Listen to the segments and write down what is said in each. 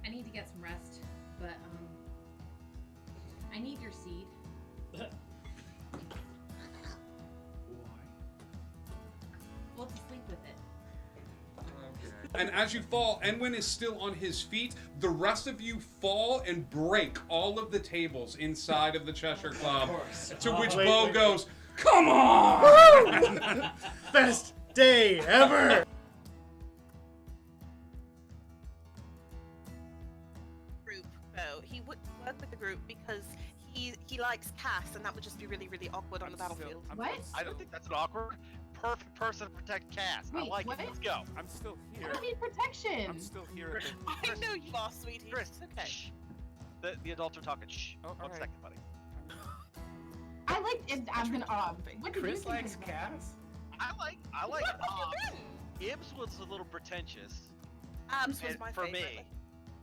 I need to get some rest, but I need your seed. Why? Well, to sleep with it. And as you fall, Enwin is still on his feet. The rest of you fall and break all of the tables inside of the Cheshire Club. To which Bo goes, "Come on!" Best day ever! Group, though. He would work with the group because he likes Cass, and that would just be really, really awkward on the battlefield. What? I don't think that's an awkward. Perfect person to protect Cass. I Wait, like what? it. Let's go. I'm still here. I need protection. I'm still here. I know you are, sweetie. Chris, It's okay. shh. The adults are talking. Shh. Oh, One alright. second, buddy. I like it. I'm gonna. What did you Chris think likes of that? Cass? I like. What have you been? Ibs was a little pretentious. Abs was and my for favorite.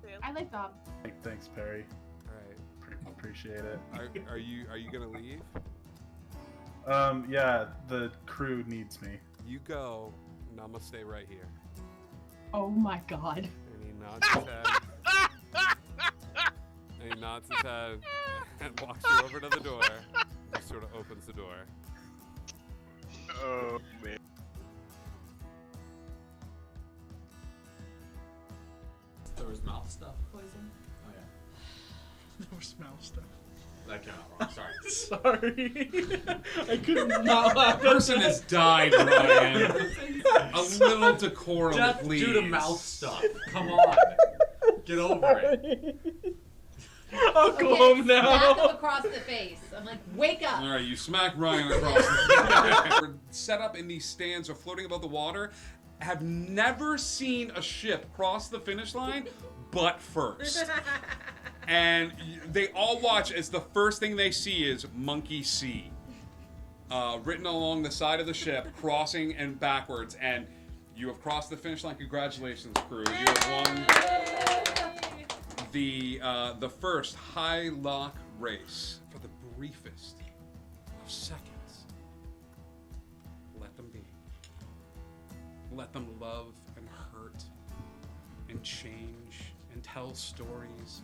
me. I like Bob. Thanks, Perry. All right. Appreciate it. Are you gonna leave? Yeah, the crew needs me. You go, and I'm gonna stay right here. Oh my God. And he nods his head. And he nods his head and walks you over to the door. Just sort of opens the door. Oh man. There was mouth stuff poison? Oh yeah. No smell stuff. That came out wrong, sorry. Sorry. I could not laugh. Person has died, Ryan. A little decorum, Death please. due to mouth stuff. Come on. Get over it. I'll go home Smack him now. across the face. I'm like, wake up. All right, you smack Ryan across the We're set up in these stands or floating above the water. Have never seen a ship cross the finish line, but first. And they all watch as the first thing they see is Monkey C. Written along the side of the ship, crossing and backwards. And you have crossed the finish line. Congratulations, crew. You have won the first high lock race for the briefest of seconds. Let them be. Let them love and hurt and change and tell stories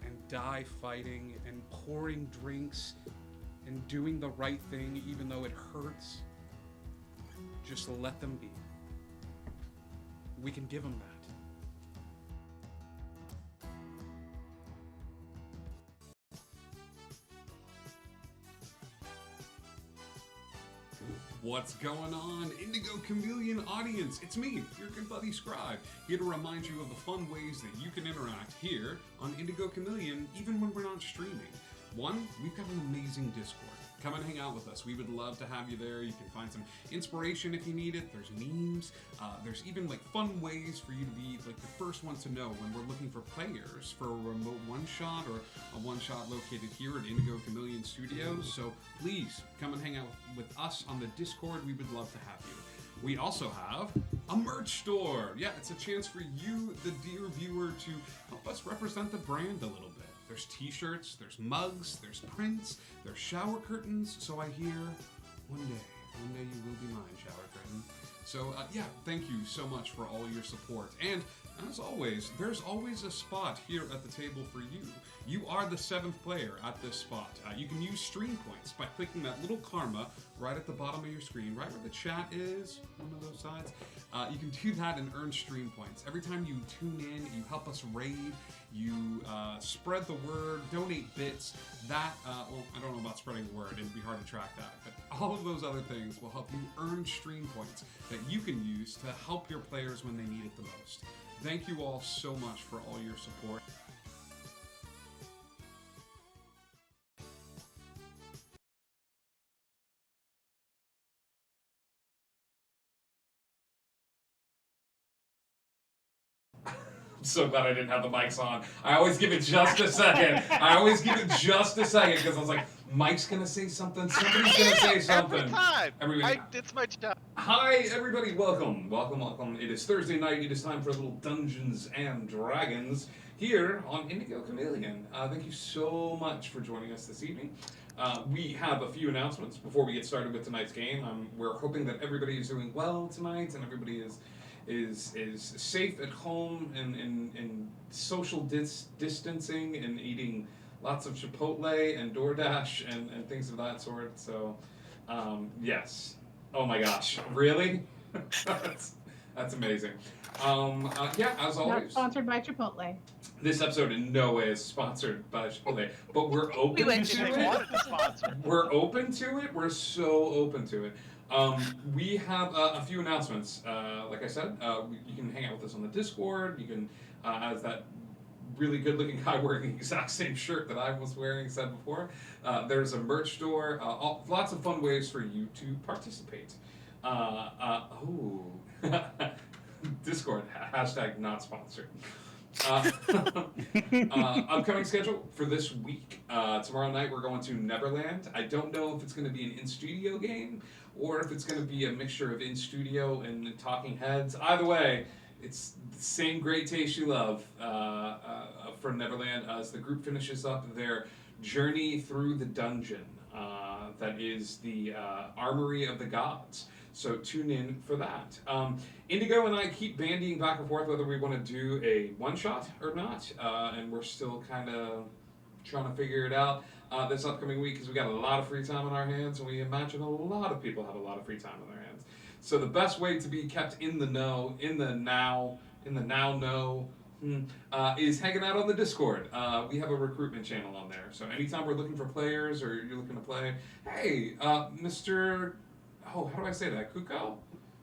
and die fighting and pouring drinks and doing the right thing even though it hurts. Just let them be. We can give them that. What's going on, Indigo Chameleon audience? It's me, your good buddy Scribe, here to remind you of the fun ways that you can interact here on Indigo Chameleon, even when we're not streaming. One, we've got an amazing Discord. Come and hang out with us. We would love to have you there. You can find some inspiration if you need it. There's memes. There's even like fun ways for you to be like the first one to know when we're looking for players for a remote one-shot or a one-shot located here at Indigo Chameleon Studios. So please come and hang out with us on the Discord. We would love to have you. We also have a merch store. Yeah, it's a chance for you, the dear viewer, to help us represent the brand a little bit. There's t-shirts, there's mugs, there's prints, there's shower curtains. So I hear one day you will be mine, shower curtain. So yeah, thank you so much for all your support. And as always, there's always a spot here at the table for you. You are the 7th player at this spot. You can use stream points by clicking that little karma right at the bottom of your screen, right where the chat is, one of those sides. You can do that and earn stream points. Every time you tune in, you help us raid, you spread the word, donate bits. That, well, I don't know about spreading the word, it'd be hard to track that, but all of those other things will help you earn stream points that you can use to help your players when they need it the most. Thank you all so much for all your support. I'm so glad I didn't have the mics on. I always give it just a second. Because I was like, Mike's gonna say something, somebody's gonna say something. Every time. Everybody. It's my job. Hi, everybody. Welcome. It is Thursday night. It is time for a little Dungeons and Dragons here on Indigo Chameleon. Thank you so much for joining us this evening. We have a few announcements before we get started with tonight's game. We're hoping that everybody is doing well tonight and everybody is is safe at home and social distancing and eating lots of Chipotle and DoorDash and things of that sort. So, yes. Oh my gosh, really? That's amazing. Yeah, as Not always, sponsored by Chipotle. this episode in no way is sponsored by Chipotle, but we're open went to to They it. wanted to sponsor. We're open to it. We're so open to it. We have a few announcements. Like I said, you can hang out with us on the Discord. You can, as that really good-looking guy wearing the exact same shirt that I was wearing said before. There's a merch store. Lots of fun ways for you to participate. Oh, Discord hashtag not sponsored. Upcoming schedule for this week. Tomorrow night we're going to Neverland. I don't know if it's going to be an in-studio game or if it's going to be a mixture of in-studio and talking heads. Either way, it's the same great taste you love for Neverland as the group finishes up their journey through the dungeon that is the Armory of the Gods. So tune in for that. Indigo and I keep bandying back and forth whether we want to do a one-shot or not, and we're still kind of trying to figure it out this upcoming week because we got a lot of free time on our hands, and we imagine a lot of people have a lot of free time on their hands. So the best way to be kept in the know, in the now know, is hanging out on the Discord. We have a recruitment channel on there, so anytime we're looking for players or you're looking to play, hey, Mr. Oh, how do I say that? Kuko?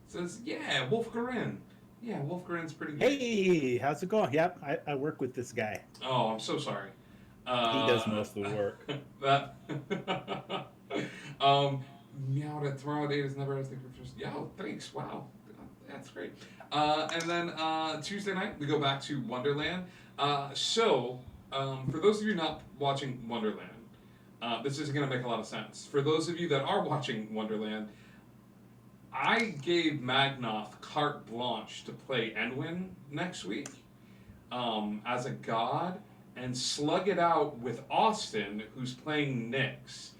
Says, yeah, Wolfgarin. Yeah, Wolfgarin's pretty good. Hey, how's it going? Yep, I work with this guy. Oh, I'm so sorry. He does most of the work. That. Meowed at tomorrow date is never as the group first. Yo, thanks. Wow. That's great. And then Tuesday night, we go back to Wonderland. So, for those of you not watching Wonderland, this isn't going to make a lot of sense. For those of you that are watching Wonderland, I gave Magnoff carte blanche to play Enwin next week as a god and slug it out with Austin, who's playing Nyx.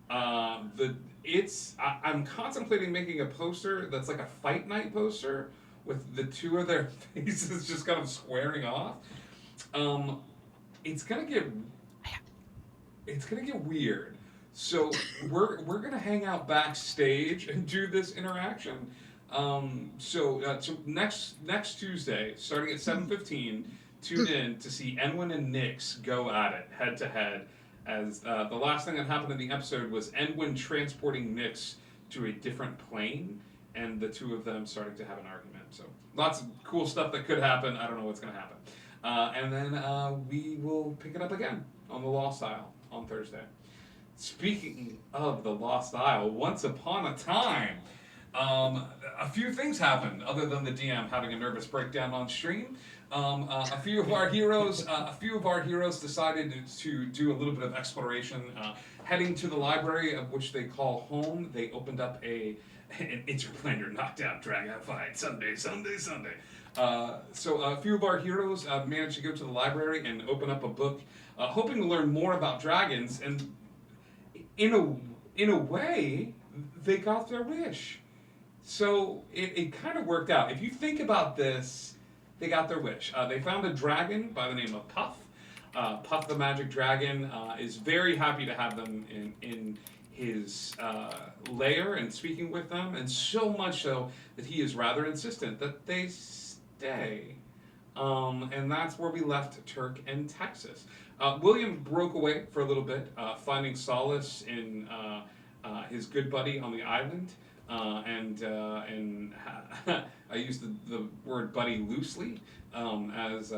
I'm contemplating making a poster that's like a fight night poster with the two of their faces just kind of squaring off. It's gonna get weird. So we're gonna hang out backstage and do this interaction. So next Tuesday, starting at 7:15, tune in to see Enwin and Nyx go at it head to head. As the last thing that happened in the episode was Enwin transporting Nyx to a different plane, and the two of them starting to have an argument. So lots of cool stuff that could happen. I don't know what's gonna happen. And then we will pick it up again on the Lost Isle on Thursday. Speaking of the Lost Isle, once upon a time, a few things happened other than the DM having a nervous breakdown on stream. A few of our heroes decided to do a little bit of exploration, heading to the library of which they call home. They opened up an interplanar knockdown dragon fight. Sunday. So a few of our heroes managed to go to the library and open up a book, hoping to learn more about dragons. And in a way, they got their wish. So it kind of worked out. If you think about this, they got their wish. They found a dragon by the name of Puff. Puff the Magic Dragon is very happy to have them in his lair and speaking with them, and so much so that he is rather insistent that they stay. And that's where we left Turk and Texas. William broke away for a little bit, finding solace in his good buddy on the island. And I use the word buddy loosely, as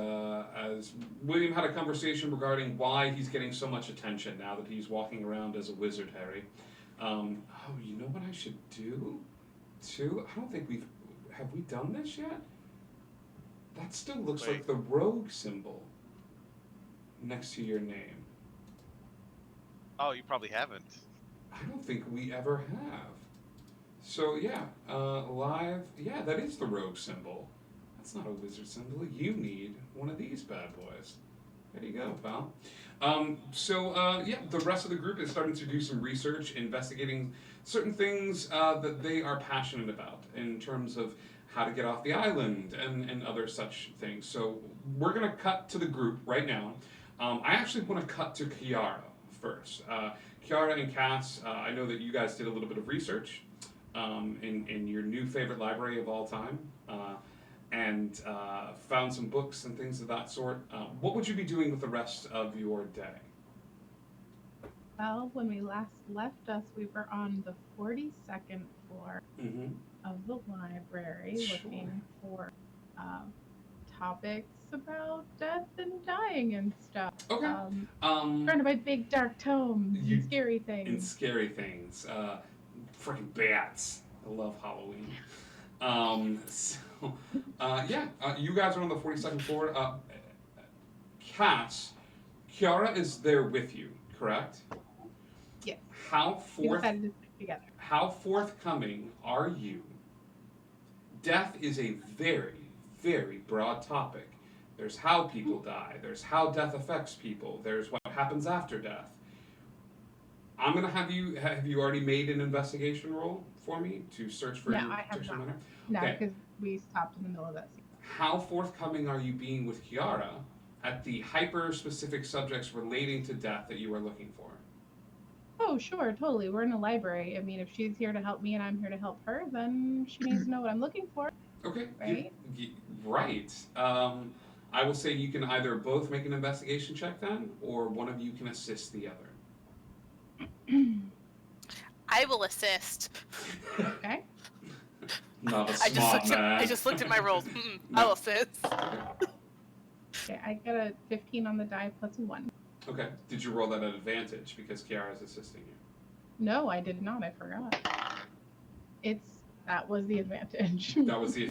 William had a conversation regarding why he's getting so much attention now that he's walking around as a wizard, Harry. You know what I should do, too? I don't think have we done this yet? That still looks like the rogue symbol next to your name. Oh, you probably haven't. I don't think we ever have. So yeah, live. Yeah, that is the rogue symbol. That's not a wizard symbol. You need one of these bad boys. There you go, pal. Yeah, the rest of the group is starting to do some research, investigating certain things that they are passionate about in terms of how to get off the island and other such things. So we're going to cut to the group right now. I actually want to cut to Kiara first. Kiara and Cass, I know that you guys did a little bit of research in your new favorite library of all time. And found some books and things of that sort. What would you be doing with the rest of your day? Well, when we last left us, we were on the 42nd floor Mm-hmm. of the library Sure. looking for topics about death and dying and stuff. Okay. Trying to buy big dark tomes You- and scary And things. scary things. Freaking bats. I love Halloween. You guys are on the 42nd floor. Cass, Kiara is there with you, correct? Yes. We decided to stick together. How forthcoming are you? Death is a very, very broad topic. There's how people die. There's how death affects people. There's what happens after death. I'm gonna have you already made an investigation roll for me to search for No, any I have particular not. matter? No, Okay. because we stopped in the middle of that scene. How forthcoming are you being with Kiara at the hyper-specific subjects relating to death that you are looking for? Oh, sure, totally. We're in a library. I mean, if she's here to help me and I'm here to help her, then she needs to know what I'm looking for. Okay. Right? Right. I will say you can either both make an investigation check then, or one of you can assist the other. I will assist. Okay. Not a I smart man. I just looked at my rolls. No. I'll assist. Okay, I got a 15 on the die plus a 1. Okay. Did you roll that at advantage because Kiara is assisting you? No, I did not. I forgot. That was the advantage. That was the.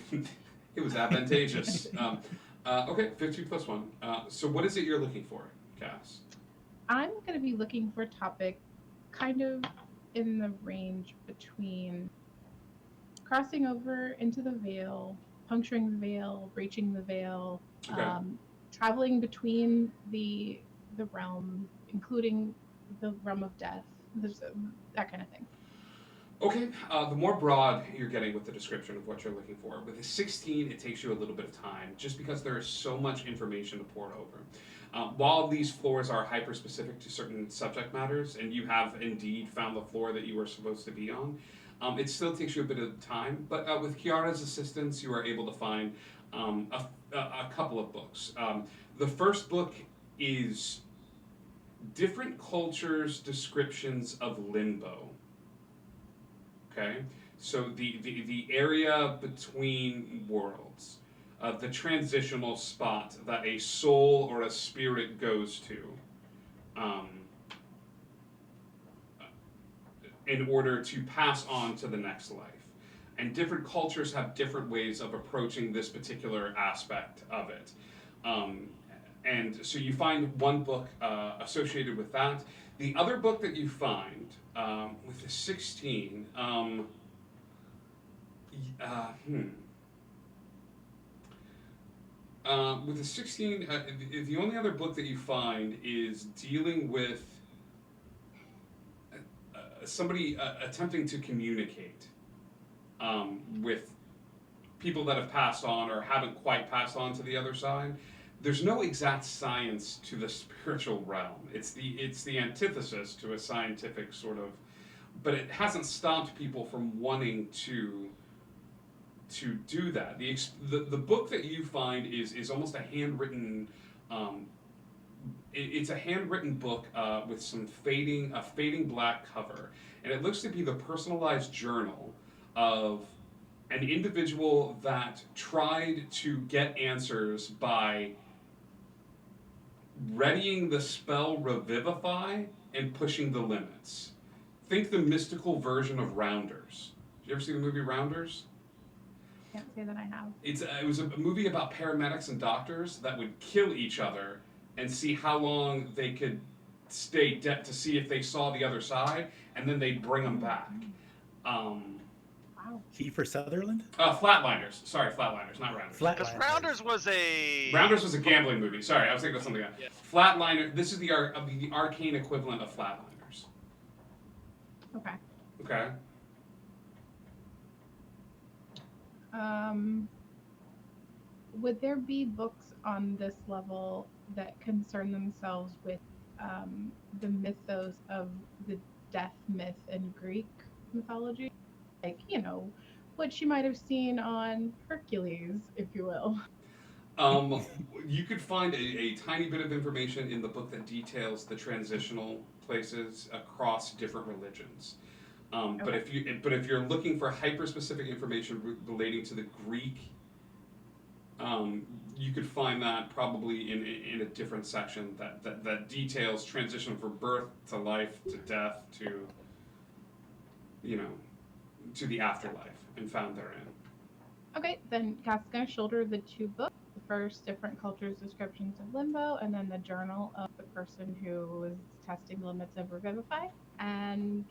It was advantageous. Okay, 15 plus 1. So what is it you're looking for, Cass? I'm going to be looking for a topic kind of in the range between crossing over into the veil, puncturing the veil, breaching the veil, Okay. traveling between the realms, including the realm of death, that kind of thing. Okay, the more broad you're getting with the description of what you're looking for. With a 16, it takes you a little bit of time, just because there is so much information to pour over. While these floors are hyper-specific to certain subject matters, and you have indeed found the floor that you were supposed to be on, it still takes you a bit of time. But with Kiara's assistance, you are able to find a couple of books. The first book is Different Cultures' Descriptions of Limbo. Okay, so the area between worlds, the transitional spot that a soul or a spirit goes to, in order to pass on to the next life. And different cultures have different ways of approaching this particular aspect of it. And so you find one book associated with that. The other book that you find with the 16, with the 16, the only other book that you find is dealing with somebody attempting to communicate with people that have passed on or haven't quite passed on to the other side. There's no exact science to the spiritual realm. It's the antithesis to a scientific sort of, but it hasn't stopped people from wanting to do that. The book that you find is almost a handwritten. It's a handwritten book with some fading black cover, and it looks to be the personalized journal of an individual that tried to get answers by readying the spell Revivify and pushing the limits. Think the mystical version of Rounders. Did you ever see the movie Rounders? Can't say that I have. It was a movie about paramedics and doctors that would kill each other and see how long they could stay dead to see if they saw the other side, and then they'd bring them back. Wow. Wow. Kiefer Sutherland? Flatliners. Sorry, Flatliners, not Rounders. Because Flatliners. Rounders was a. Rounders was a gambling movie. Sorry, I was thinking of something else. Yeah. Flatliner. This is the arcane equivalent of Flatliners. Okay. Okay. Would there be books on this level that concern themselves with the mythos of the death myth in Greek mythology? Like, what you might have seen on Hercules, if you will. You could find a tiny bit of information in the book that details the transitional places across different religions. But if you're looking for hyper specific information relating to the Greek, you could find that probably in a different section that details transition from birth to life to death to to the afterlife and found therein. Okay, then Cass is going to shoulder the two books. The first, Different Cultures Descriptions of Limbo, and then the journal of the person who was testing the limits of Revivify. And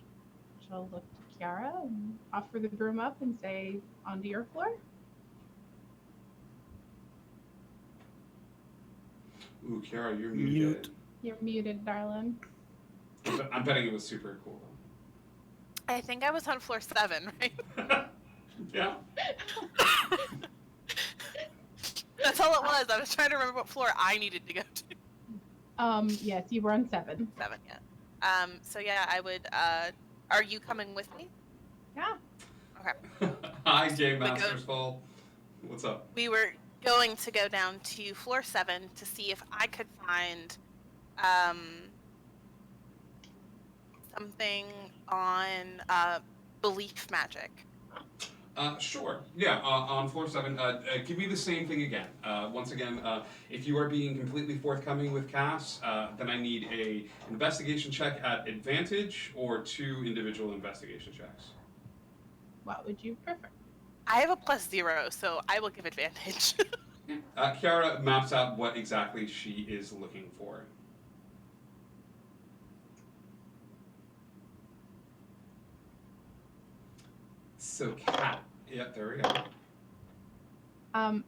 she'll look to Kiara and offer the broom up and say, onto your floor. Ooh, Kiara, you're Mute. muted. You're muted, darling. I'm betting it was super cool. I think I was on floor 7, right? Yeah. That's all it was. I was trying to remember what floor I needed to go to. Yes, you were on 7. 7, yeah. So yeah, I would. Are you coming with me? Yeah. Okay. Hi, Game Master's Fall. What's up? We were going to go down to floor 7 to see if I could find something on belief magic. Sure. Yeah. On floor 7, give me the same thing again. Once again, if you are being completely forthcoming with Cass, then I need a investigation check at advantage or 2 individual investigation checks. What would you prefer? I have a +0, so I will give advantage. Kiara maps out what exactly she is looking for. So cat. Yep, there we go.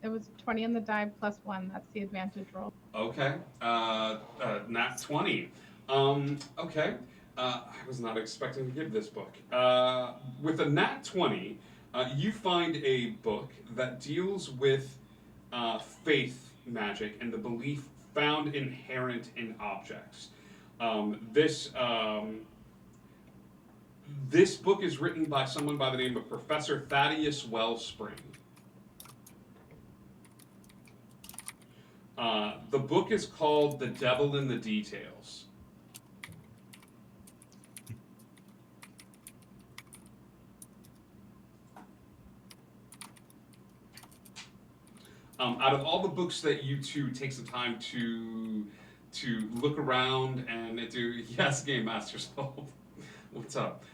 It was 20 on the die +1. That's the advantage roll. Okay. Nat 20. Okay. I was not expecting to give this book. With a nat 20, you find a book that deals with faith magic and the belief found inherent in objects. This book is written by someone by the name of Professor Thaddeus Wellspring. The book is called The Devil in the Details. Out of all the books that you two take some time to look around and do, yes, Game Master's Fault. What's up?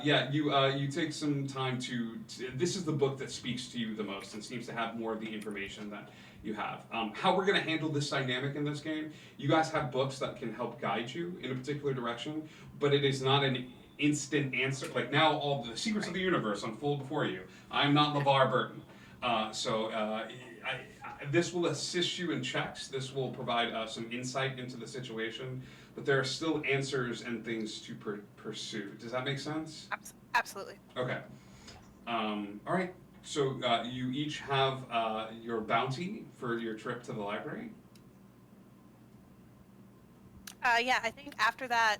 You take some time to. This is the book that speaks to you the most and seems to have more of the information that you have. How we're going to handle this dynamic in this game, you guys have books that can help guide you in a particular direction, but it is not an instant answer. Like now, all the secrets of the universe unfold before you. I'm not LeVar Burton. This will assist you in checks. This will provide some insight into the situation, but there are still answers and things to pursue. Does that make sense? Absolutely. Okay. All right. So you each have your bounty for your trip to the library. Yeah, I think after that,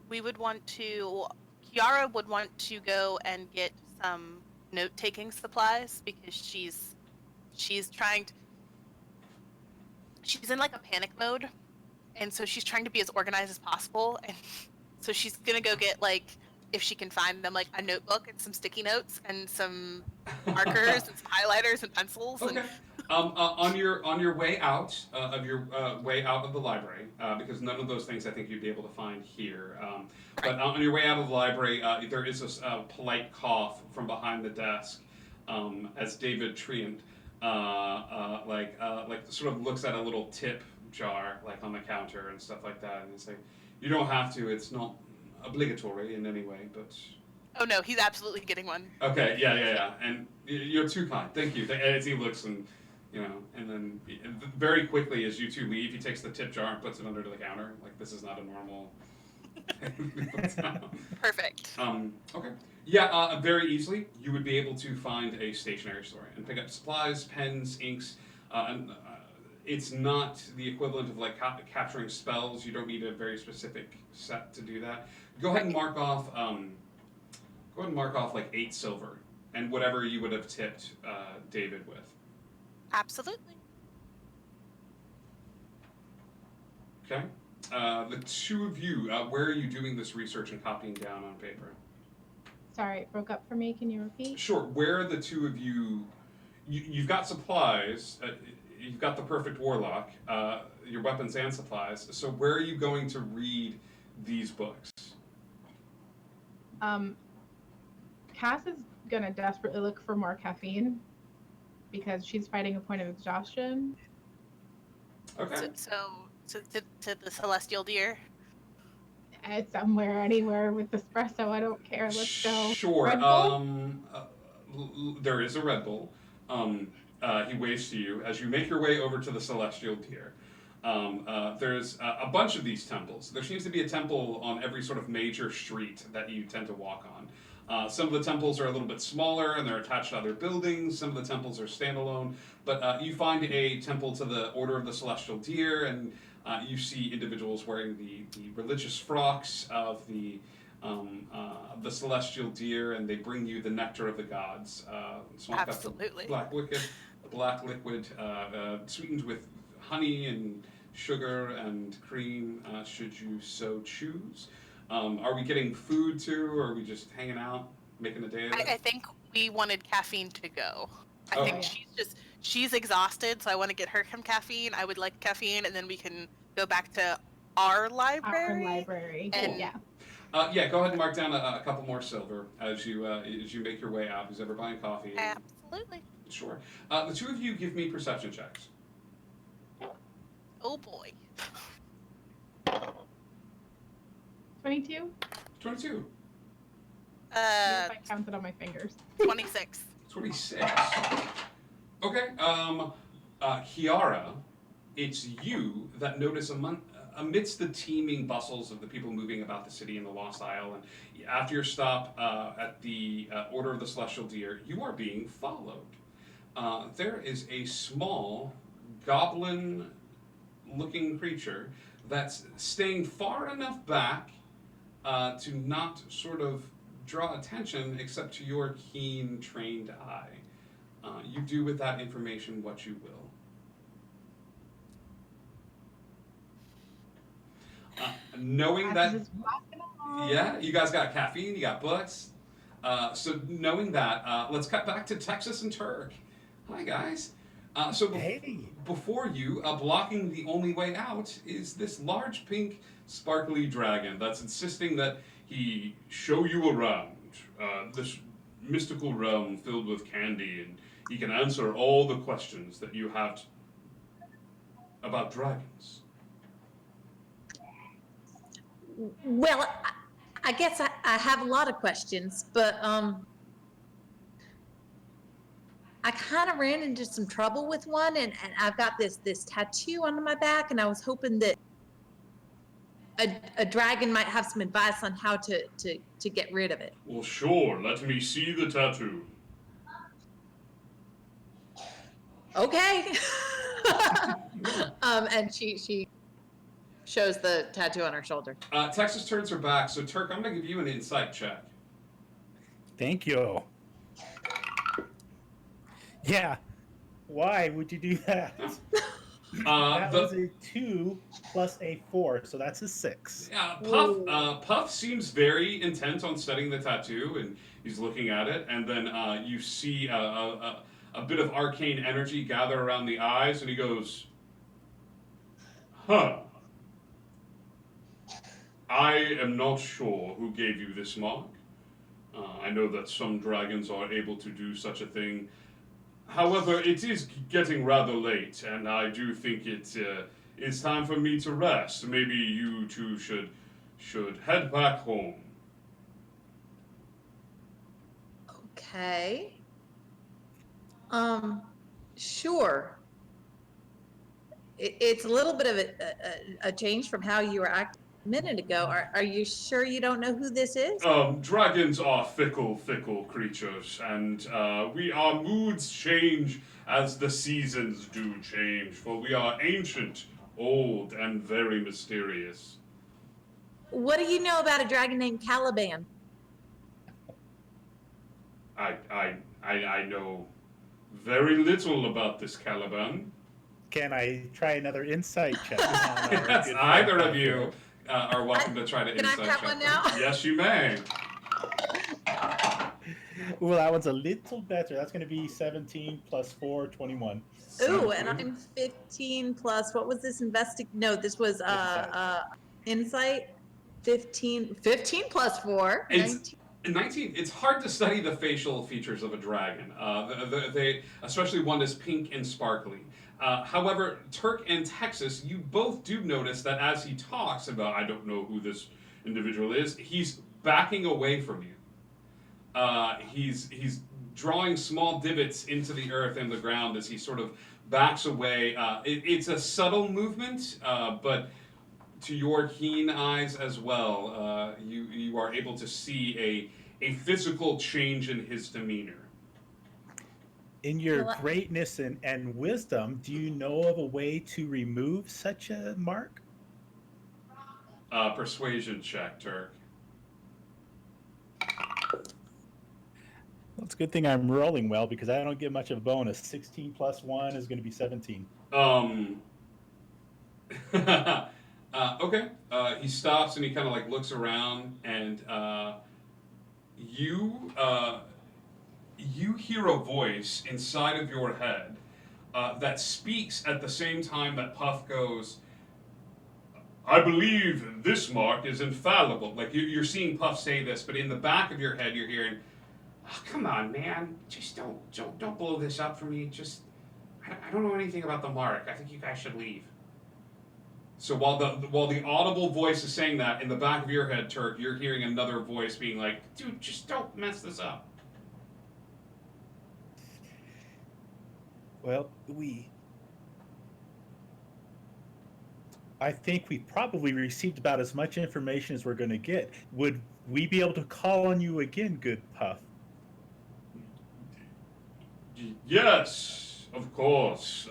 we would want to. Kiara would want to go and get some note-taking supplies because she's trying to. She's in like a panic mode, and so she's trying to be as organized as possible, and so she's gonna go get like, if she can find them, like a notebook and some sticky notes and some markers and some highlighters and pencils. Okay. And... on your way out way out of the library, because none of those things I think you'd be able to find here. But on your way out of the library, there is this polite cough from behind the desk as David Treant sort of looks at a little tip jar like on the counter and stuff like that, and it's like, you don't have to. It's not obligatory in any way, but Oh no, he's absolutely getting one. Okay, yeah. And you're too kind. Thank you. As he looks and, and then very quickly as you two leave, he takes the tip jar and puts it under the counter. Like, this is not a normal. Perfect. Okay. Yeah, very easily, you would be able to find a stationery store and pick up supplies, pens, inks, and it's not the equivalent of like capturing spells. You don't need a very specific set to do that. Go ahead and mark off. Go ahead and mark off like 8 silver and whatever you would have tipped David with. Absolutely. Okay. The two of you, where are you doing this research and copying down on paper? Sorry, it broke up for me. Can you repeat? Sure. Where are the two of you? You've got supplies. You've got the perfect warlock. Your weapons and supplies. So where are you going to read these books? Cass is gonna desperately look for more caffeine because she's fighting a point of exhaustion. Okay. So to the celestial deer. It's somewhere, anywhere with espresso. I don't care. Let's go. Sure. Red Bull? There is a Red Bull. He waves to you as you make your way over to the celestial deer. There's a bunch of these temples. There seems to be a temple on every sort of major street that you tend to walk on. Some of the temples are a little bit smaller and they're attached to other buildings. Some of the temples are standalone. But you find a temple to the Order of the Celestial Deer, and you see individuals wearing the religious frocks of the Celestial Deer, and they bring you the nectar of the gods. Absolutely. Black liquid, sweetened with honey and sugar and cream, should you so choose. Are we getting food too, or are we just hanging out, making a day of it? I think we wanted caffeine to go. I Oh. think she's exhausted, so I want to get her some caffeine. I would like caffeine, and then we can go back to our library. Our library. And yeah. Yeah, go ahead and mark down a couple more silver as you make your way out. Who's ever buying coffee? Absolutely. Sure. The two of you give me perception checks. Oh boy. 22? 22. If I counted on my fingers. 26. 26. Okay. Kiara, it's you that notice amidst the teeming bustles of the people moving about the city in the Lost Isle, and after your stop at the Order of the Celestial Deer, you are being followed. There is a small goblin-looking creature that's staying far enough back to not sort of draw attention except to your keen, trained eye. You do with that information what you will. Knowing that, Just walking along. yeah, you guys got caffeine, you got books. So knowing that, let's cut back to Texas and Turk. Hi guys. Hey. Before you, blocking the only way out, is this large pink sparkly dragon that's insisting that he show you around this mystical realm filled with candy, and he can answer all the questions that you have about dragons. Well, I guess I have a lot of questions, but I kind of ran into some trouble with one, and I've got this tattoo on my back, and I was hoping that a dragon might have some advice on how to get rid of it. Well, sure. Let me see the tattoo. Okay. And she shows the tattoo on her shoulder. Texas turns her back, so Turk, I'm going to give you an insight check. Thank you. Yeah. Why would you do that? That was a 2 plus a 4, so that's a 6. Puff seems very intent on studying the tattoo, and he's looking at it, and then you see a bit of arcane energy gather around the eyes, and he goes, "Huh. I am not sure who gave you this mark. I know that some dragons are able to do such a thing. However, it is getting rather late, and I do think it is time for me to rest. Maybe you two should head back home." Okay. Sure. It's a little bit of a change from how you were acting a minute ago. Are you sure you don't know who this is? Dragons are fickle creatures, and our moods change as the seasons do change, for we are ancient, old, and very mysterious. What do you know about a dragon named Caliban? I know very little about this Caliban. Can I try another insight check? On our Yes, good either friend of you are welcome to try to Can I insight have check. one now? Yes, you may. Well, that one's a little better. That's going to be 17 plus 4, 21. Ooh, and I'm 15 plus, what was this No, this was insight. 15 plus 4. It's 19. It's hard to study the facial features of a dragon. They, especially one that's pink and sparkly. However, Turk and Texas, you both do notice that as he talks about, I don't know who this individual is, he's backing away from you. He's drawing small divots into the earth and the ground as he sort of backs away. It's a subtle movement, but to your keen eyes as well, you are able to see a physical change in his demeanor. In your greatness and wisdom, do you know of a way to remove such a mark? Persuasion check, Turk. Well, it's a good thing I'm rolling well because I don't get much of a bonus. 16 plus 1 is going to be 17. Okay. He stops and he kind of like looks around, and you hear a voice inside of your head that speaks at the same time that Puff goes, I believe this mark is infallible. Like you're seeing Puff say this, but in the back of your head you're hearing, oh, come on, man. Just don't blow this up for me. Just I don't know anything about the mark. I think you guys should leave. So while the audible voice is saying that, in the back of your head, Turk, you're hearing another voice being like, dude, just don't mess this up. Well, I think we probably received about as much information as we're going to get. Would we be able to call on you again, good Puff? Yes, of course.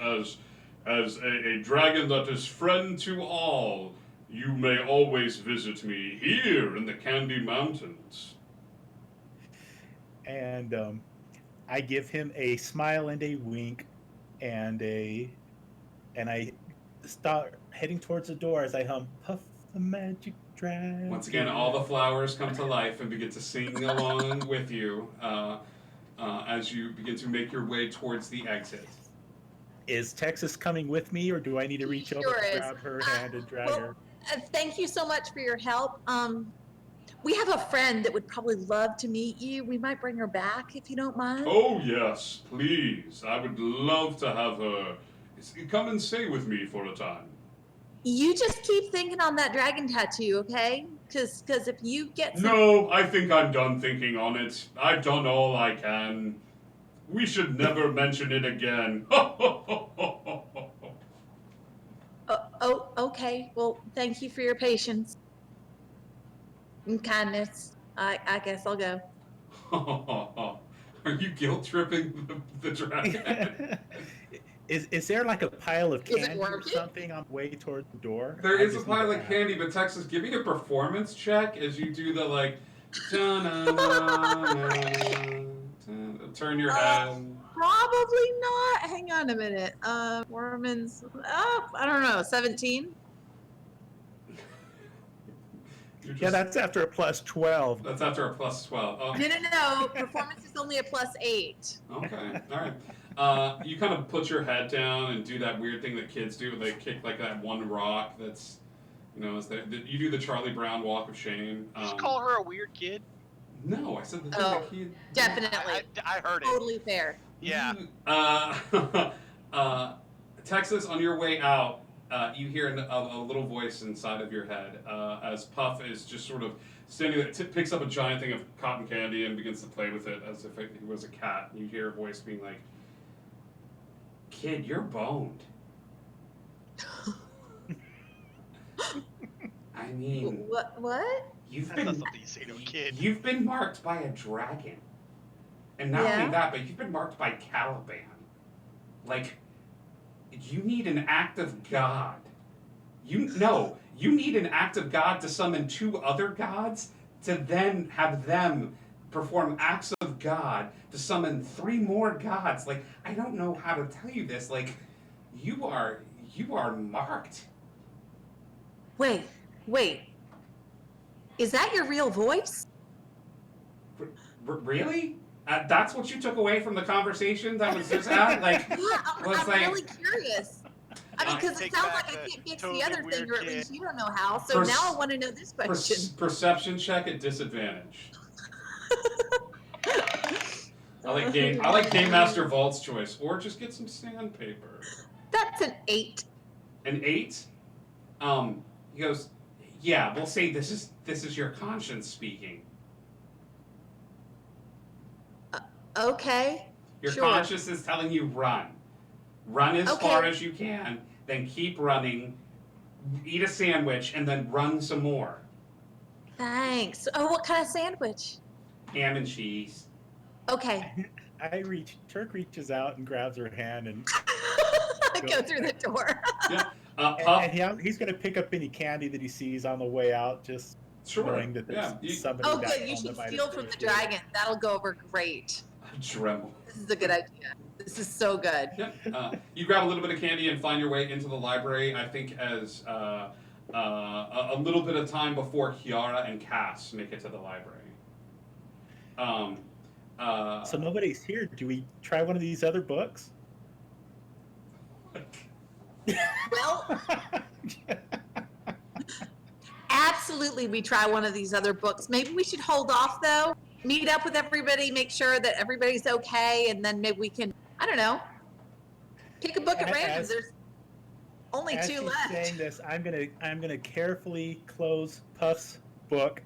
As a dragon that is friend to all, you may always visit me here in the Candy Mountains. And I give him a smile and a wink, and I start heading towards the door as I hum Puff the Magic Dragon. Once again, all the flowers come to life and begin to sing along with you as you begin to make your way towards the exit. Is Texas coming with me, or do I need to reach over and grab her hand and drag her? Thank you so much for your help. We have a friend that would probably love to meet you. We might bring her back if you don't mind. Oh, yes, please. I would love to have her come and stay with me for a time. You just keep thinking on that dragon tattoo, okay? Because if you get No, I think I'm done thinking on it. I've done all I can. We should never mention it again. Okay. Well, thank you for your patience and kindness. I guess I'll go. Are you guilt tripping the dragon? Is there like a pile of Is it candy or working? something on the way toward the door? There I is a just pile need of to candy, but Texas, give me a performance check as you do the like, turn your head. Probably not. Hang on a minute. Performance. I don't know. 17. Yeah, that's after a plus 12. That's after a plus 12. Oh. No. Performance is only a plus 8. Okay, all right. You kind of put your head down and do that weird thing that kids do. They kick like that one rock that's, you do the Charlie Brown walk of shame. Did you call her a weird kid? No, I said the thing that kid. Definitely. I heard it. Totally fair. Yeah. Texas, on your way out, you hear a little voice inside of your head as Puff is just sort of standing there, picks up a giant thing of cotton candy and begins to play with it as if he was a cat. And you hear a voice being like, "Kid, you're boned." I mean, What? you've That's not been something you say to a kid. you've been marked by a dragon, and not Yeah? only that, but you've been marked by Caliban. Like, you need an act of God. You need an act of God to summon 2 other gods to then have them perform acts of God to summon 3 more gods. Like, I don't know how to tell you this. Like, you are marked. Wait. Is that your real voice? Really? That's what you took away from the conversation that was just had? Like, Yeah, was I'm like, really curious. I mean, because it Take sounds back like I the can't fix totally the other thing, weird or at kid. least you don't know how. So now I want to know this question. Perception check at disadvantage. I like Game Master Vault's choice, or just get some sandpaper. That's an 8. An 8. He goes, yeah. We'll say this is your conscience speaking. Okay. Your Sure. conscience is telling you run as Okay. far as you can, then keep running, eat a sandwich, and then run some more. Thanks. Oh, what kind of sandwich? Ham and cheese. Okay. Turk reaches out and grabs her hand and Go through the door. Yeah. Puff. and he's going to pick up any candy that he sees on the way out, just Sure. knowing that there's Yeah. somebody Oh, back good. You home that should might steal from the appreciate it. dragon. That'll go over great. Dremel. This is a good idea. This is so good. Yep. You grab a little bit of candy and find your way into the library. I think as a little bit of time before Kiara and Cass make it to the library. So nobody's here. Do we try one of these other books? Well, absolutely, we try one of these other books. Maybe we should hold off, though. Meet up with everybody, make sure that everybody's okay, and then maybe we can, I don't know, pick a book at random. As- There's only As 2 she's left. saying this, I'm gonna carefully close Puff's book.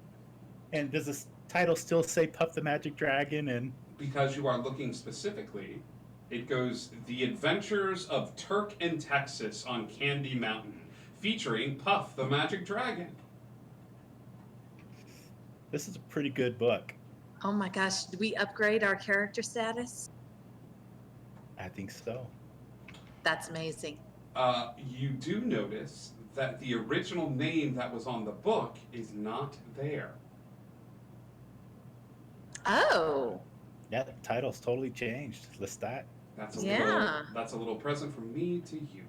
And does the title still say Puff the Magic Dragon? And Because you are looking specifically, it goes The Adventures of Turk in Texas on Candy Mountain, featuring Puff the Magic Dragon. this is a pretty good book. Oh my gosh, did we upgrade our character status? I think so. That's amazing. You do notice that the original name that was on the book is not there. Oh, Yeah, the title's totally changed. List that. That's a Yeah. little present from me to you.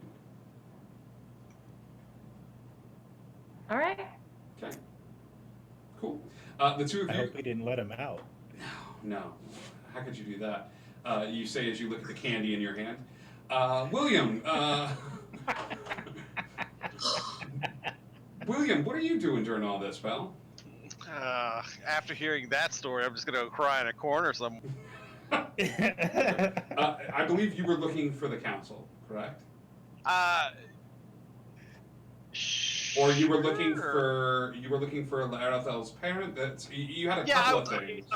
all right. Okay. Cool. The two of I you. hope we didn't let him out. No. How could you do that? You say as you look at the candy in your hand. William. William, what are you doing during all this, pal? After hearing that story, I'm just gonna go cry in a corner somewhere. I believe you were looking for the council, correct? Or you were looking for Larathel's parent. You had a couple of things.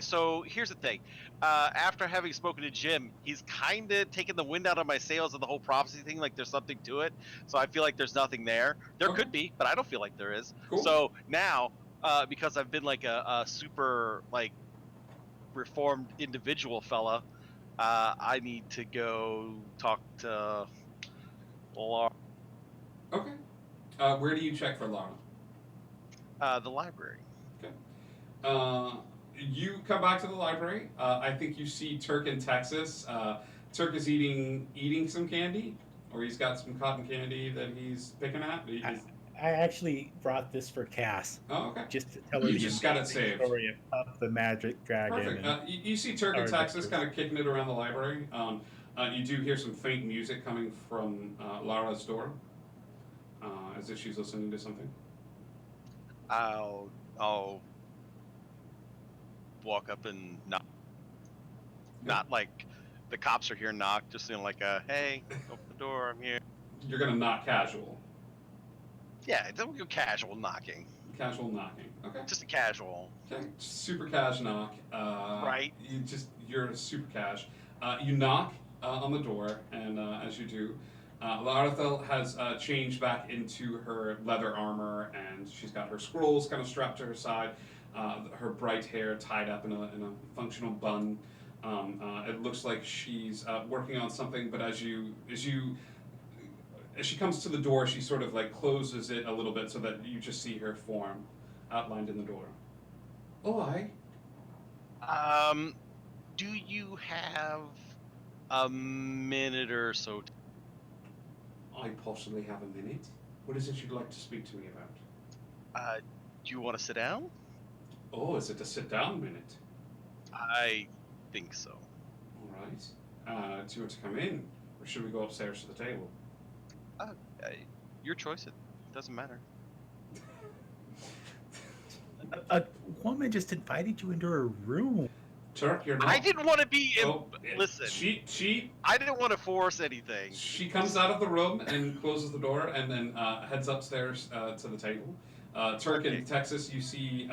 So here's the thing. After having spoken to Jim, he's kind of taken the wind out of my sails of the whole prophecy thing. Like there's something to it. So I feel like there's nothing there. There Okay. could be, but I don't feel like there is. Cool. So now, because I've been like a super like reformed individual fella, I need to go talk to Laura. Okay. Where do you check for Laura? The library. You come back to the library. I think you see Turk in Texas. Turk is eating some candy, or he's got some cotton candy that he's picking at. I actually brought this for Cass, Oh, okay. just to tell her You the just got it amazing saved. story of Puff the Magic Dragon. Perfect. And You see Turk in Our Texas adventures. kind of kicking it around the library. You do hear some faint music coming from Laura's door, as if she's listening to something. I'll walk up and knock. Not like the cops are here, knock. Just like a hey, open the door, I'm here. You're gonna knock casual. Yeah, it's a casual knocking. casual knocking. Okay. Just a casual. Okay. Super cash knock. Right. You're super cash. You knock on the door, and as you do, Larethel has changed back into her leather armor, and she's got her scrolls kind of strapped to her side, her bright hair tied up in a functional bun. It looks like she's working on something, but as she comes to the door, she sort of like closes it a little bit so that you just see her form outlined in the door. Oh, I. Do you have a minute or so? I possibly have a minute. What is it you'd like to speak to me about? Do you want to sit down? Oh, is it a sit-down minute? I think so. All right. Do you want to come in, or should we go upstairs to the table? Your choice. It doesn't matter. A woman just invited you into her room. Turk, you're not. I didn't want to be in. Oh, Listen. She I didn't want to force anything. She comes out of the room and closes the door, and then heads upstairs to the table. Turk in Texas, you see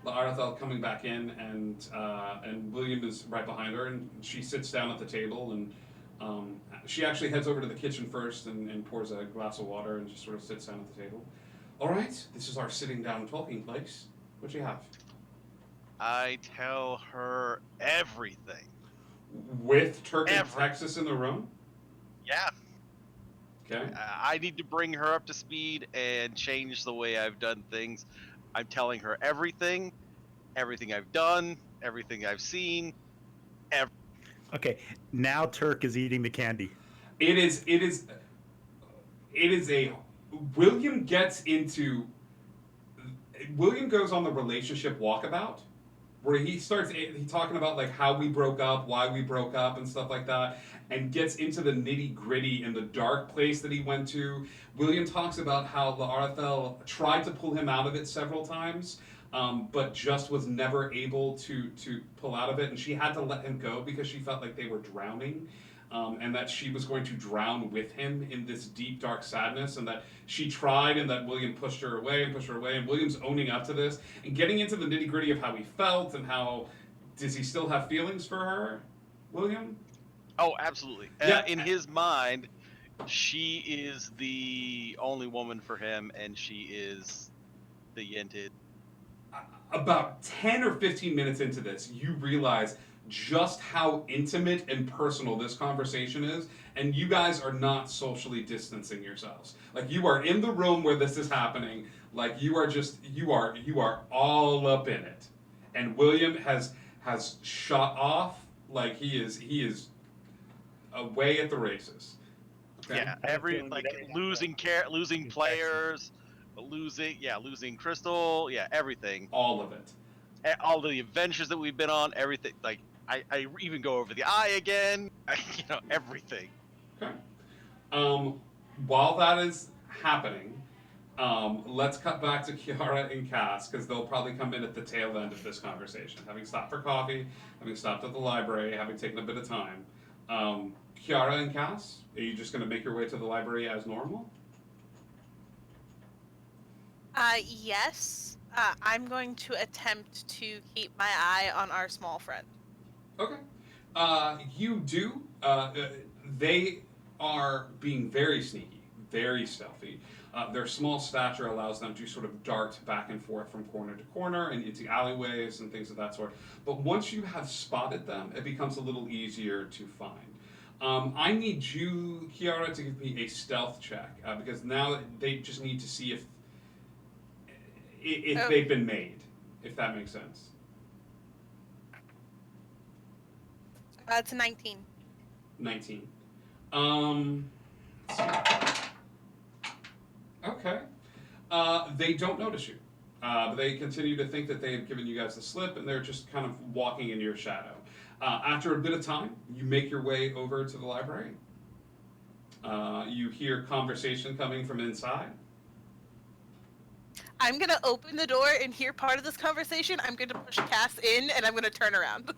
Arathel coming back in, and William is right behind her, and she sits down at the table, and she actually heads over to the kitchen first and pours a glass of water and just sort of sits down at the table. All right, this is our sitting down talking place. What do you have? I tell her everything. With Turk in Texas in the room? Yeah. Okay. I need to bring her up to speed and change the way I've done things. I'm telling her everything I've done, everything I've seen. Okay, now Turk is eating the candy. It is a William goes on the relationship walkabout where he starts talking about like how we broke up, why we broke up and stuff like that, and gets into the nitty-gritty in the dark place that he went to. William talks about how Arathel tried to pull him out of it several times, but just was never able to pull out of it, and she had to let him go because she felt like they were drowning. And that she was going to drown with him in this deep, dark sadness, and that she tried, and that William pushed her away, and William's owning up to this, and getting into the nitty-gritty of how he felt, and how, does he still have feelings for her, William? Oh, absolutely. Yeah. In his mind, she is the only woman for him, and she is the yented. About 10 or 15 minutes into this, you realize just how intimate and personal this conversation is, and you guys are not socially distancing yourselves. Like, you are in the room where this is happening, like you are all up in it. And William has shot off, like he is away at the races. Okay? Yeah, losing players, losing Crystal, everything. All of it. All the adventures that we've been on, everything. Like, I even go over the eye again. Everything. Okay. While that is happening, let's cut back to Kiara and Cass, because they'll probably come in at the tail end of this conversation. Having stopped for coffee, having stopped at the library, having taken a bit of time. Kiara and Cass, are you just going to make your way to the library as normal? Yes. I'm going to attempt to keep my eye on our small friend. Okay. You do. They are being very sneaky, very stealthy. Their small stature allows them to sort of dart back and forth from corner to corner and into alleyways and things of that sort. But once you have spotted them, it becomes a little easier to find. I need you, Kiara, to give me a stealth check, because now they just need to see if they've been made, if that makes sense. It's a 19. 19. Let's see. Okay. They don't notice you. But they continue to think that they have given you guys the slip, and they're just kind of walking in your shadow. After a bit of time, you make your way over to the library. You hear conversation coming from inside. I'm going to open the door and hear part of this conversation. I'm going to push Cass in, and I'm going to turn around.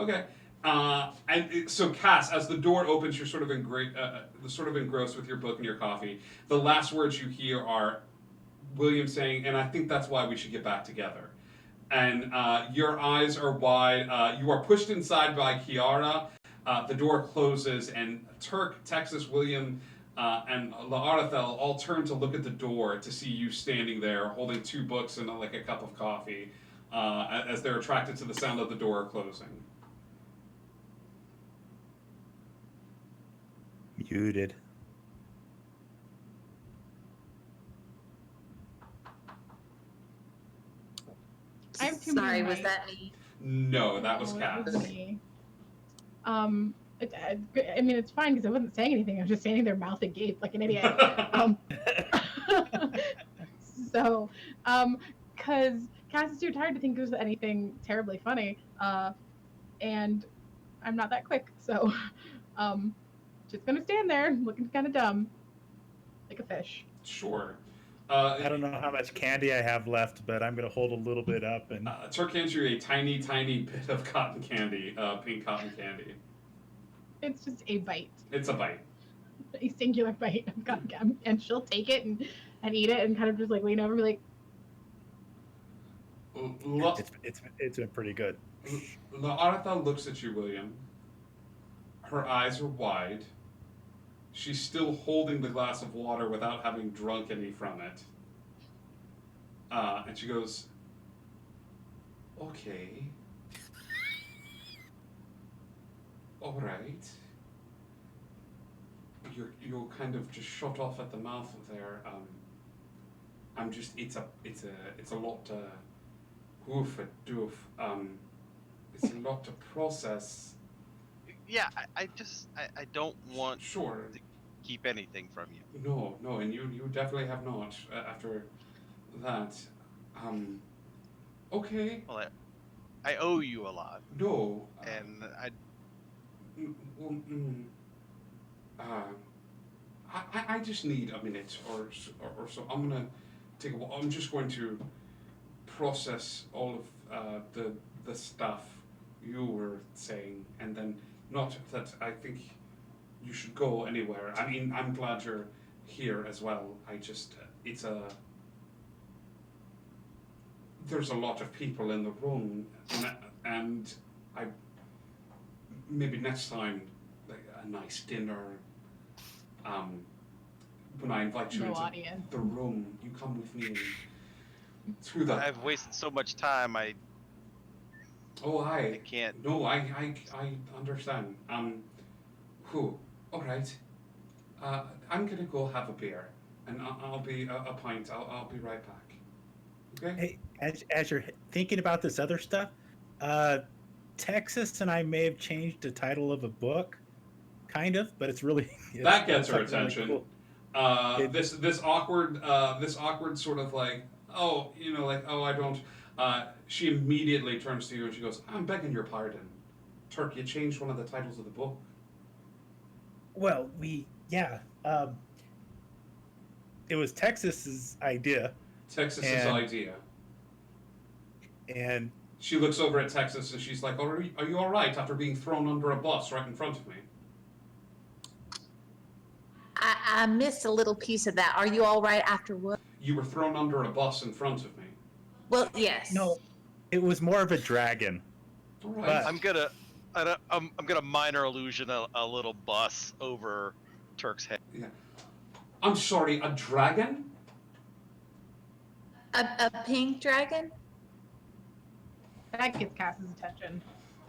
Okay. And so, Cass, as the door opens, you're sort of engrossed with your book and your coffee. The last words you hear are, William saying, and I think that's why we should get back together. And your eyes are wide. You are pushed inside by Kiara. The door closes, and Turk, Texas, William, and La'Arathel all turn to look at the door to see you standing there holding 2 books and like a cup of coffee as they're attracted to the sound of the door closing. Muted. I have too Sorry, many was mics. that me? No, that was No, Cass. it was me. I mean, it's fine because I wasn't saying anything. I was just standing there, mouth agape, like an idiot. So, because Cass is too tired to think of anything terribly funny, and I'm not that quick, so, just gonna stand there looking kind of dumb, like a fish. Sure. I don't know how much candy I have left, but I'm gonna hold a little bit up and. Turk hands you a tiny, tiny bit of cotton candy, pink cotton candy. It's just a bite, It's a bite. a singular bite of cotton candy, and she'll take it and eat it and kind of just like lean over and be like, It's been pretty good. La'Arathel looks at you, William. Her eyes are wide. She's still holding the glass of water without having drunk any from it. And she goes, okay. All right. You're kind of just shot off at the mouth there. I'm just, it's a lot to hoof and doof. It's a lot to process. Yeah, I don't want Sure. to keep anything from you. No, and you definitely have not after that. Okay. Well, I owe you a lot, No. and I just need a minute or so. I'm gonna take a while. I'm just going to process all of the stuff you were saying, and then not that I think you should go anywhere. I mean, I'm glad you're here as well. I just there's a lot of people in the room, and I maybe next time like a nice dinner. When I invite you no into audience. the room, you come with me through the. I've wasted so much time. I can't. No, I understand. Who? All right. I'm gonna go have a beer, and I'll be a pint. I'll be right back. Okay. Hey, as you're thinking about this other stuff, Texas and I may have changed the title of a book, kind of, but it's really That gets her something really attention. cool. This awkward sort of like, oh, I don't. She immediately turns to you and she goes, I'm begging your pardon. Turk, you changed one of the titles of the book. Well, it was Texas's idea, Texas's idea. and She looks over at Texas and she's like, are you all right after being thrown under a bus right in front of me? I missed a little piece of that. Are you all right after what? You were thrown under a bus in front of me. Well, yes. no, it was more of a dragon. All right. But- I'm gonna minor illusion a little bus over Turk's head. Yeah. I'm sorry, a dragon? A pink dragon? That gets Cass's attention.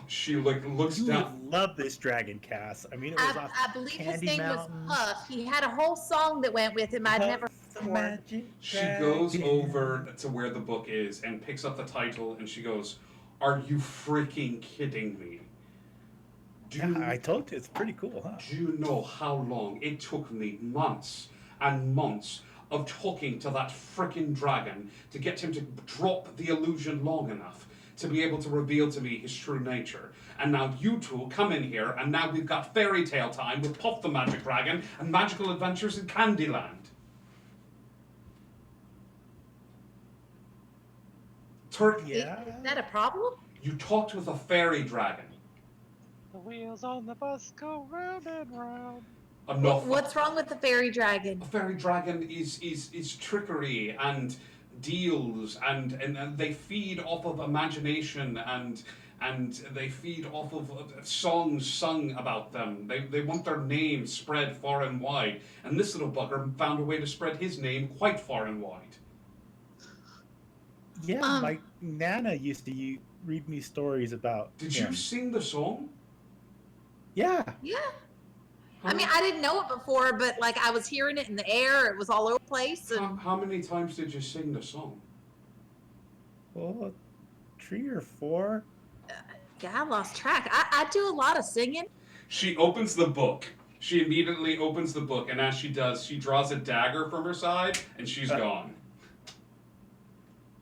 She looks You down. would love this dragon, Cass. I mean, it was off I believe his Candy name Mountain. was Puff. He had a whole song that went with him. I'd never The before. magic She goes dragon. over to where the book is and picks up the title and she goes, are you freaking kidding me? Yeah, I told you, it's pretty cool, huh? Do you know how long it took me, months and months of talking to that freaking dragon to get him to drop the illusion long enough to be able to reveal to me his true nature? And now you two come in here and now we've got fairy tale time with Puff the Magic Dragon and magical adventures in Candyland. Turk, Yeah. Is that a problem? you talked with a fairy dragon. The wheels on the bus go round and round. enough. What's wrong with the fairy dragon? A fairy dragon is trickery and deals, and they feed off of imagination, and they feed off of songs sung about them. They want their name spread far and wide, and this little bugger found a way to spread his name quite far and wide. Yeah, my Nana used to read me stories about Did him. you sing the song? Yeah. Yeah. I mean, I didn't know it before, but like I was hearing it in the air. It was all over the place. And How many times did you sing the song? Well, 3 or 4. yeah, I lost track. I do a lot of singing. She opens the book. She immediately opens the book, and as she does, she draws a dagger from her side, and she's gone.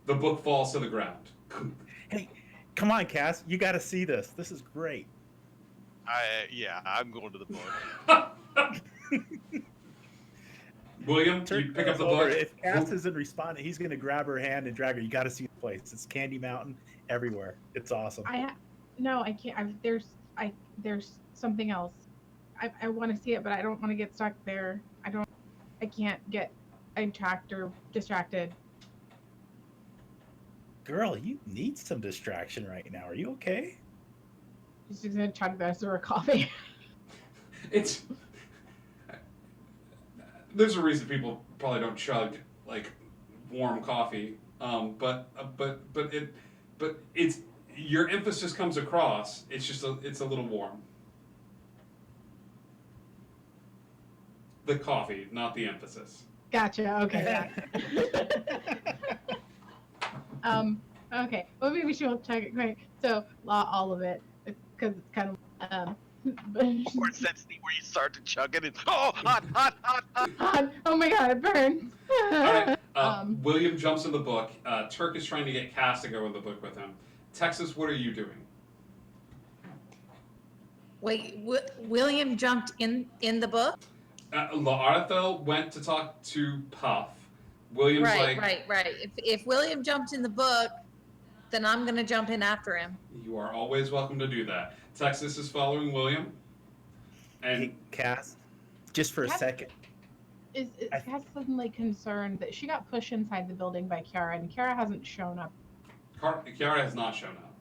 The book falls to the ground. Hey, come on, Cass. You got to see this. This is great. I'm going to the book. William, do you pick up the book? If Cass isn't responding, he's going to grab her hand and drag her. You got to see the place. It's Candy Mountain everywhere. It's awesome. No, I can't. There's something else. I want to see it, but I don't want to get stuck there. I can't get tracked or distracted. Girl, you need some distraction right now. Are you okay? She's gonna chug the rest of her coffee. There's a reason people probably don't chug like warm coffee. But it's your emphasis comes across. It's just it's a little warm. The coffee, not the emphasis. Gotcha. Okay. Okay. Well, maybe she won't chug it. Great. So, all of it, because it's kind of Or it's that scene where you start to chug it and hot. hot. Oh my god, it burns. All right. William jumps in the book. Turk is trying to get Cass to go in the book with him. Texas, what are you doing? Wait, William jumped in the book? La'arthel went to talk to Puff. William's Right. If William jumped in the book, then I'm going to jump in after him. You are always welcome to do that. Texas is following William. And Hey, Cass, just for a second. Is Cass suddenly concerned that she got pushed inside the building by Kiara, and Kiara hasn't shown up? Kiara has not shown up.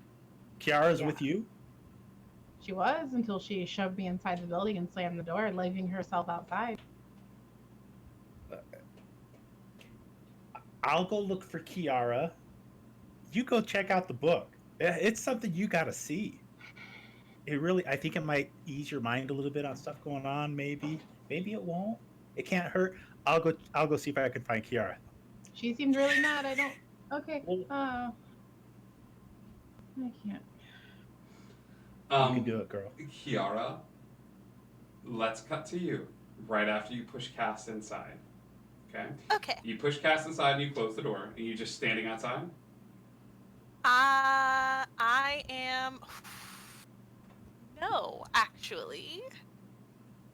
Kiara's with you? She was until she shoved me inside the building and slammed the door, leaving herself outside. I'll go look for Kiara. You go check out the book. It's something you got to see. I think it might ease your mind a little bit on stuff going on. Maybe it won't. It can't hurt. I'll go see if I can find Kiara. She seemed really mad. I don't. Okay. Well, I can't. You can do it, girl. Kiara, let's cut to you right after you push Cass inside. Okay? Okay. You push Cass inside and you close the door. Are you just standing outside? I am. No, actually.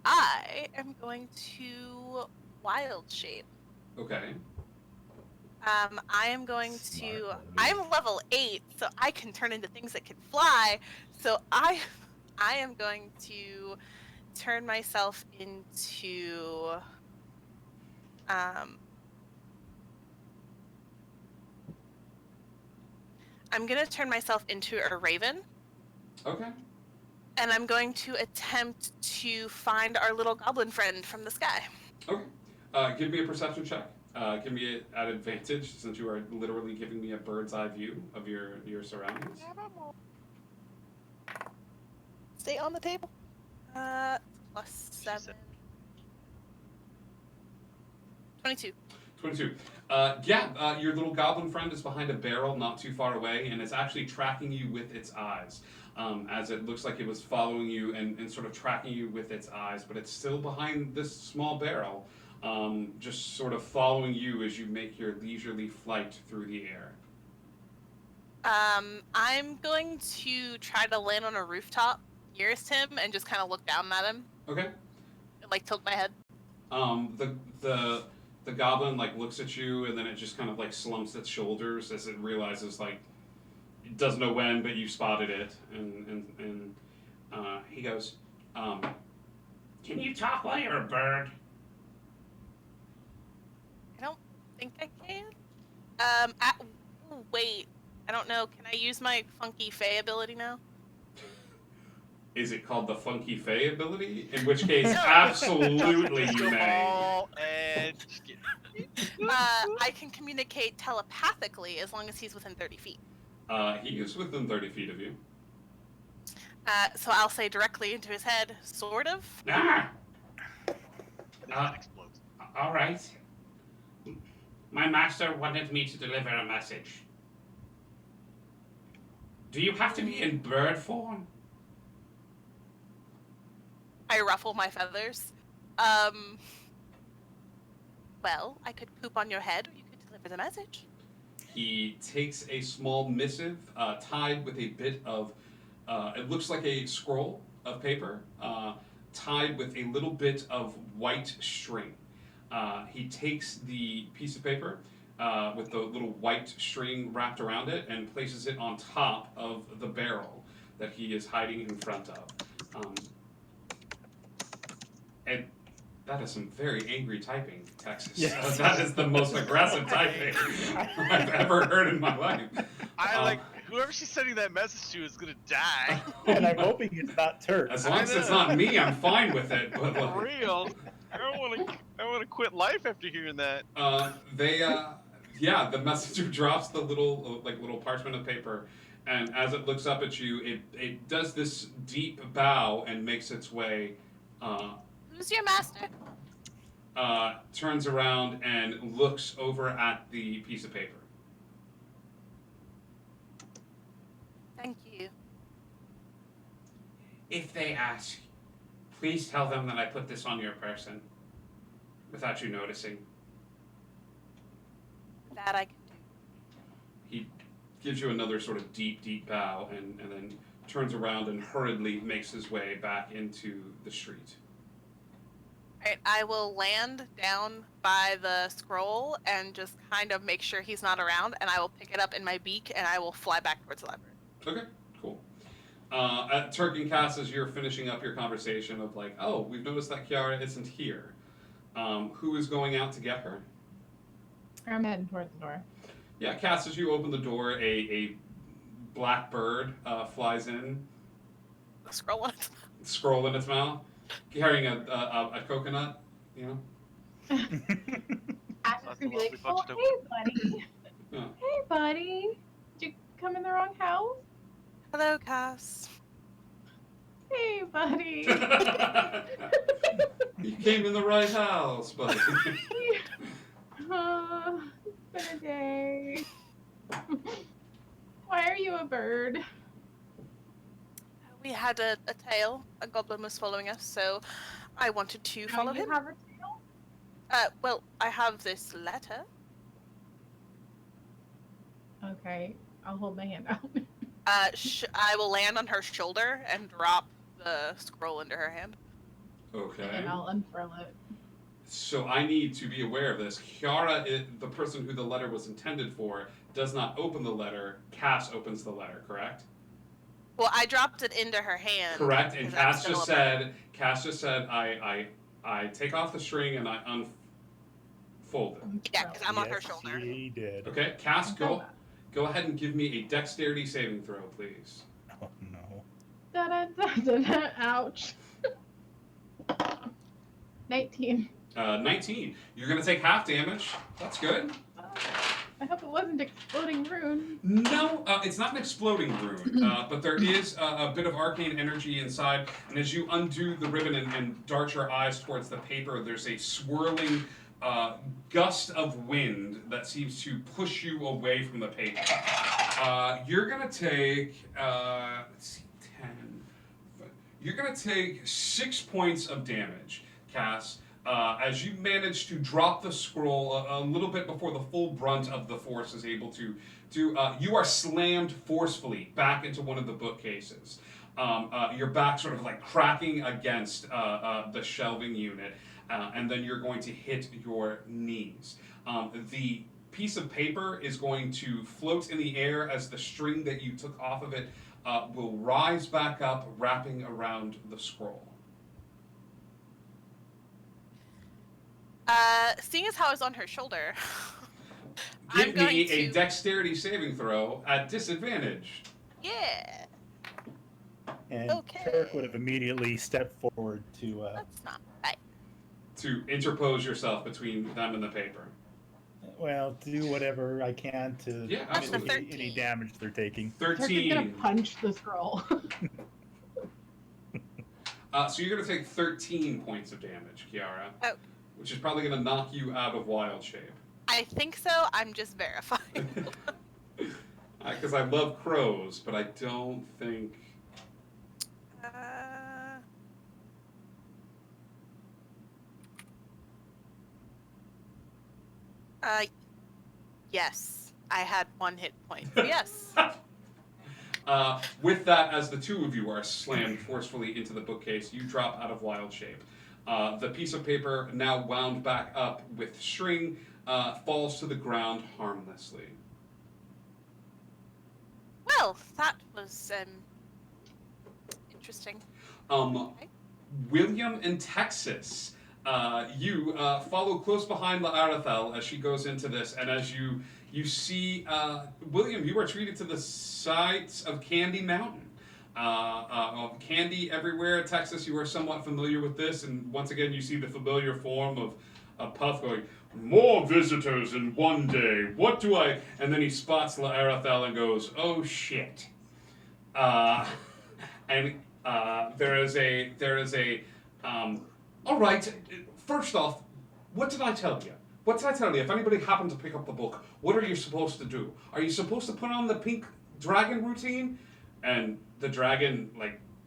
I am going to wild shape. Okay. I am going to. I'm level 8, so I can turn into things that can fly. So I am going to turn myself into. I'm gonna turn myself into a raven. Okay. And I'm going to attempt to find our little goblin friend from the sky. Okay. Give me a perception check. Give me it at advantage since you are literally giving me a bird's eye view of your surroundings. Stay on the table. +7. 22. 22. Your little goblin friend is behind a barrel not too far away, and it's actually tracking you with its eyes. As it looks like it was following you and sort of tracking you with its eyes, but it's still behind this small barrel, just sort of following you as you make your leisurely flight through the air. I'm going to try to land on a rooftop nearest him and just kind of look down at him. Okay. And, like, tilt my head. The goblin looks at you, and then it just kind of slumps its shoulders as it realizes it doesn't know when, but you spotted it, and he goes, Can you talk while you're a bird? I don't think I can. Wait. I don't know. Can I use my funky fey ability now? Is it called the Funky Fey ability? In which case, No. absolutely you may. Ball and just get- I can communicate telepathically as long as he's within 30 feet. He is within 30 feet of you. So I'll say directly into his head, sort of. Ah! and then it explodes. All right. My master wanted me to deliver a message. Do you have to be in bird form? I ruffle my feathers. Well, I could poop on your head, or you could deliver the message. He takes a small missive tied with a bit of, it looks like a scroll of paper, tied with a little bit of white string. He takes the piece of paper with the little white string wrapped around it and places it on top of the barrel that he is hiding in front of. And that is some very angry typing, Texas. Yes. That is the most aggressive typing I've ever heard in my life. I like whoever she's sending that message to is gonna die. And I'm hoping it's not Turk. As long as it's not me, I'm fine with it. But For like, real. I don't want to quit life after hearing that. the messenger drops the little parchment of paper, and as it looks up at you, it does this deep bow and makes its way. Who's your master? Turns around and looks over at the piece of paper. Thank you. If they ask, please tell them that I put this on your person without you noticing. That I can do. He gives you another sort of deep bow and then turns around and hurriedly makes his way back into the street. Alright, I will land down by the scroll and just kind of make sure he's not around, and I will pick it up in my beak and I will fly back towards the library. Okay, cool. At Turk and Cass, as you're finishing up your conversation of like, oh, we've noticed that Kiara isn't here. Who is going out to get her? I'm heading towards the door. Yeah, Cass, as you open the door, a black bird flies in, The scroll on it. scroll in its mouth, carrying a coconut, you know? I'm That's just gonna be a like, lovely oh, bunch hey, buddy. Yeah. Hey, buddy. Did you come in the wrong house? Hello, Cass. Hey, buddy. You came in the right house, buddy. It's been a day. Why are you a bird? We had a tail. A goblin was following us, so I wanted to follow you him. have a tail? Well, I have this letter. Okay, I'll hold my hand out. I will land on her shoulder and drop the scroll into her hand. Okay. And I'll unfurl it. So I need to be aware of this. Kiara, the person who the letter was intended for, does not open the letter. Cass opens the letter, correct? Well, I dropped it into her hand. Correct. And because I'm Cass still just a bird. said, I take off the string and I unfold it. Yeah, because I'm on her Yes, shoulder. He did. Okay, Cass, go ahead and give me a dexterity saving throw, please. Oh no. Da-da-da-da-da. Ouch. 19. 19. You're gonna take half damage. That's good. I hope it wasn't exploding rune. No, it's not an exploding rune, but there is a bit of arcane energy inside. And as you undo the ribbon and dart your eyes towards the paper, there's a swirling gust of wind that seems to push you away from the paper. You're gonna take, let's see, 10. You're gonna take 6 points of damage, Cass. As you manage to drop the scroll a little bit before the full brunt of the force is able to you are slammed forcefully back into one of the bookcases. Your back sort of like cracking against the shelving unit, and then you're going to hit your knees. The piece of paper is going to float in the air as the string that you took off of it will rise back up, wrapping around the scroll. Seeing as how I was on her shoulder, Give I'm going me a to. dexterity saving throw at disadvantage. Yeah. And Okay. Turk would have immediately stepped forward to. That's not right. To interpose yourself between them and the paper. Well, do whatever I can to Yeah, That's the absolutely. mitigate any 13. damage they're taking. Turk is gonna 13. punch the scroll. So you're going to take 13 points of damage, Kiara. Oh. Which is probably going to knock you out of wild shape. I think so. I'm just verifying. Because I love crows, but I don't think... Yes. I had 1 hit point. So yes. With that, as the two of you are slammed forcefully into the bookcase, you drop out of wild shape. The piece of paper, now wound back up with string, falls to the ground harmlessly. Well, that was interesting. Okay. William and Texas, you follow close behind La'Arathel as she goes into this, and as you see, William, you are treated to the sights of Candy Mountain. Of candy everywhere. Texas, you are somewhat familiar with this, and once again, you see the familiar form of Puff going, "More visitors in one day. What do I?" And then he spots La'Arathel and goes, "Oh shit!" And there is a. All right. First off, what did I tell you? What did I tell you? If anybody happened to pick up the book, what are you supposed to do? Are you supposed to put on the pink dragon routine? And the dragon,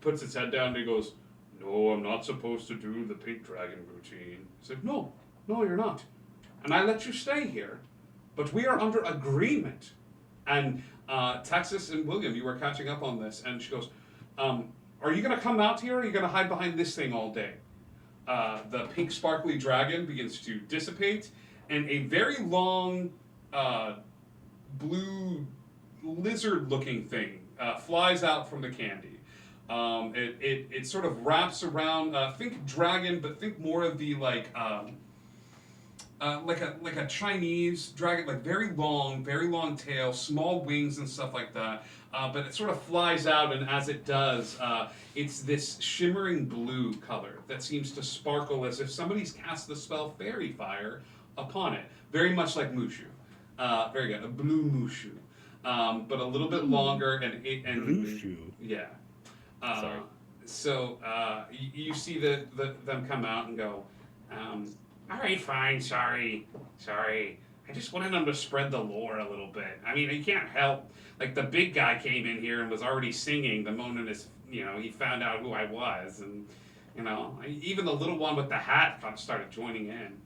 puts its head down and he goes, "No, I'm not supposed to do the pink dragon routine." I said, No, you're not. And I let you stay here, but we are under agreement. And Texas and William, you were catching up on this, and she goes, are you going to come out here, or are you going to hide behind this thing all day? The pink sparkly dragon begins to dissipate, and a very long blue lizard-looking thing flies out from the candy. It sort of wraps around. Think dragon, but think more of the like a Chinese dragon, like very long tail, small wings and stuff like that. But it sort of flies out, and as it does, it's this shimmering blue color that seems to sparkle as if somebody's cast the spell Fairy Fire upon it. Very much like Mushu. Very good, a blue Mushu. But a little bit longer and Mushu. Yeah. Sorry. So you see them come out and go, all right, fine, sorry. I just wanted them to spread the lore a little bit. I mean, you can't help. Like, the big guy came in here and was already singing the moment he found out who I was. And, even the little one with the hat started joining in.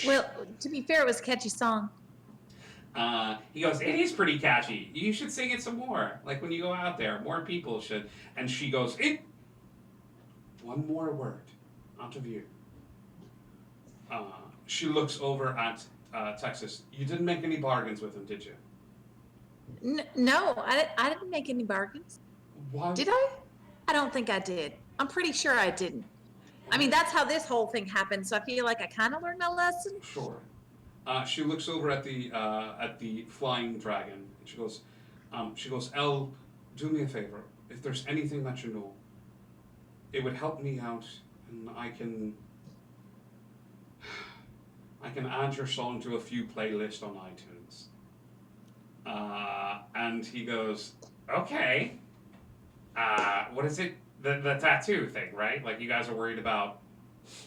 Well, to be fair, it was a catchy song. He goes, "It is pretty catchy. You should sing it some more. Like, when you go out there, more people should." And she goes, "One more word out of you." She looks over at Texas. "You didn't make any bargains with him, did you?" No, I didn't make any bargains. Why? Did I? I don't think I did. I'm pretty sure I didn't. I mean, that's how this whole thing happened, so I feel like I kind of learned my lesson. Sure. She looks over at the flying dragon, and she goes, "Elle, do me a favor. If there's anything that you know, it would help me out, and I can add your song to a few playlists on iTunes." And he goes, "Okay. What is it? The tattoo thing, right? Like, you guys are worried about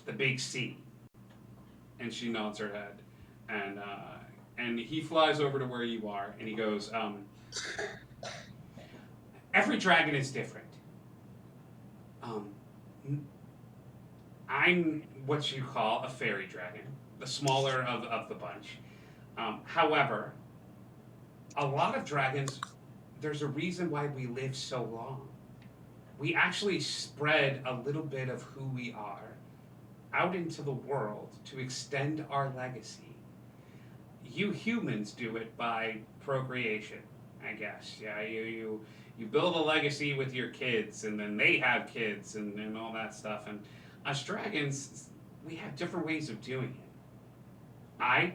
the big C." And she nods her head. And he flies over to where you are, and he goes, "Every dragon is different. I'm what you call a fairy dragon, the smaller of the bunch. However, a lot of dragons, there's a reason why we live so long. We actually spread a little bit of who we are out into the world to extend our legacy. You humans do it by procreation, I guess. Yeah, you build a legacy with your kids, and then they have kids, and all that stuff. And Us dragons, we have different ways of doing it. I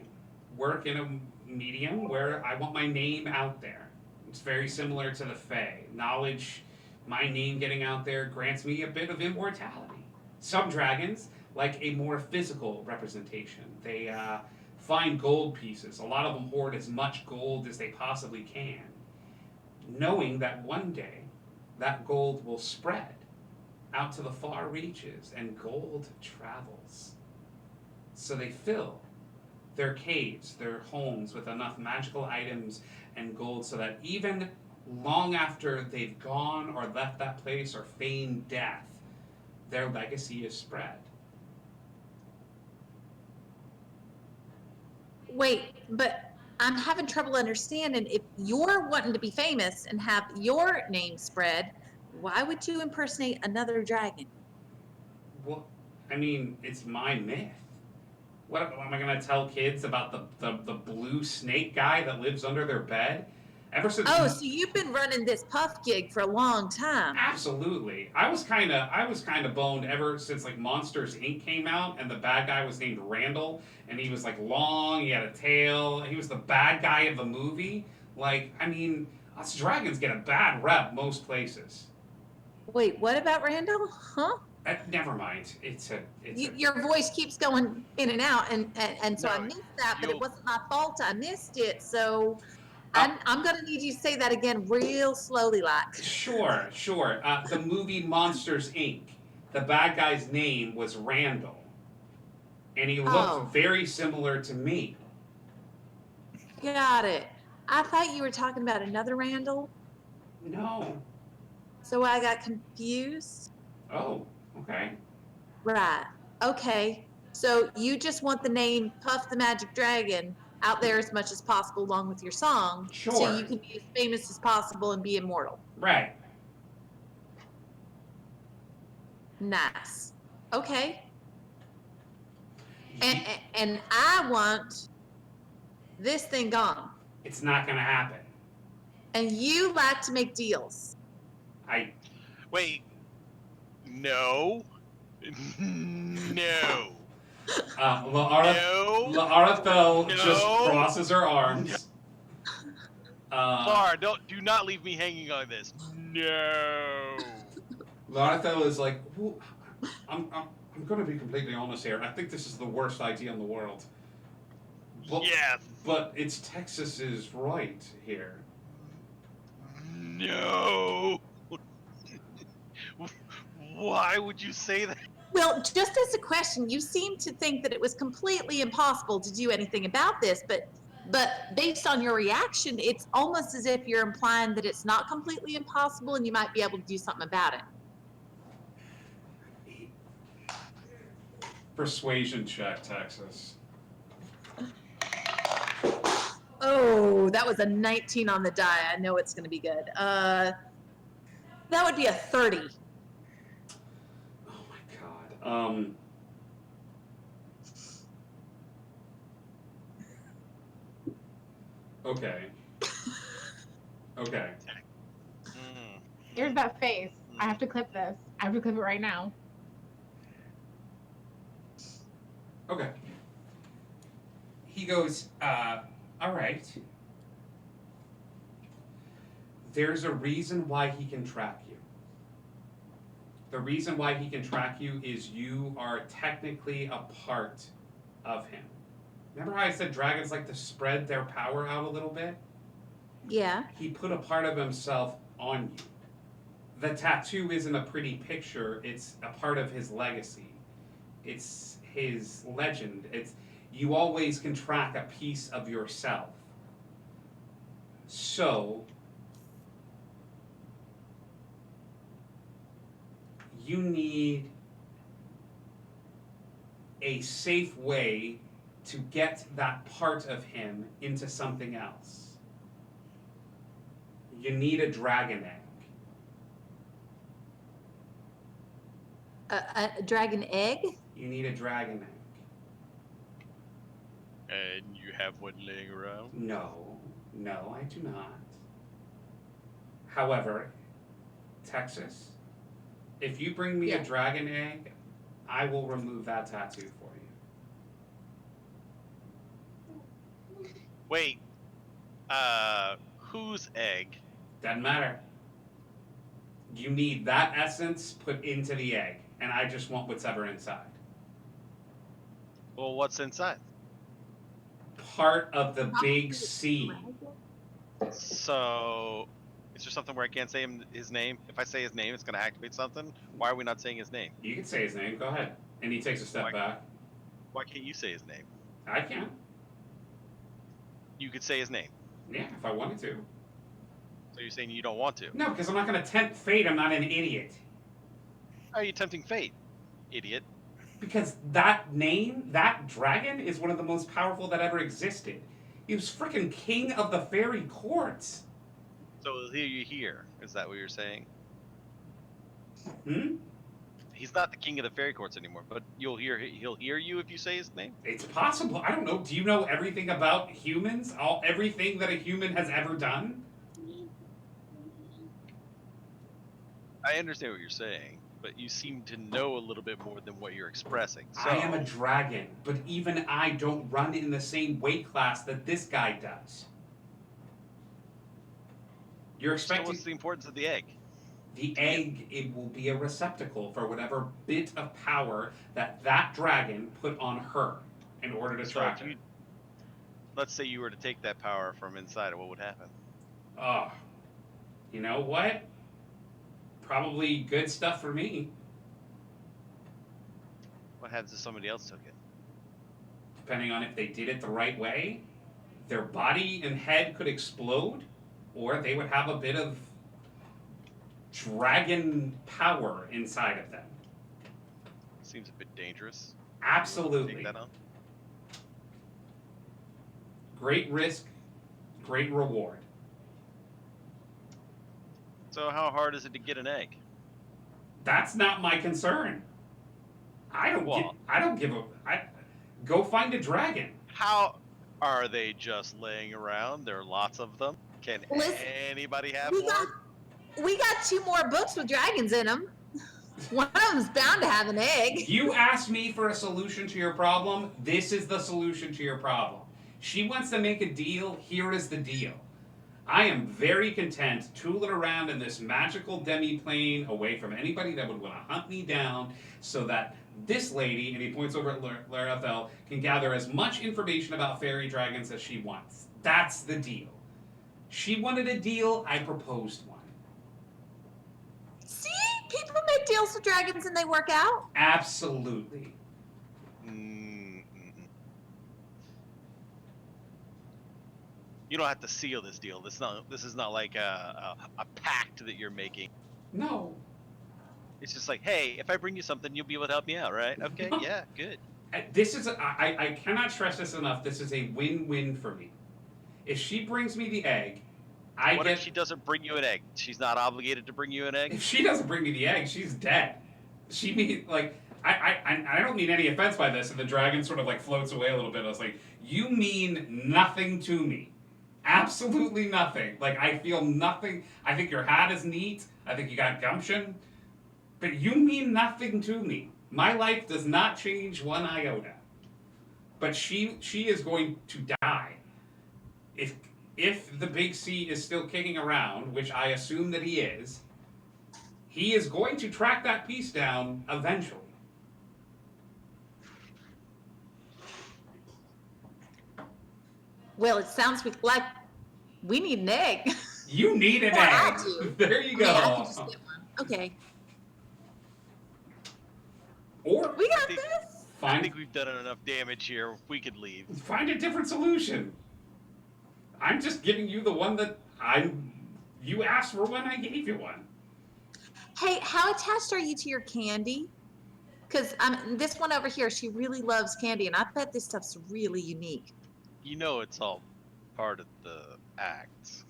work in a medium where I want my name out there. It's very similar to the Fae. Knowledge, my name getting out there grants me a bit of immortality. Some dragons like a more physical representation. They find gold pieces. A lot of them hoard as much gold as they possibly can, knowing that one day that gold will spread out to the far reaches and gold travels. So they fill their caves, their homes with enough magical items and gold so that even long after they've gone or left that place or feigned death, their legacy is spread. Wait, but I'm having trouble understanding. If you're wanting to be famous and have your name spread, why would you impersonate another dragon? Well, I mean, it's my myth. What am I gonna tell kids about the blue snake guy that lives under their bed? Ever since Oh, so you've been running this puff gig for a long time. Absolutely. I was kind of boned ever since like Monsters Inc. came out, and the bad guy was named Randall, and he was like long, he had a tail, he was the bad guy of the movie. Like, I mean, us dragons get a bad rep most places. Wait, what about Randall? Huh? Never mind. Your voice keeps going in and out, and so No, I missed that, but it you'll- wasn't my fault. I missed it, so I'm gonna need you to say that again real slowly, like. Sure. The movie Monsters Inc. The bad guy's name was Randall, and he looked Oh. very similar to me. Got it. I thought you were talking about another Randall, No. so I got confused. Oh, okay. Right. Okay. So you just want the name Puff the Magic Dragon out there as much as possible along with your song, so Sure. you can be as famous as possible and be immortal. Right. Nice. Okay. And I want this thing gone. It's not gonna happen. And you like to make deals. Wait. No. No. No. Larathel No. just crosses her arms. Lar, do not leave me hanging on this. No. Larathel is like, well, I'm going to be completely honest here. I think this is the worst idea in the world. Yes. But it's Texas's right here. No. Why would you say that? Well, just as a question, you seem to think that it was completely impossible to do anything about this, but based on your reaction, it's almost as if you're implying that it's not completely impossible and you might be able to do something about it. Persuasion check, Texas. Oh, that was a 19 on the die. I know it's going to be good. That would be a 30. Oh my god. Okay. Okay. Here's that face. I have to clip this. I have to clip it right now. Okay. He goes, all right. There's a reason why he can track you. The reason why he can track you is you are technically a part of him. Remember how I said dragons like to spread their power out a little bit? Yeah. He put a part of himself on you. The tattoo isn't a pretty picture, it's a part of his legacy. It's his legend. It's you always can track a piece of yourself. So you need a safe way to get that part of him into something else. You need a dragon egg. A dragon egg? You need a dragon egg. And you have one laying around? No, I do not. However, Texas, if you bring me a dragon egg, I will remove that tattoo for you. Wait. Whose egg? Doesn't matter. You need that essence put into the egg, and I just want what's ever inside. Well, what's inside? Part of the big C. So, is there something where I can't say his name? If I say his name, it's going to activate something? Why are we not saying his name? You can say his name. Go ahead. And he takes a step back. Why can't you say his name? I can. You could say his name. Yeah, if I wanted to. So you're saying you don't want to? No, because I'm not going to tempt fate. I'm not an idiot. How are you tempting fate, idiot? Because that name, that dragon, is one of the most powerful that ever existed. He was freaking king of the fairy courts. So he'll hear you here. Is that what you're saying? Hmm? He's not the king of the fairy courts anymore, but he'll hear you if you say his name? It's possible. I don't know. Do you know everything about humans? Everything that a human has ever done? I understand what you're saying, but you seem to know a little bit more than what you're expressing. So, I am a dragon, but even I don't run in the same weight class that this guy does. You're so expecting... what's the importance of the egg? The egg, it will be a receptacle for whatever bit of power that dragon put on her in order to So track if her. let's say you were to take that power from inside it, what would happen? Oh, you know what? Probably good stuff for me. What happens if somebody else took it? Depending on if they did it the right way, their body and head could explode, or they would have a bit of dragon power inside of them. Seems a bit dangerous. Absolutely. Take that on? Great risk, great reward. So how hard is it to get an egg? That's not my concern. I don't give a. Go find a dragon. How are they just laying around? There are lots of them. Can Listen, anybody have we one? we got 2 more books with dragons in them. One of them's bound to have an egg. You asked me for a solution to your problem. This is the solution to your problem. She wants to make a deal. Here is the deal. I am very content tooling around in this magical demi-plane away from anybody that would want to hunt me down so that this lady, and he points over at Larethel, can gather as much information about fairy dragons as she wants. That's the deal. She wanted a deal, I proposed one. See? People make deals with dragons and they work out. Absolutely. You don't have to seal this deal. This is not like a pact that you're making. No. It's just like, hey, if I bring you something, you'll be able to help me out, right? Okay, No. yeah, good. This is, I cannot stress this enough, this is a win-win for me. If she brings me the egg, What if she doesn't bring you an egg? She's not obligated to bring you an egg? If she doesn't bring me the egg, she's dead. She mean, like, I don't mean any offense by this, and the dragon sort of like floats away a little bit. I was like, you mean nothing to me. Absolutely nothing. Like, I feel nothing. I think your hat is neat. I think you got gumption. But you mean nothing to me. My life does not change one iota. But she is going to die. If the big C is still kicking around, which I assume that he is going to track that piece down eventually. Well, it sounds like we need an egg. You need an Or I egg. do. There you go. I mean, I could just get one. Okay. Or We got think- this. I think we've done enough damage here. We could leave. find a different solution. I'm just giving you the one that you asked for one, I gave you one. Hey, how attached are you to your candy? Because this one over here, she really loves candy, and I bet this stuff's really unique. You know it's all part of the act.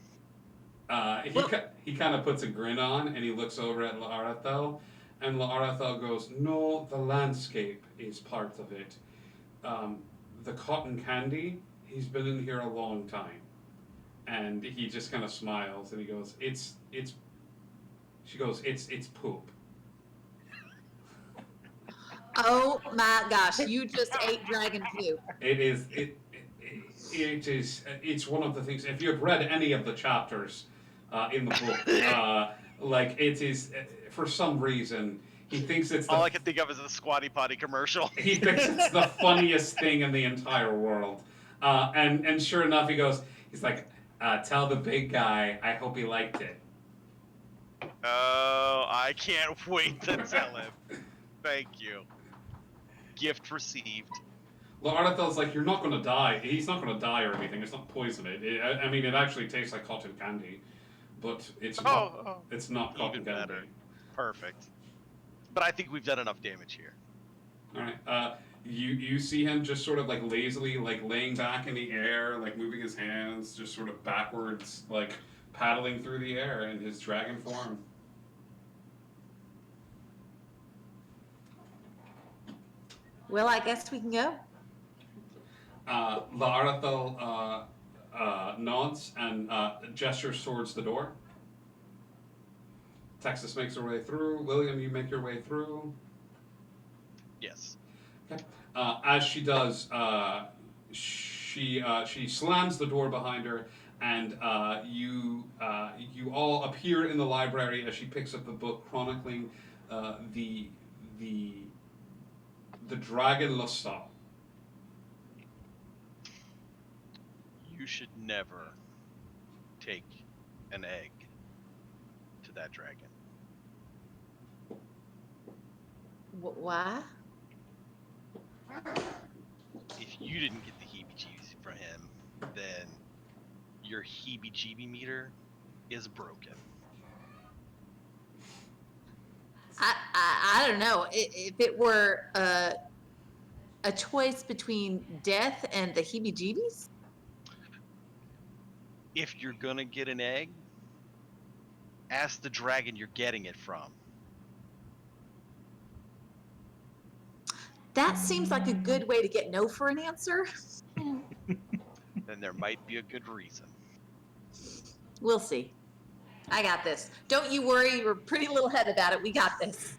He kind of puts a grin on, and he looks over at Larethel, and Larethel goes, "No, the landscape is part of it. The cotton candy, he's been in here a long time." And he just kind of smiles, and he goes, She goes, it's poop. Oh my gosh, you just ate dragon puke. It's one of the things. If you have read any of the chapters in the book, like it is for some reason he thinks it's All I can think of is the Squatty Potty commercial. he thinks it's the funniest thing in the entire world. And sure enough, he's like, tell the big guy I hope he liked it. Oh, I can't wait to tell him. Thank you. Gift received. Larathel's like, you're not going to die. He's not going to die or anything. It's not poison. I mean, it actually tastes like cotton candy, but it's not. It's not cotton Even candy. better. Perfect. But I think we've done enough damage here. All right. You see him just sort of like lazily like laying back in the air, like moving his hands, just sort of backwards, like paddling through the air in his dragon form. Well, I guess we can go. Laarathel nods and gestures towards the door. Texas makes her way through. William, you make your way through. Yes. Okay. As she does, she slams the door behind her, and you all appear in the library as she picks up the book chronicling the Dragon Lustal. You should never take an egg to that dragon. Why? If you didn't get the heebie-jeebies for him, then your heebie-jeebie meter is broken. I don't know. If it were a choice between death and the heebie-jeebies? If you're gonna get an egg, ask the dragon you're getting it from. That seems like a good way to get no for an answer. Then there might be a good reason. We'll see. I got this. Don't you worry your pretty little head about it. We got this.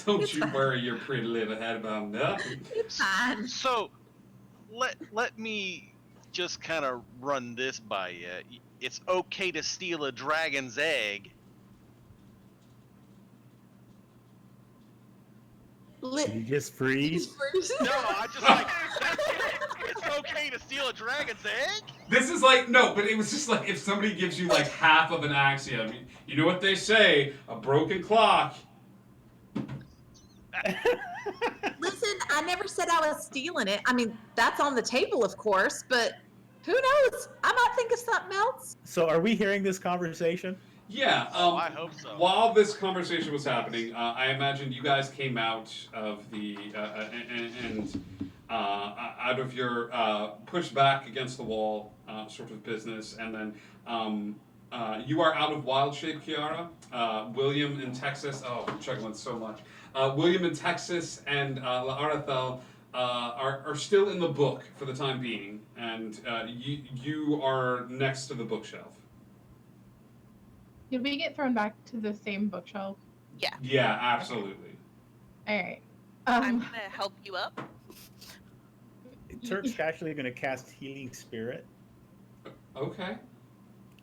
Don't you worry your pretty little head about nothing. It's fine. So, let me just kind of run this by you. It's okay to steal a dragon's egg. Did you just freeze? No, I just like, it's okay to steal a dragon's egg? This is like, no, but it was just like if somebody gives you like half of an axiom. You know what they say? A broken clock. Listen, I never said I was stealing it. I mean, that's on the table, of course, but who knows? I might think of something else. So are we hearing this conversation? Yeah. I hope so. While this conversation was happening, I imagine you guys came out of the out of your pushed back against the wall sort of business, and then you are out of wild shape, Kiara. William in Texas. Oh, I'm chuckling so much. William in Texas and Laarathel are still in the book for the time being, and you are next to the bookshelf. Did we get thrown back to the same bookshelf? Yeah. Yeah, absolutely. All right. I'm gonna help you up. Turk's actually going to cast Healing Spirit Okay.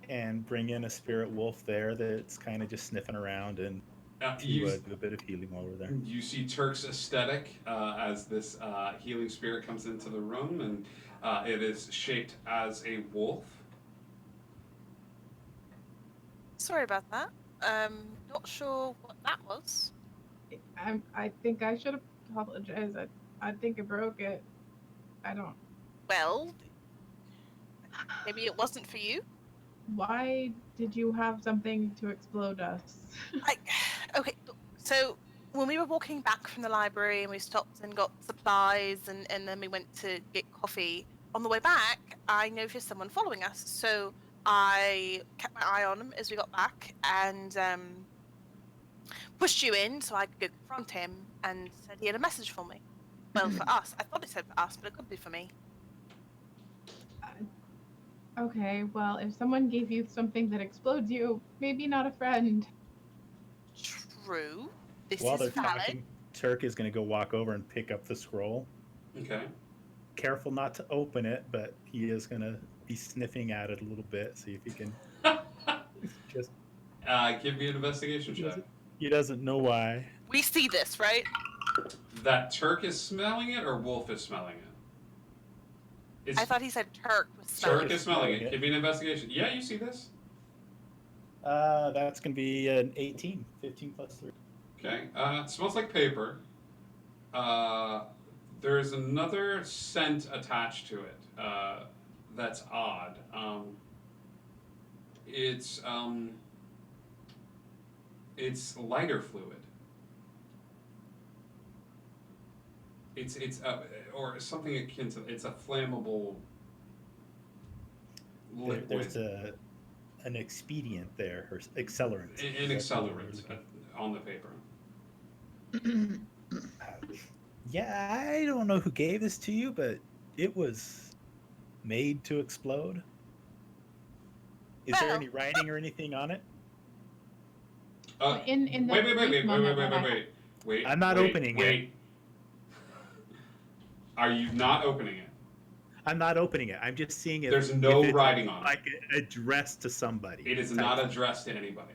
and bring in a spirit wolf there that's kind of just sniffing around and You do a bit of healing while we're there. You see Turk's aesthetic as this healing spirit comes into the room, and it is shaped as a wolf. Sorry about that. Not sure what that was. I think I should apologize. I think I broke it. I don't. Well, maybe it wasn't for you. Why did you have something to explode us? Okay, so when we were walking back from the library and we stopped and got supplies and then we went to get coffee, on the way back, I noticed someone following us. So I kept my eye on him as we got back and pushed you in so I could go confront him and said he had a message for me. Well, for us. I thought it said for us, but it could be for me. Okay, well, if someone gave you something that explodes you, maybe not a friend. True. This While is they're valid. talking, Turk is going to go walk over and pick up the scroll. Okay. Careful not to open it, but he is going to be sniffing at it a little bit, see if he can just... Give me an investigation check. He doesn't know why. We see this, right? That Turk is smelling it, or Wolf is smelling it? I thought he said Turk was smelling Turk is smelling it. Give me an investigation. Yeah, you see this. That's going to be an 18. 15 plus 3. Okay. It smells like paper. There's another scent attached to it that's odd. It's lighter fluid. It's or something akin to, it's a flammable liquid. There's an expedient there, or accelerant. An accelerant on the paper. Yeah, I don't know who gave this to you, but it was made to explode. Is there any writing or anything on it? In the Wait. I'm not opening it. Are you not opening it? I'm not opening it. I'm just seeing if there's no if it's writing on it. Like addressed to somebody. It is not addressed to anybody.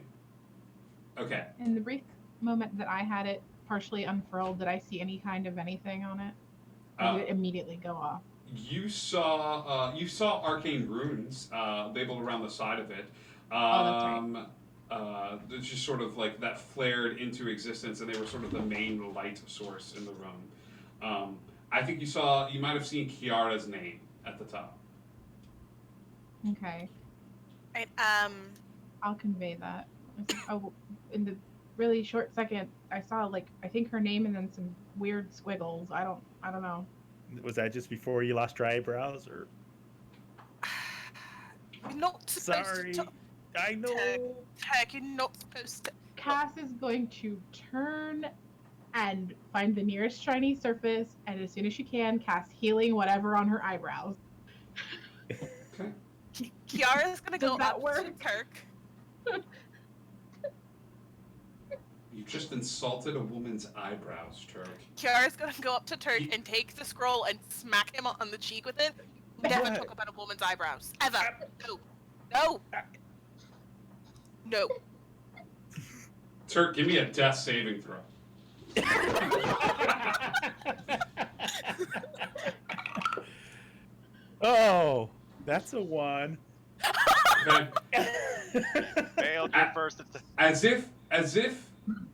Okay. In the brief moment that I had it partially unfurled, did I see any kind of anything on it? Or did it immediately go off? You saw arcane runes labeled around the side of it. That's It's just sort of like that flared into existence, and they were sort of the main light source in the room. I think you might have seen Kiara's name at the top. Okay. Right, I'll convey that. Oh, in the really short second, I saw I think her name and then some weird squiggles. I don't know. Was that just before you lost your eyebrows, or? You're not supposed Sorry, to talk. I know. Tag, you're not supposed to. Cass is going to turn and find the nearest shiny surface, and as soon as she can, cast healing whatever on her eyebrows. Okay. Kiara's gonna go Does that up work? to Turk. You just insulted a woman's eyebrows, Turk. Kiara's gonna go up to Turk and take the scroll and smack him on the cheek with it. Never What? talk about a woman's eyebrows. Ever. No. No. No. Turk, give me a death saving throw. Oh, that's a 1. Okay. Failed your first. As if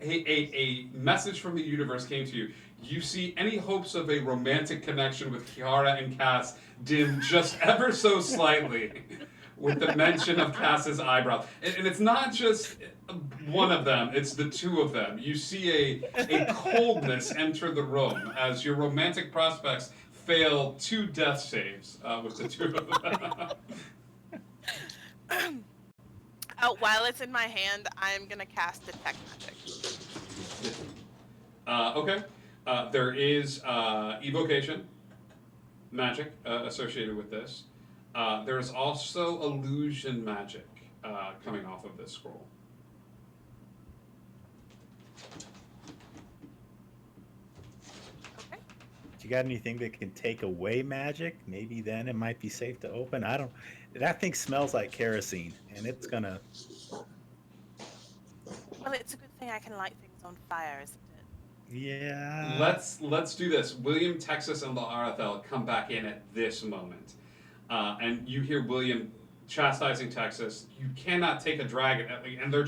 a message from the universe came to you. You see any hopes of a romantic connection with Kiara and Cass dim just ever so slightly with the mention of Cass's eyebrows. And it's not just one of them, it's the two of them. You see a coldness enter the room as your romantic prospects fail 2 death saves with the two of them. While it's in my hand, I'm gonna cast Detect Magic. Okay. There is evocation magic associated with this. There is also illusion magic coming off of this scroll. Okay. You got anything that can take away magic? Maybe then it might be safe to open. I don't. That thing smells like kerosene, and it's gonna. Well, it's a good thing I can light things on fire, isn't it? Yeah. Let's do this. William, Texas, and La'Arathel come back in at this moment, and you hear William chastising Texas. You cannot take a dragon, and they're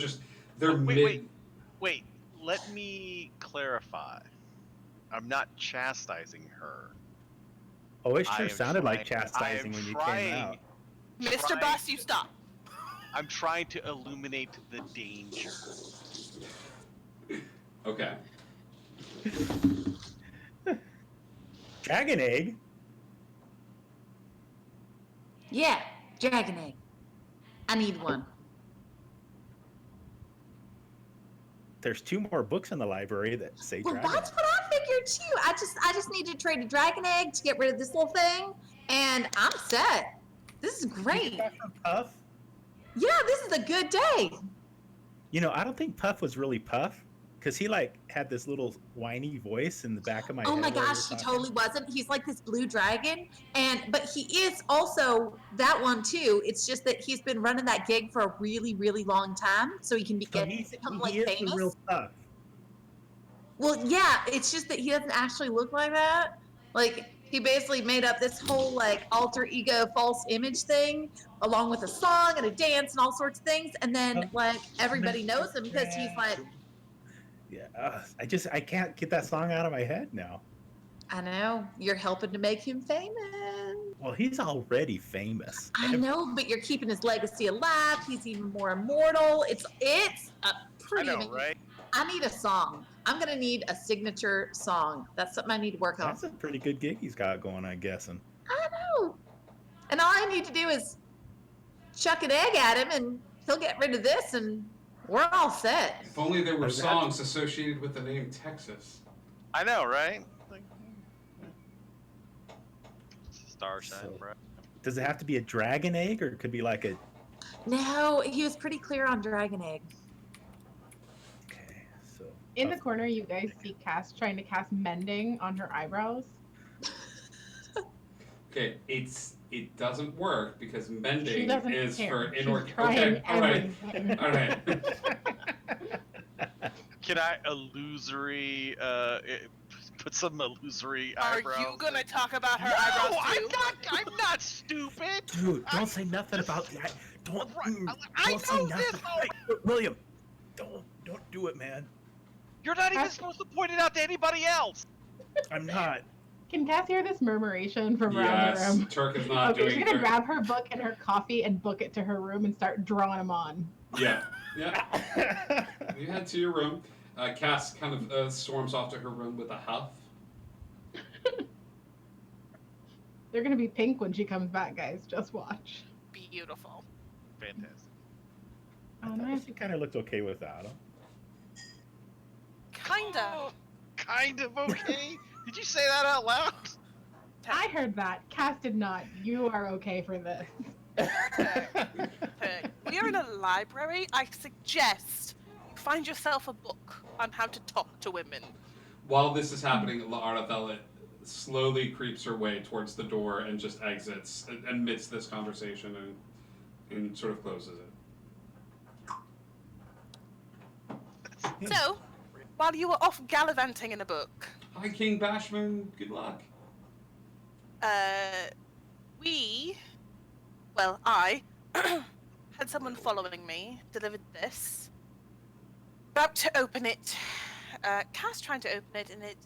Wait. Let me clarify. I'm not chastising her. Oh, it I sure am sounded like trying- chastising when you came out. Mr. Boss, you stop. I'm trying to illuminate the danger. Okay. Dragon egg. Yeah, dragon egg. I need one. There's 2 more books in the library that say Well, dragon. that's what I figured too. I just need to trade a dragon egg to get rid of this little thing, and I'm set. This is Did you great. get that from Puff? Yeah, this is a good day. You know, I don't think Puff was really Puff, because he like had this little whiny voice in the back of my Oh head. my while we gosh, were he talking. totally wasn't. He's like this blue dragon, but he is also that one too. It's just that he's been running that gig for a really, really long time, so he can So become he like is the famous. real stuff. Well, yeah, it's just that he doesn't actually look like that. Like he basically made up this whole like alter ego false image thing along with a song and a dance and all sorts of things, and then like everybody knows him because he's like, Yeah, I can't get that song out of my head now. I know, you're helping to make him famous. Well, he's already famous. I know, but you're keeping his legacy alive. He's even more immortal. It's a pretty I know, amazing. right? I need a song. I'm gonna need a signature song. That's something I need to work on. That's a pretty good gig he's got going, I'm guessing. I know. And all I need to do is chuck an egg at him, and he'll get rid of this, and we're all set. If only there were Does that- songs associated with the name Texas. I know, right? Like, Starshine, So- bro. Does it have to be a dragon egg, or it could be like a? No, he was pretty clear on Dragon Egg. Okay, so In the corner, you guys see Cass trying to cast mending on her eyebrows. Okay, it doesn't work because She mending doesn't is care. for She's inorganic. trying Okay, all right, everything. all right. Can I illusory put some illusory Are eyebrows? you gonna in? talk about her No, eyebrows I'm too? not. I'm not stupid. dude, don't say nothing about that. Don't. I Don't say know nothing. this. Hey, William, don't do it, man. You're not even Cass- supposed to point it out to anybody else. I'm not. Can Cass hear this murmuration from around the Yes, room? Turk is not Okay, she's doing gonna her. grab her book and her coffee and book it to her room and start drawing them on. Yeah, yeah. You head to your room. Cass kind of storms off to her room with a huff. They're gonna be pink when she comes back, guys. Just watch. Beautiful. Fantastic. She kind of looked okay without him. Kinda. Oh, kind of okay. Did you say that out loud? I heard that. Cass did not. You are okay for this. We are in a library. I suggest you find yourself a book on how to talk to women. While this is happening, Arabella slowly creeps her way towards the door and just exits amidst this conversation and sort of closes it. So, while you were off gallivanting in a book, Hi, King Bashman. Good luck. I had someone following me, delivered this. About to open it. Cass trying to open it, and it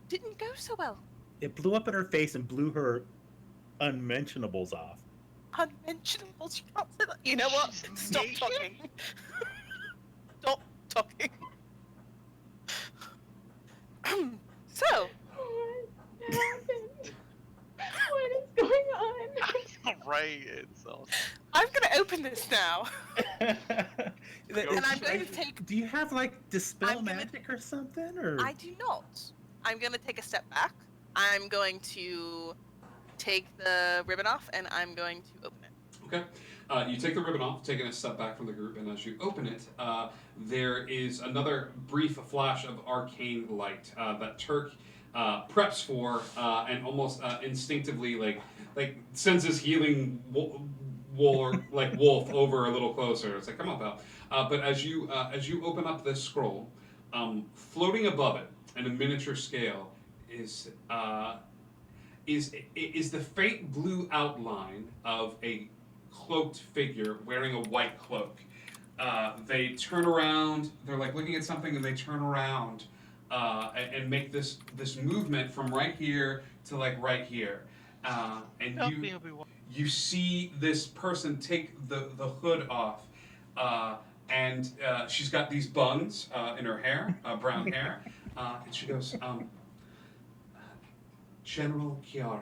didn't go so well. It blew up in her face and blew her unmentionables off. Unmentionable. You can't say that. You know what? Stop talking. Stop talking. So, What happened? What is going on? Right. It's all... I'm gonna open this now. And I'm going to take. Do you have like dispel I'm gonna- magic or something, or? I do not. I'm gonna take a step back. I'm going to take the ribbon off, and I'm going to open it. Okay. You take the ribbon off, taking a step back from the group, and as you open it, there is another brief flash of arcane light that Turk preps for, and almost instinctively like sends his healing wolf over a little closer. It's like, come on, pal. But as you open up this scroll, floating above it in a miniature scale is the faint blue outline of a cloaked figure wearing a white cloak. They turn around. They're like looking at something, and they turn around and make this movement from right here to like right here. And Help me, Obi-Wan. you see this person take the hood off, and she's got these buns in her hair, brown hair, and she goes, General Kiara,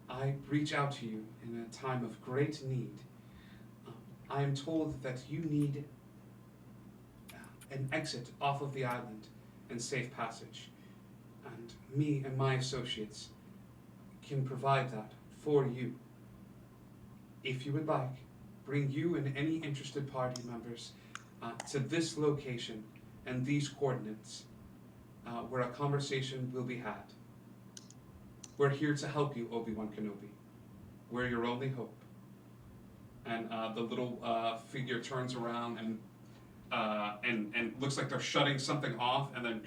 I reach out to you in a time of great need. I am told that you need an exit off of the island and safe passage, and me and my associates can provide that for you. If you would like, bring you and any interested party members to this location and these coordinates, where a conversation will be had. We're here to help you, Obi-Wan Kenobi. We're your only hope. And the little figure turns around and looks like they're shutting something off, and then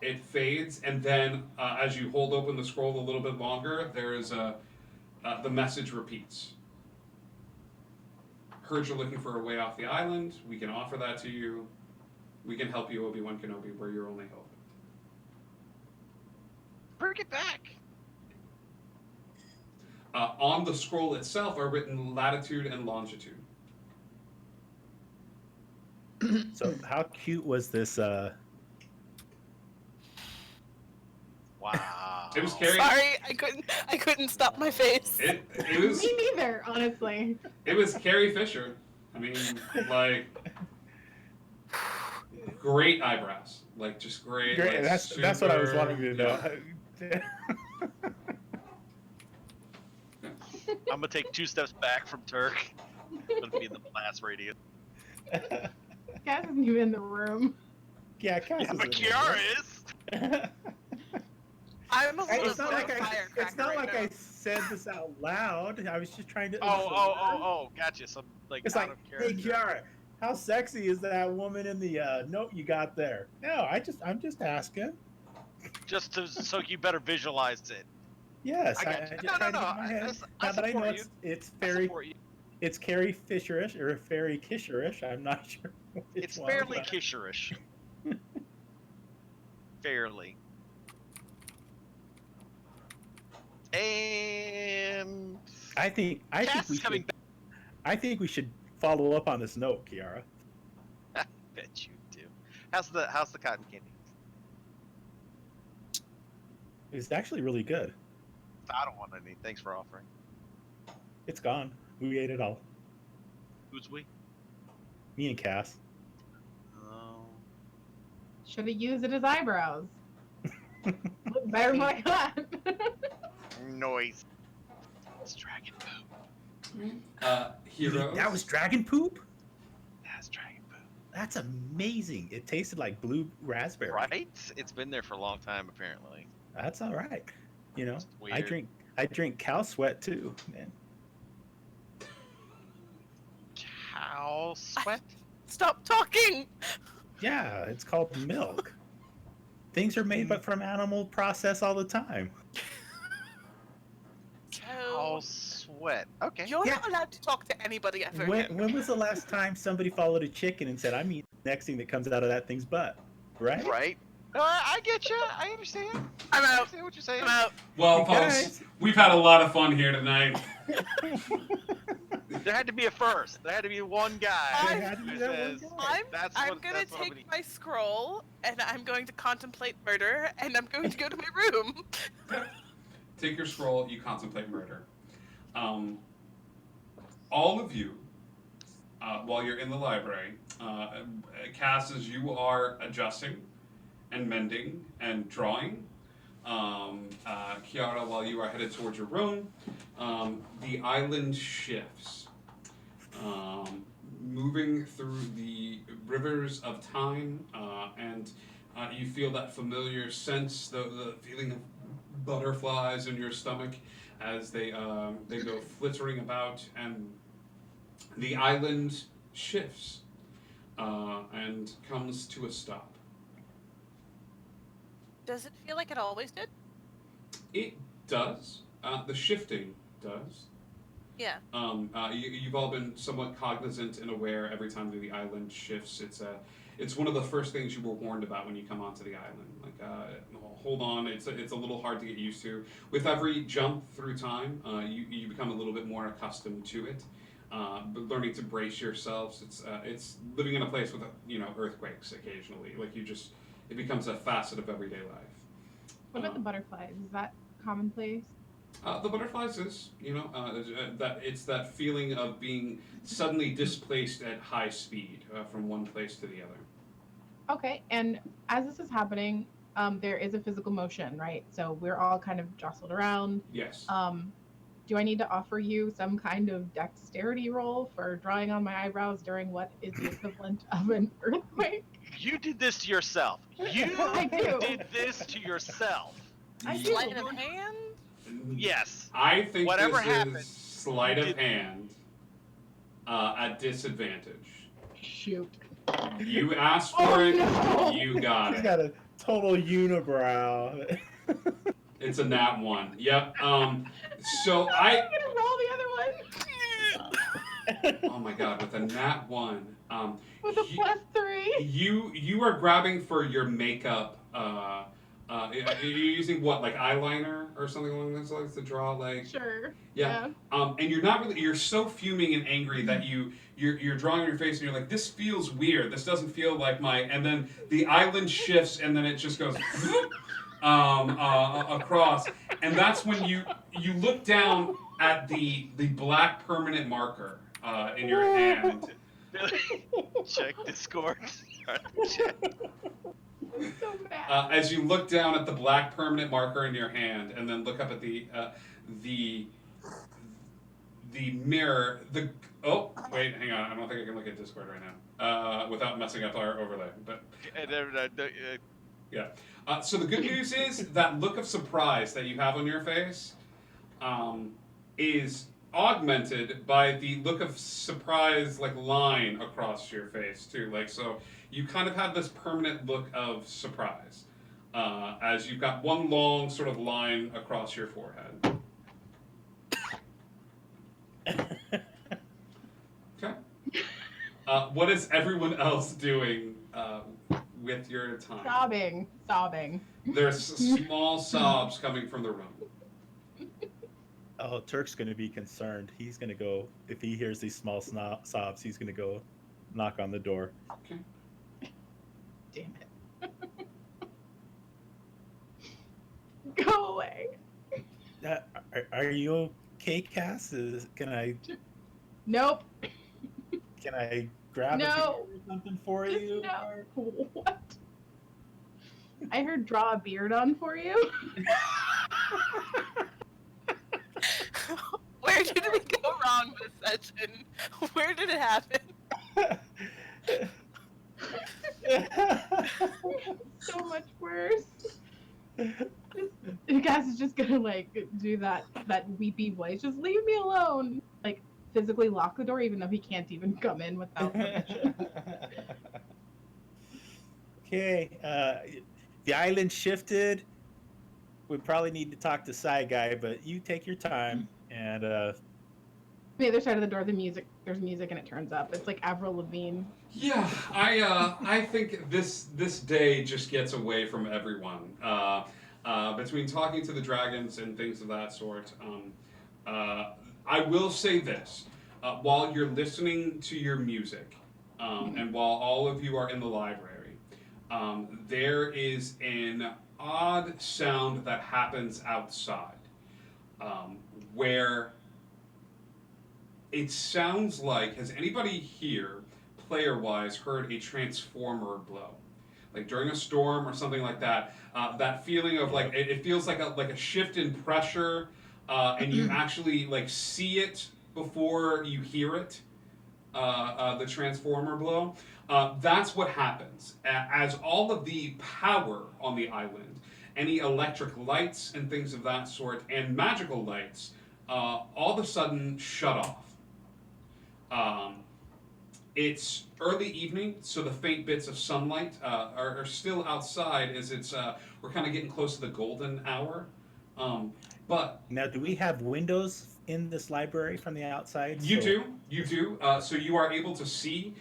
it fades. And then as you hold open the scroll a little bit longer, there is the message repeats. Heard you're looking for a way off the island. We can offer that to you. We can help you, Obi-Wan Kenobi. We're your only hope. Bring it back. On the scroll itself are written latitude and longitude. So how cute was this? Wow. It was Carrie. Sorry, I couldn't stop my face. It was Me neither, honestly. it was Carrie Fisher. I mean, like, great eyebrows, like just great. Great. Like, That's what I was super- wanting to know. I'm gonna take 2 steps back from Turk. I'm gonna be in the blast radius. Cass isn't even in the room. Yeah, Cass Yeah, is but in Kiara there. is. I'm a little It's not like firecracker it's not right like now. I said this out loud. I was just trying to. Oh, gotcha. Some like It's out like, of hey, character. Kiara, how sexy is that woman in the note you got there? No, I'm just asking. Just so you better visualize it. Yes, I got you. just No, tried to no, get my head. I Now that I know support you. it's I very support you. it's Carrie Fisherish or Fairy Kisherish. I'm not sure. Which It's one, fairly but- kisherish. Fairly. And I think Cass we is coming should. I think we should follow up on this note, Kiara. back. Bet you do. How's the cotton candy? It's actually really good. I don't want any. Thanks for offering. It's gone. We ate it all. Who's we? Me and Cass. Oh. Should have used it as eyebrows. Look better than what I got. Noise. It's dragon poop. Heroes. That was dragon poop. That's dragon poop. That's amazing. It tasted like blue raspberry. Right? It's been there for a long time, apparently. That's all right. You know, It's I weird. drink cow sweat too, man. Cow sweat? Stop talking. Yeah, it's called milk. Things are made but from animal process all the time. Cow sweat. Okay. You're Yeah. not allowed to talk to anybody ever again. When was the last time somebody followed a chicken and said, "I'm eating the next thing that comes out of that thing's butt"? Right? Right? No, I get you. I understand. I'm I out. understand what you're saying. I'm out. Well, You folks, guys. we've had a lot of fun here tonight. There had to be a first. There had to be one guy There had to be who that one says, guy. I'm gonna take my scroll and I'm going to contemplate murder and I'm going to go to my room. Take your scroll, you contemplate murder. All of you, while you're in the library, Cass, as you are adjusting and mending and drawing, Kiara, while you are headed towards your room, the island shifts, moving through the rivers of time, and you feel that familiar sense, the feeling of butterflies in your stomach as they go flittering about, and the island shifts and comes to a stop. Does it feel like it always did? It does. The shifting does. Yeah. You've all been somewhat cognizant and aware every time that the island shifts. It's one of the first things you were warned about when you come onto the island. Like, hold on, it's a little hard to get used to. With every jump through time, you become a little bit more accustomed to it. But learning to brace yourselves. It's living in a place with earthquakes occasionally. Like it becomes a facet of everyday life. What about the butterflies? Is that commonplace? The butterflies is, that it's that feeling of being suddenly displaced at high speed from one place to the other. Okay, and as this is happening, there is a physical motion, right? So we're all kind of jostled around. Yes. Do I need to offer you some kind of dexterity roll for drawing on my eyebrows during what is the equivalent of an earthquake? You did this to yourself. You I do. did this to yourself. I You- do. Sleight of hand? Yes. I think Whatever this happened, is sleight you of did- hand at disadvantage. Shoot. You asked for Oh, it, no. you got He's it. got a total unibrow. It's a nat 1. Yep. So I'm gonna roll the other one oh my god, with a nat 1, with a +3. you are grabbing for your makeup. You're using what, like eyeliner or something along those lines to draw, like. Sure. Yeah. And you're not really. You're so fuming and angry that you're drawing on your face and you're like, this feels weird. This doesn't feel like my. And then the island shifts and then it just goes across. And that's when you look down at the black permanent marker in your hand. Check Discord. I'm so mad. As you look down at the black permanent marker in your hand, and then look up at the mirror. Oh wait, hang on. I don't think I can look at Discord right now without messing up our overlay. But yeah. So the good news is that look of surprise that you have on your face is augmented by the look of surprise like line across your face too. Like, so you kind of have this permanent look of surprise as you've got one long sort of line across your forehead. Okay. What is everyone else doing with your time? Sobbing. There's small sobs coming from the room. Oh, Turk's going to be concerned. He's going to go, if he hears these small sobs, he's going to go knock on the door. Okay. Damn it. Go away. Are you okay, Cass? Can I Nope. grab a No. beer or something for Just you? no. What? I heard draw a beard on for you. Where did we go wrong this session? Where did it happen? So much worse. You guys is just gonna like do that weepy voice. Just leave me alone. Like physically lock the door, even though he can't even come in without permission. Okay, the island shifted. We probably need to talk to Side Guy, but you take your time and The other side of the door, there's music and it turns up. It's like Avril Lavigne. Yeah, I think this day just gets away from everyone. Between talking to the dragons and things of that sort, I will say this: while you're listening to your music, and while all of you are in the library, there is an odd sound that happens outside, where it sounds like, has anybody here, player-wise, heard a transformer blow? Like during a storm or something like that, that feeling of like, it feels like a shift in pressure, and you actually like see it before you hear it, the transformer blow. That's what happens. As all of the power on the island, any electric lights and things of that sort, and magical lights, all of a sudden shut off. It's early evening, so the faint bits of sunlight are still outside as we're kind of getting close to the golden hour. But now, do we have windows in this library from the outside? you do. So you are able to see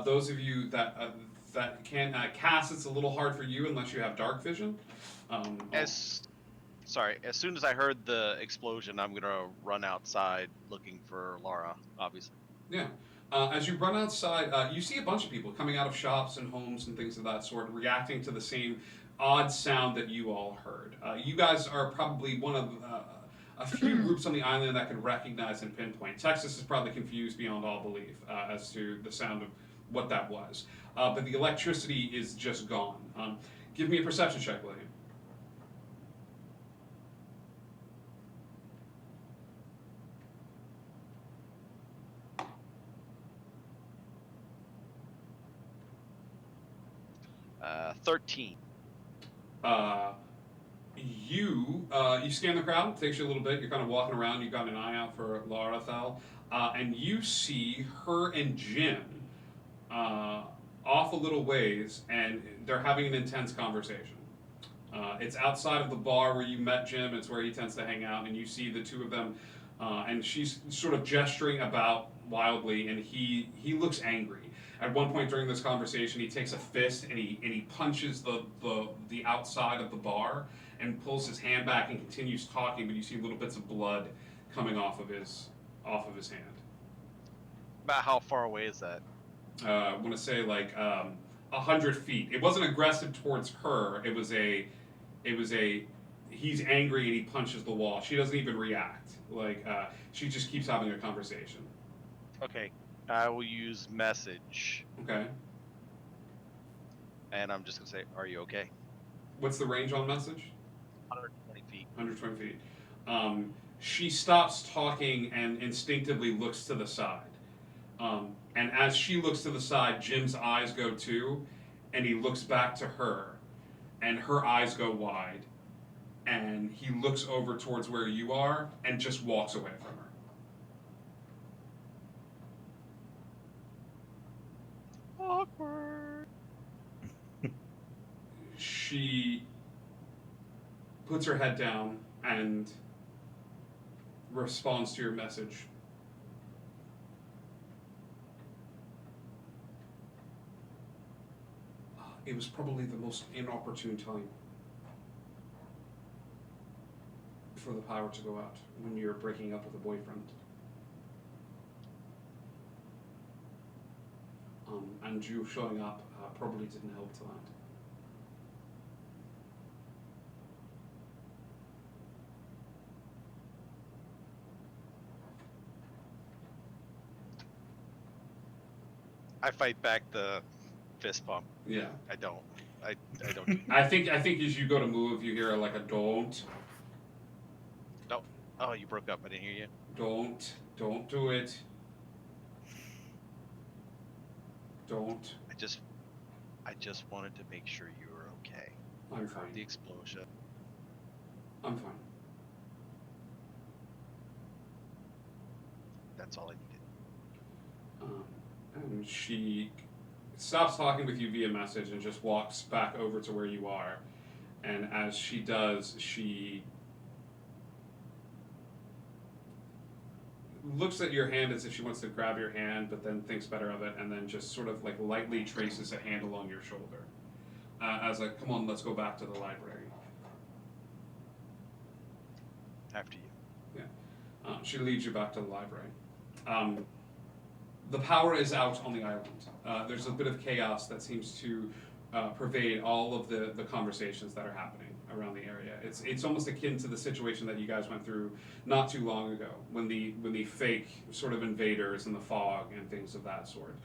those of you that can cast. It's a little hard for you unless you have dark vision. As soon as I heard the explosion, I'm gonna run outside looking for Laura. Obviously. Yeah. As you run outside, you see a bunch of people coming out of shops and homes and things of that sort, reacting to the same odd sound that you all heard. You guys are probably one of a few groups on the island that can recognize and pinpoint. Texas is probably confused beyond all belief as to the sound of what that was. But the electricity is just gone. Give me a perception check, William. 13. You scan the crowd. It takes you a little bit. You're kind of walking around. You got an eye out for Laura Thel, and you see her and Jim off a little ways, and they're having an intense conversation. It's outside of the bar where you met Jim. It's where he tends to hang out, and you see the two of them, and she's sort of gesturing about wildly, and he looks angry. At one point during this conversation, he takes a fist and he punches the outside of the bar and pulls his hand back and continues talking, but you see little bits of blood coming off of his hand. About how far away is that? I want to say like 100 feet. It wasn't aggressive towards her. It was a he's angry and he punches the wall. She doesn't even react. She just keeps having a conversation. Okay, I will use message, Okay. and I'm just gonna say, "Are you okay?" What's the range on message? 120 feet. 120 feet. She stops talking and instinctively looks to the side. And as she looks to the side, Jim's eyes go too, and he looks back to her, and her eyes go wide, and he looks over towards where you are and just walks away from her. Awkward. She puts her head down and responds to your message. It was probably the most inopportune time for the power to go out when you're breaking up with a boyfriend. And you showing up probably didn't help to that. I fight back the fist pump. Yeah. I don't. I don't. I think as you go to move, you hear like a don't. Oh, you broke up. I didn't hear you. Don't do it. Don't. I just wanted to make sure you were okay. I'm The fine. explosion. I'm fine. That's all I needed. And she stops talking with you via message and just walks back over to where you are. And as she does, she looks at your hand as if she wants to grab your hand, but then thinks better of it, and then just sort of like lightly traces a hand along your shoulder. As like, come on, let's go back to the library. After you. She leads you back to the library. The power is out on the island. There's a bit of chaos that seems to pervade all of the conversations that are happening around the area. It's almost akin to the situation that you guys went through not too long ago, when the fake sort of invaders and the fog and things of that sort.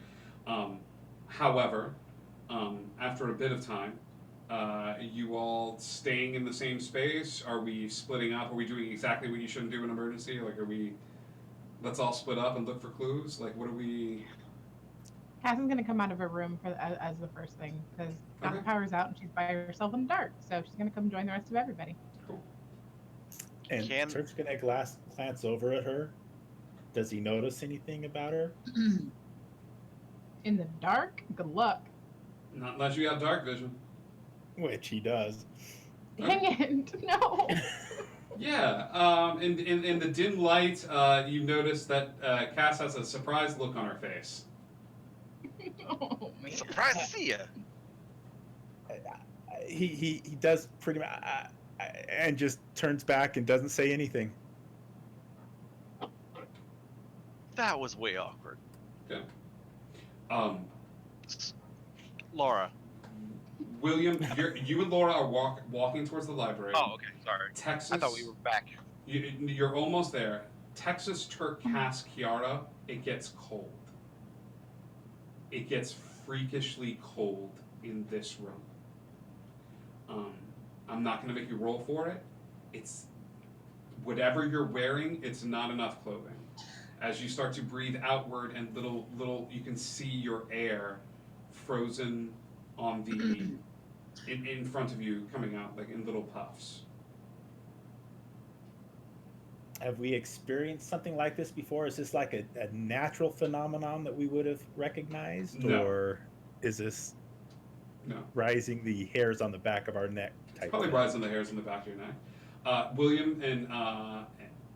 However, after a bit of time, you all staying in the same space? Are we splitting up? Are we doing exactly what you shouldn't do in an emergency? Like, let's all split up and look for clues? Like, what are we... Cassie's gonna come out of her room as the first thing because Okay. the power's out and she's by herself in the dark. So she's gonna come join the rest of everybody. Cool. And Turk's gonna glance over at her. Does he notice anything about her? In the dark? Good luck. Not unless you have dark vision. Which he does. Dang it! No. Yeah, in the dim light, you notice that Cass has a surprised look on her face. Oh, man. Surprised to see you. He does pretty much, and just turns back and doesn't say anything. That was way awkward. Okay. Laura. William, you and Laura are walking towards the library. Oh, okay. Sorry. Texas. I thought we were back. You're almost there. Texas, Turk, Cass, Kiara. It gets cold. It gets freakishly cold in this room. I'm not going to make you roll for it. It's whatever you're wearing. It's not enough clothing. As you start to breathe outward, and little, you can see your air frozen on in front of you, coming out like in little puffs. Have we experienced something like this before? Is this like a natural phenomenon that we would have recognized? No. Or is this No. rising the hairs on the back of our neck type Probably thing? rising the hairs in the back of your neck. William, and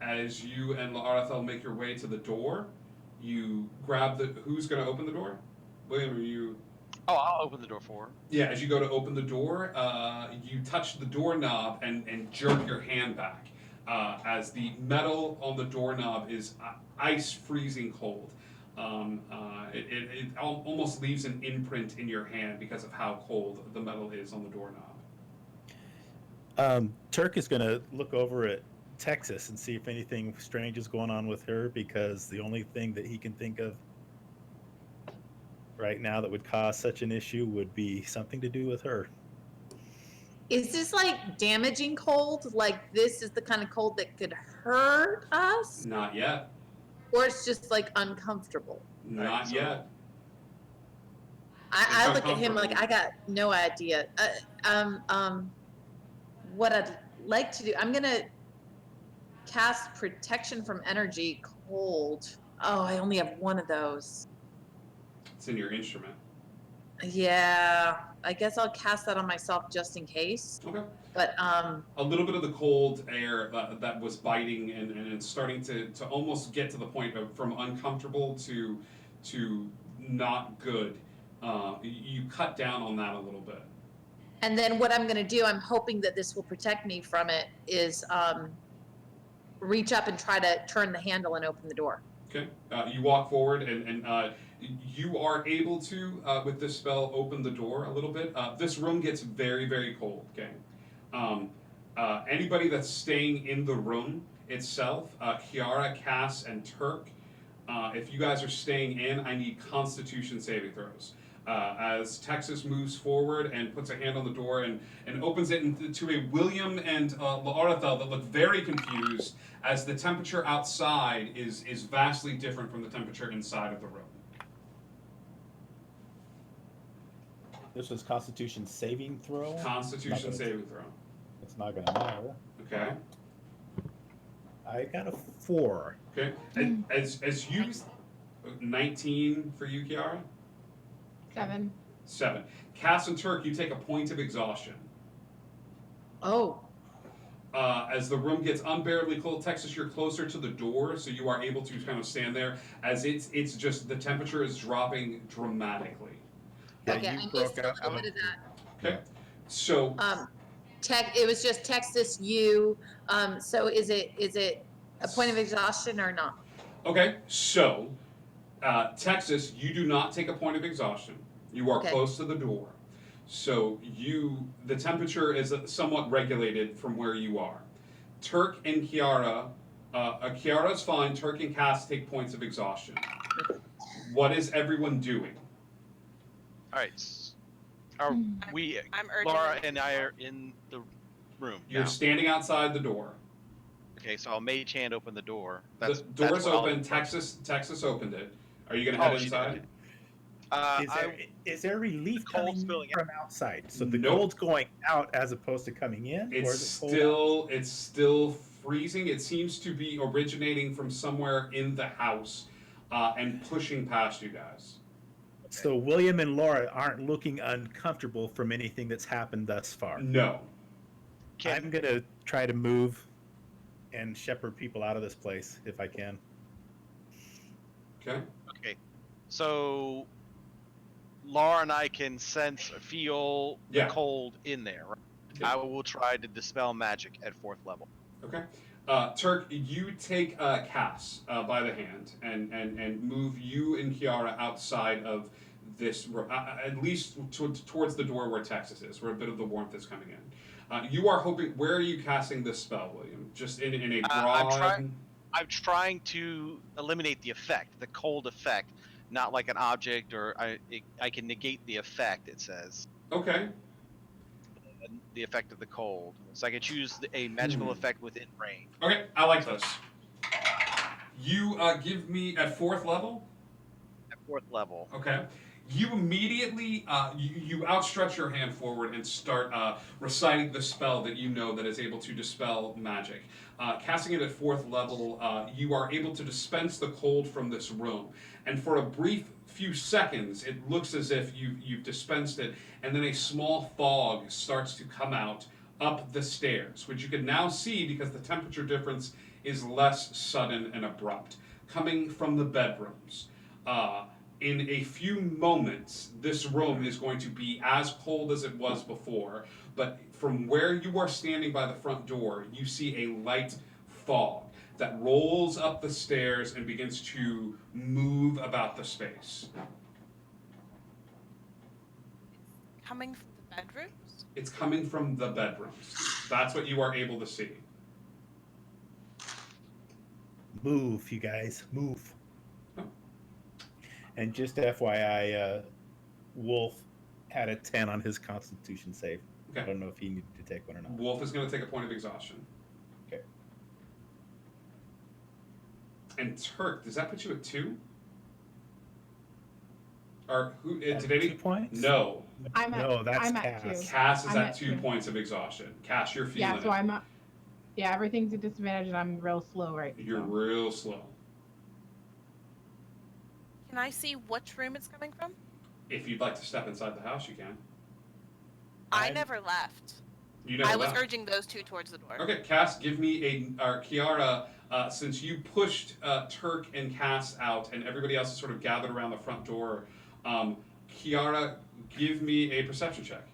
as you and Larathel make your way to the door, you grab the. Who's going to open the door? William, are you? Oh, I'll open the door for her. Yeah, as you go to open the door, you touch the doorknob and jerk your hand back. As the metal on the doorknob is ice freezing cold. It almost leaves an imprint in your hand because of how cold the metal is on the doorknob. Turk is going to look over at Texas and see if anything strange is going on with her, because the only thing that he can think of right now that would cause such an issue would be something to do with her. Is this like damaging cold? Like this is the kind of cold that could hurt us? Not yet. Or it's just like uncomfortable? Not yet. I look at him like I got no idea. What I'd like to do, I'm gonna cast protection from energy cold. Oh, I only have one of those. It's in your instrument. Yeah, I guess I'll cast that on myself just in case. Okay. But a little bit of the cold air that was biting and it's starting to almost get to the point of from uncomfortable to not good. You cut down on that a little bit. And then what I'm going to do, I'm hoping that this will protect me from it, is reach up and try to turn the handle and open the door. Okay. You walk forward and you are able to, with this spell, open the door a little bit. This room gets very, very cold, gang. Anybody that's staying in the room itself, Kiara, Cass, and Turk, if you guys are staying in, I need Constitution saving throws. As Texas moves forward and puts a hand on the door and opens it into a William and Larathel that look very confused, as the temperature outside is vastly different from the temperature inside of the room. This was Constitution saving throw? Constitution saving throw. It's not going to matter. Okay. I got a 4. Okay. As you... 19 for you, Kiara? 7. Cass and Turk, you take a point of exhaustion. Oh. As the room gets unbearably cold, Texas, you're closer to the door, so you are able to kind of stand there. As it's just the temperature is dropping dramatically. Yeah, Okay, I missed a little bit of that. Okay, so it was just Texas, you. So is it a point of exhaustion or not? okay, so Texas, you do not take a point of exhaustion. You are close to the door, so the temperature is somewhat regulated from where you are. Turk and Kiara, Kiara's fine. Turk and Cass take points of exhaustion. What is everyone doing? All right. I'm urging. Laura and I are in the room. You're now. standing outside the door. Okay, so I'll mage hand open the door. The door's open. Texas opened it. Are you going to head inside? Is there relief coming from outside? So the Nope. cold's going out as opposed to coming in? Or It's is it cold it's still freezing. It seems to be originating from somewhere in the house and pushing past you guys. So William and Laura aren't looking uncomfortable from anything that's happened thus far? No. I'm going to try to move and shepherd people out of this place if I can. Okay. Okay. So Laura and I can sense or feel the cold in there. Right? Okay. I will try to dispel magic at 4th level. Okay. Turk, you take Cass by the hand and move you and Kiara outside of this room, at least towards the door where Texas is, where a bit of the warmth is coming in. You are hoping. Where are you casting this spell, William? Just in a broad. I'm trying to eliminate the effect, the cold effect, not like an object, or I can negate the effect. It says. Okay. The effect of the cold, so I can choose a magical effect within range. Okay, I like this. You give me at 4th level. At 4th level. Okay. You immediately you outstretch your hand forward and start reciting the spell that you know that is able to dispel magic. Casting it at 4th level, you are able to dispense the cold from this room. And for a brief few seconds, it looks as if you've dispensed it, and then a small fog starts to come out up the stairs, which you can now see because the temperature difference is less sudden and abrupt, coming from the bedrooms. In a few moments, this room is going to be as cold as it was before, but from where you are standing by the front door, you see a light fog that rolls up the stairs and begins to move about the space. Coming from the bedrooms? It's coming from the bedrooms. That's what you are able to see. Move, you guys, move. Oh. And just FYI, Wolf had a 10 on his Constitution save. Okay. I don't know if he needed to take one or not. Wolf is going to take a point of exhaustion. Okay. And Turk, does that put you at 2? Or who? At Did any? 2 points? No. No, that's I'm at Cass. 2. Cass is I'm at at 2 2. points of exhaustion. Cass, you're feeling Yeah, so it. I'm. Yeah, everything's a disadvantage, and I'm real slow right You're now. real slow. Can I see which room it's coming from? If you'd like to step inside the house, you can. I I'm- never left. You never I was left. urging those two towards the door. Okay, Cass, give me Kiara, since you pushed Turk and Cass out and everybody else is sort of gathered around the front door, Kiara, give me a perception check.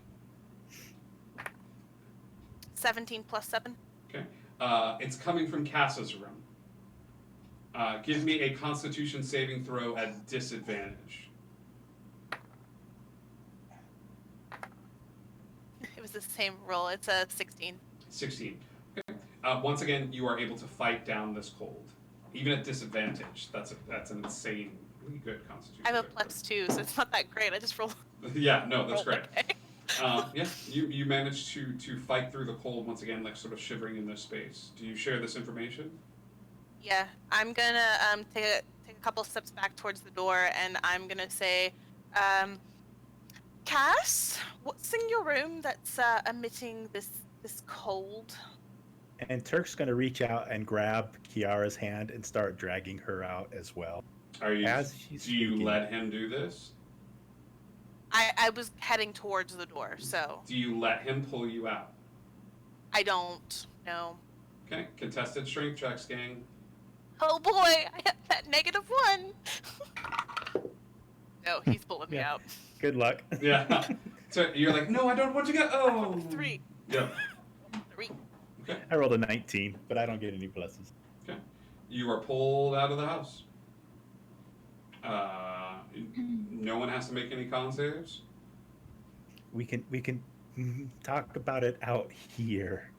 17 plus 7. Okay. It's coming from Cass's room. Give me a Constitution saving throw at disadvantage. It was the same roll. It's a 16. 16. Okay. Once again, you are able to fight down this cold, even at disadvantage. That's an insanely good Constitution. I have a saving throw. plus 2, so it's not that great. I just rolled. Yeah, no, that's great. Okay. Yeah, you managed to fight through the cold once again, like sort of shivering in this space. Do you share this information? Yeah, I'm gonna take a couple steps back towards the door, and I'm gonna say, Cass, what's in your room that's emitting this cold? And Turk's going to reach out and grab Kiara's hand and start dragging her out as well. Are you? As she's Do you speaking. let him do this? I was heading towards the door, so Do you let him pull you out? I don't know. Okay, contested strength checks, gang. Oh boy, I have that -1. No, he's pulling me Yeah. out. Good luck. Yeah. So you're like, no, I don't want you to go. Oh. 3. Yeah. 3. Okay. I rolled a 19, but I don't get any pluses. Okay. You are pulled out of the house. No one has to make any con saves. We can talk about it out here.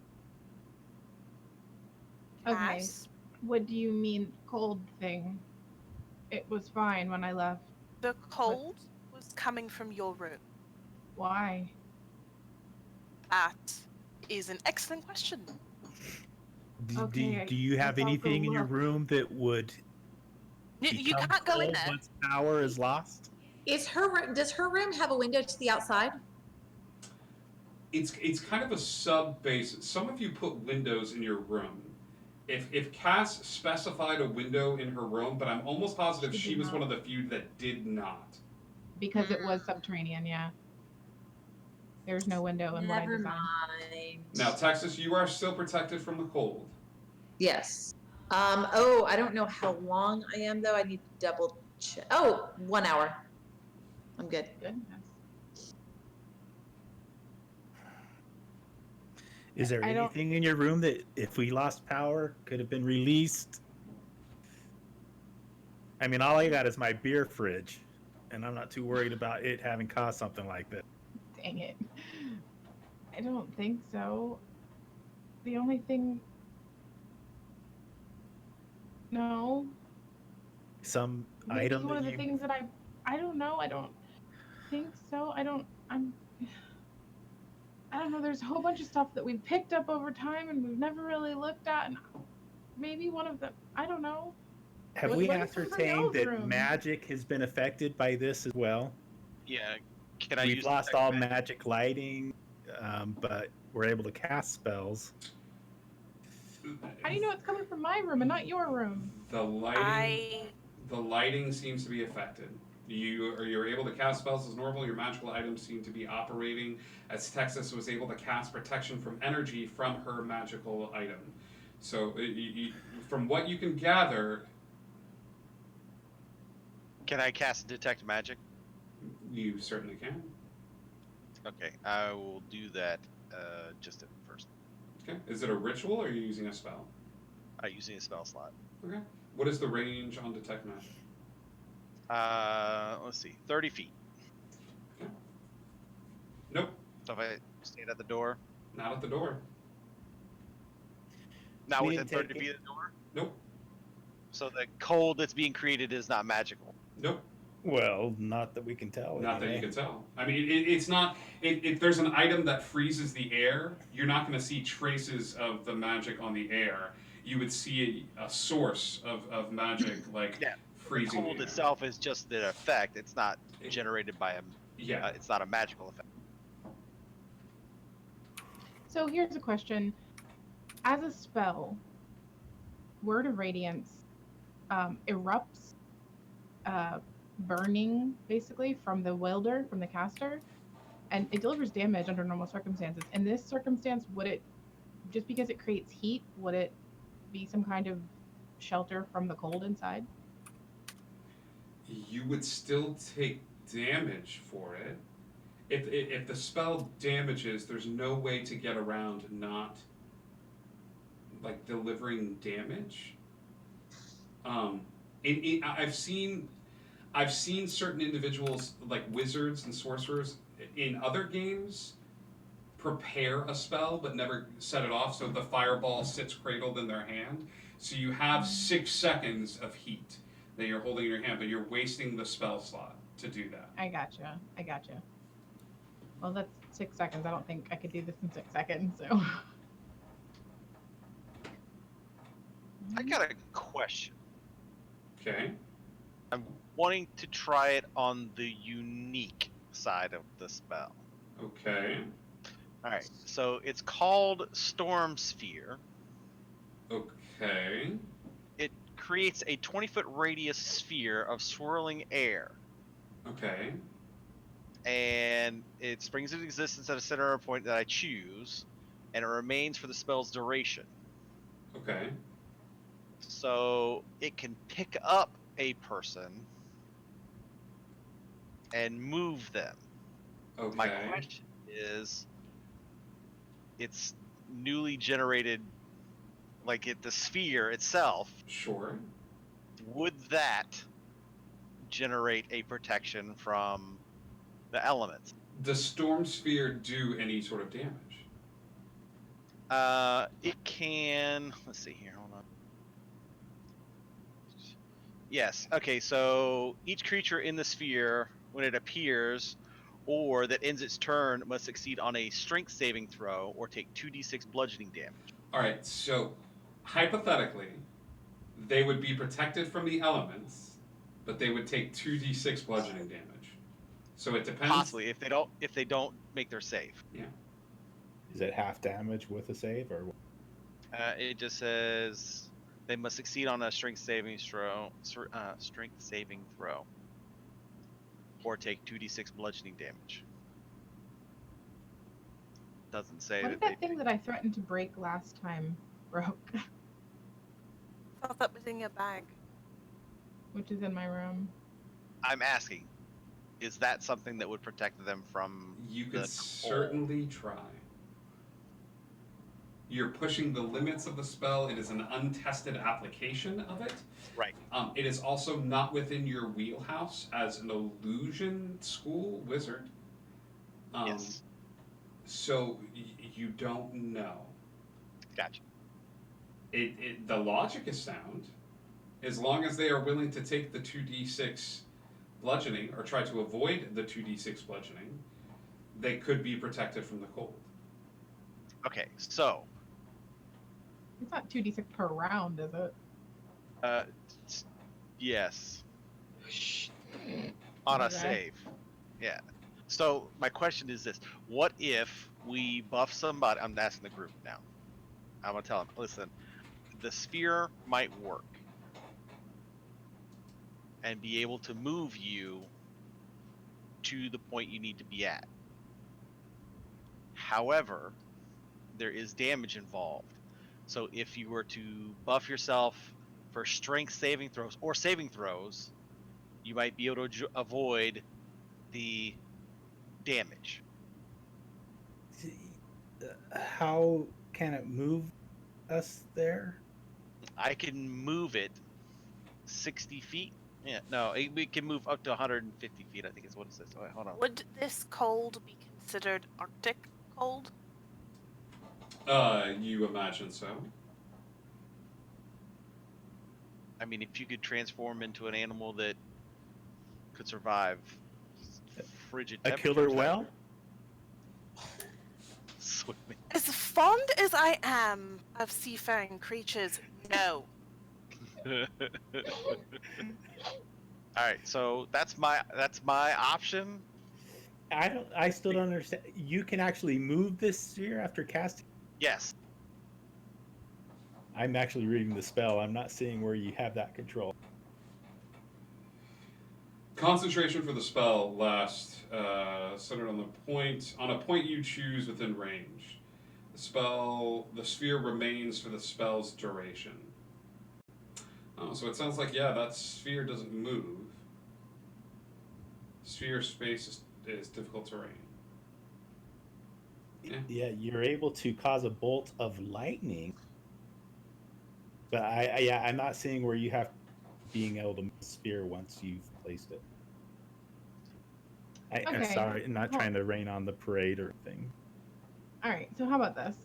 Okay. Cass, What do you mean, cold thing? It was fine when I left. the cold was coming from your room. Why? That is an excellent question. Okay, Do you have let's all go anything in your look. room that would You become can't go in cold there. once power is lost? Does her room have a window to the outside? It's kind of a sub base. Some of you put windows in your room. If Cass specified a window in her room, but I'm almost positive She she did was not. one of the few that did not. Because it was subterranean, yeah. There's no window in what I Never designed. mind. Now, Texas, you are still protected from the cold. Yes. Oh, I don't know how long I am though. I need to double check. Oh, 1 hour. I'm good. Goodness. Is there I don't- anything in your room that, if we lost power, could have been released? I mean, all I got is my beer fridge, and I'm not too worried about it having caused something like that. Dang it. I don't think so. The only thing. No. Some Maybe item one that of the you... things that I don't know. I don't think so. I don't know. There's a whole bunch of stuff that we've picked up over time and we've never really looked at. And maybe one of them. I don't know. Have What- we what is somebody ascertained else's that room? magic has been affected by this as well? Yeah. Can I We've use lost detect all magic? magic lighting, but we're able to cast spells. How do you know it's coming from my room and not your room? The lighting seems to be affected. You're able to cast spells as normal. Your magical items seem to be operating as Texas was able to cast protection from energy from her magical item. So, from what you can gather, Can I cast detect magic? you certainly can. Okay, I will do that just at first. Okay. Is it a ritual or are you using a spell? Using a spell slot. Okay. What is the range on detect magic? Let's see, 30 feet. Okay. Nope. So if I stand at the door, Not at the door. not We within didn't 30 take feet of the door. Nope. So the cold that's being created is not magical. Nope. Well, not that we can tell. Not that you anyway. can tell. I mean, it's not. If there's an item that freezes the air, you're not going to see traces of the magic on the air. You would see a source of magic like Yeah. The freezing cold the air. itself is just the effect. It's not generated by a. Yeah. It's not a magical effect. So here's a question. As a spell, Word of Radiance erupts burning, basically, from the wielder, from the caster, and it delivers damage under normal circumstances. In this circumstance, would it, just because it creates heat, would it be some kind of shelter from the cold inside? You would still take damage for it. If the spell damages, there's no way to get around not like delivering damage. I've seen certain individuals like wizards and sorcerers in other games prepare a spell but never set it off, so the fireball sits cradled in their hand. So you have 6 seconds of heat that you're holding in your hand, but you're wasting the spell slot to do that. I gotcha. Well, that's 6 seconds. I don't think I could do this in 6 seconds, so. I got a question. Okay. I'm wanting to try it on the unique side of the spell. Okay. All right, so it's called Storm Sphere. Okay. It creates a 20-foot radius sphere of swirling air, Okay. and it springs into existence at a center or point that I choose, and it remains for the spell's duration. Okay. So it can pick up a person and move them. Okay. My question is, it's newly generated, like the sphere itself, Sure. would that generate a protection from the elements? Does Storm Sphere do any sort of damage? It can. Let's see here. Hold on. Yes. Okay. So each creature in the sphere, when it appears, or that ends its turn, must succeed on a strength saving throw or take 2d6 bludgeoning damage. All right. So, hypothetically, they would be protected from the elements, but they would take 2d6 bludgeoning damage. So it depends. Possibly, if they don't make their save. Yeah. Is it half damage with a save, or It just says they must succeed on a strength saving throw, or take 2d6 bludgeoning damage. Doesn't say What that did that thing that I threatened to break last time broke? I thought that was in your bag. Which is in my room. I'm asking, is that something that would protect them from? You the could cold? certainly try. You're pushing the limits of the spell. It is an untested application of it. Right. It is also not within your wheelhouse as an illusion school wizard. Yes. So you don't know. Gotcha. The logic is sound. As long as they are willing to take the 2d6 bludgeoning or try to avoid the 2d6 bludgeoning, they could be protected from the cold. Okay, so It's not 2d6 per round, is it? yes, on a Okay. save. Yeah. So my question is this: what if we buff somebody? I'm asking the group now. I'm gonna tell them, listen, the sphere might work and be able to move you to the point you need to be at. However, there is damage involved. So if you were to buff yourself for strength saving throws or saving throws, you might be able to avoid the damage. How can it move us there? I can move it 60 feet. Yeah, no, we can move up to 150 feet. I think is what it says. Oh, wait, hold on. Would this cold be considered Arctic cold? You imagine so. I mean, if you could transform into an animal that could survive frigid A temperatures, killer whale? Swimming. As fond as I am of seafaring creatures, no. All right, so that's my option. I still don't understand. You can actually move this sphere after casting. Yes. I'm actually reading the spell. I'm not seeing where you have that control. Concentration for the spell lasts centered on a point you choose within range. The sphere remains for the spell's duration. Oh, so it sounds like that sphere doesn't move. Sphere space is difficult terrain. Yeah, you're able to cause a bolt of lightning, but I'm not seeing where you have being able to move the sphere once you've placed it. I'm Okay. sorry, I'm not trying to rain on the parade or thing. All right, so how about this?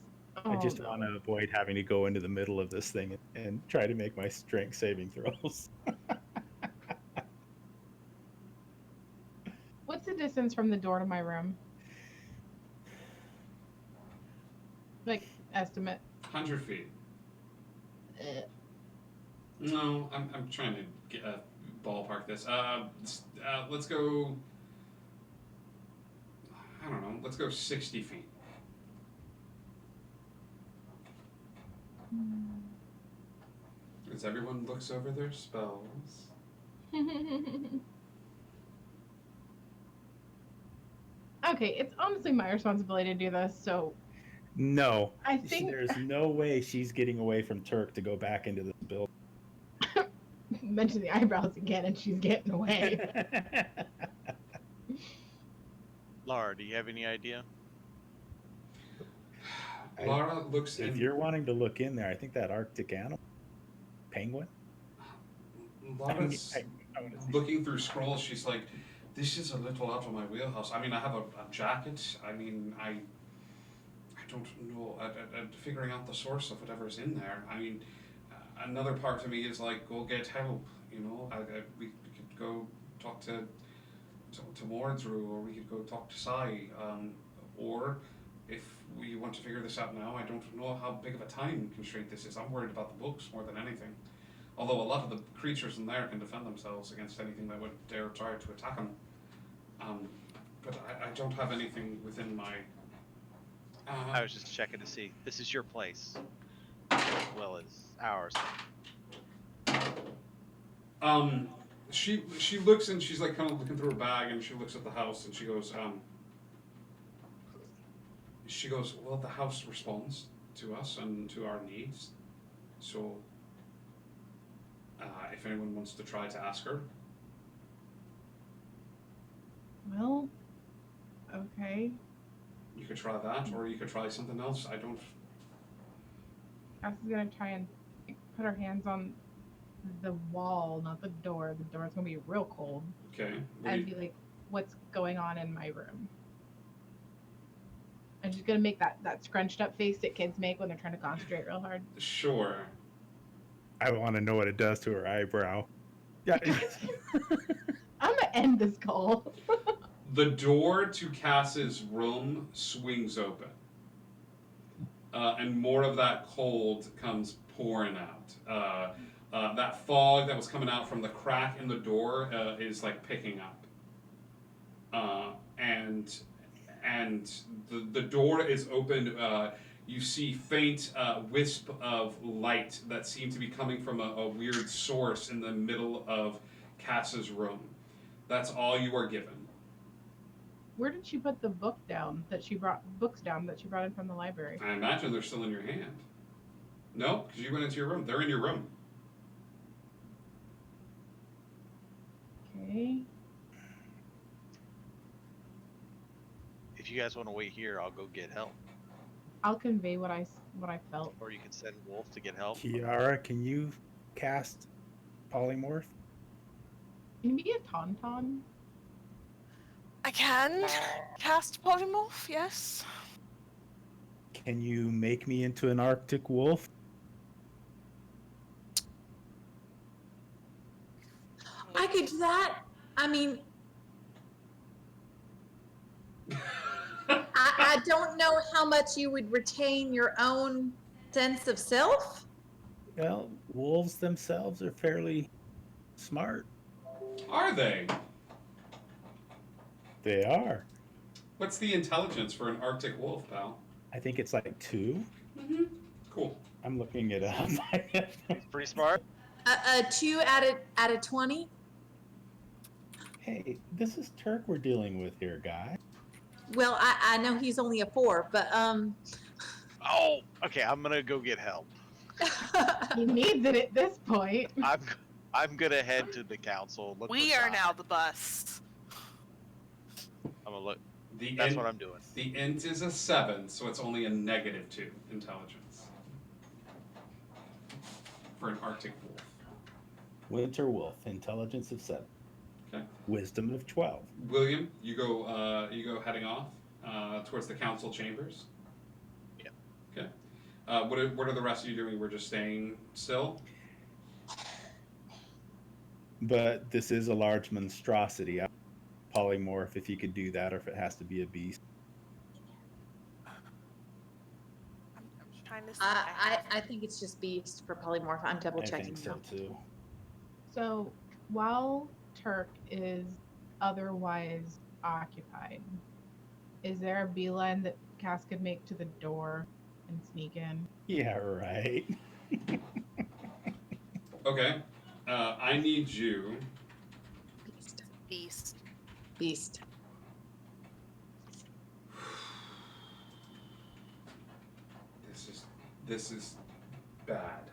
I just want to avoid having to go into the middle of this thing and try to make my strength saving throws. What's the distance from the door to my room? Like, estimate. 100 feet. No, I'm trying to get ballpark this. Let's go. I don't know. Let's go 60 feet. As everyone looks over their spells. Okay, it's honestly my responsibility to do this, so No, I think there's no way she's getting away from Turk to go back into this building. mention the eyebrows again and she's getting away. Laura, do you have any idea? Laura looks If in. you're wanting to look in there, I think that Arctic animal, penguin. Laura's I wanna see. looking through scrolls. She's like, "This is a little out of my wheelhouse. I mean, I have a jacket. I mean, I don't know. Figuring out the source of whatever's in there. I mean, another part of me is like, go get help. You know, we could go talk to Mordru, or we could go talk to Sai, or if we want to figure this out now, I don't know how big of a time constraint this is. I'm worried about the books more than anything. Although a lot of the creatures in there can defend themselves against anything that would dare try to attack them. But I don't have anything within my. I was just checking to see. This is your place, as well as ours. She looks and she's like kind of looking through her bag, and she looks at the house and she goes, well, the house responds to us and to our needs, so if anyone wants to try to ask her. Well, okay. You could try that, or you could try something else. I don't. Cass is gonna try and put her hands on the wall, not the door. The door's gonna be real cold. Okay. And be like, what's going on in my room? And she's gonna make that scrunched up face that kids make when they're trying to concentrate real hard. Sure. I want to know what it does to her eyebrow. Yeah. I'm gonna end this call. The door to Cass's room swings open. And more of that cold comes pouring out. That fog that was coming out from the crack in the door is like picking up. and the door is open. You see faint wisp of light that seem to be coming from a weird source in the middle of Cass's room. That's all you are given. Where did she put the books down that she brought in from the library? I imagine they're still in your hand. No, because you went into your room. They're in your room. Okay. If you guys want to wait here, I'll go get help. I'll convey what I felt. Or you can send Wolf to get help. Kiara, can you cast polymorph? Can you be a tauntaun? I can cast polymorph, yes. Can you make me into an Arctic wolf? I could do that. I mean, I don't know how much you would retain your own sense of self. Well, wolves themselves are fairly smart. Are they? They are. What's the intelligence for an Arctic wolf, pal? I think it's like 2. Mm-hmm. Cool. I'm looking it up. He's pretty smart. 2 out of 20. Hey, this is Turk we're dealing with here, guy. Well, I know he's only a 4, but Oh, okay. I'm gonna go get help. He needs it at this point. I'm gonna head to the council. Look We for are Sai. now the bus. I'm gonna look. The That's int, what I'm doing. The int is a 7, so it's only a -2 intelligence for an Arctic wolf. Winter wolf, intelligence of 7. Okay. Wisdom of 12. William, you go heading off towards the council chambers. Yep. Okay. What are the rest of you doing? We're just staying still. But this is a large monstrosity. Polymorph, if you could do that, or if it has to be a beast. I'm trying to see. I think it's just beast for polymorph. I'm double I checking think so now. too. So while Turk is otherwise occupied, is there a beeline that Cass could make to the door and sneak in? Yeah, right. Okay. I need you. Beast. Beast. This is bad.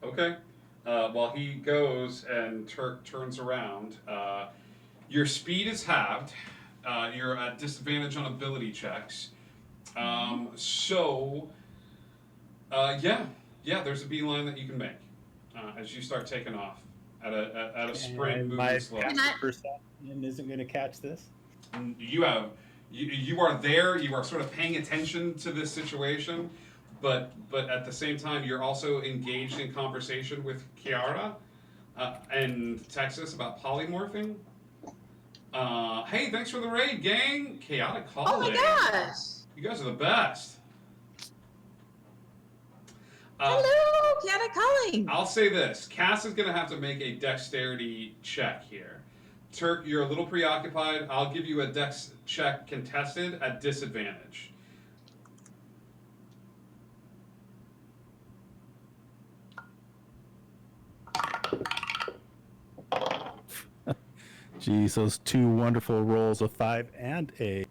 Okay. While he goes and Turk turns around, your speed is halved. You're at disadvantage on ability checks. Yeah, there's a beeline that you can make as you start taking off at a sprint, And moving my slow. perception isn't going to catch this. You are there. You are sort of paying attention to this situation, but at the same time, you're also engaged in conversation with Kiara and Texas about polymorphing. Hey, thanks for the raid, gang. Chaotic Oh Holiday. my gosh! You guys are the best. Hello, Kiana calling. I'll say this. Cass is going to have to make a dexterity check here. Turk, you're a little preoccupied. I'll give you a dex check contested at disadvantage. Geez, those 2 wonderful rolls, a 5 and a...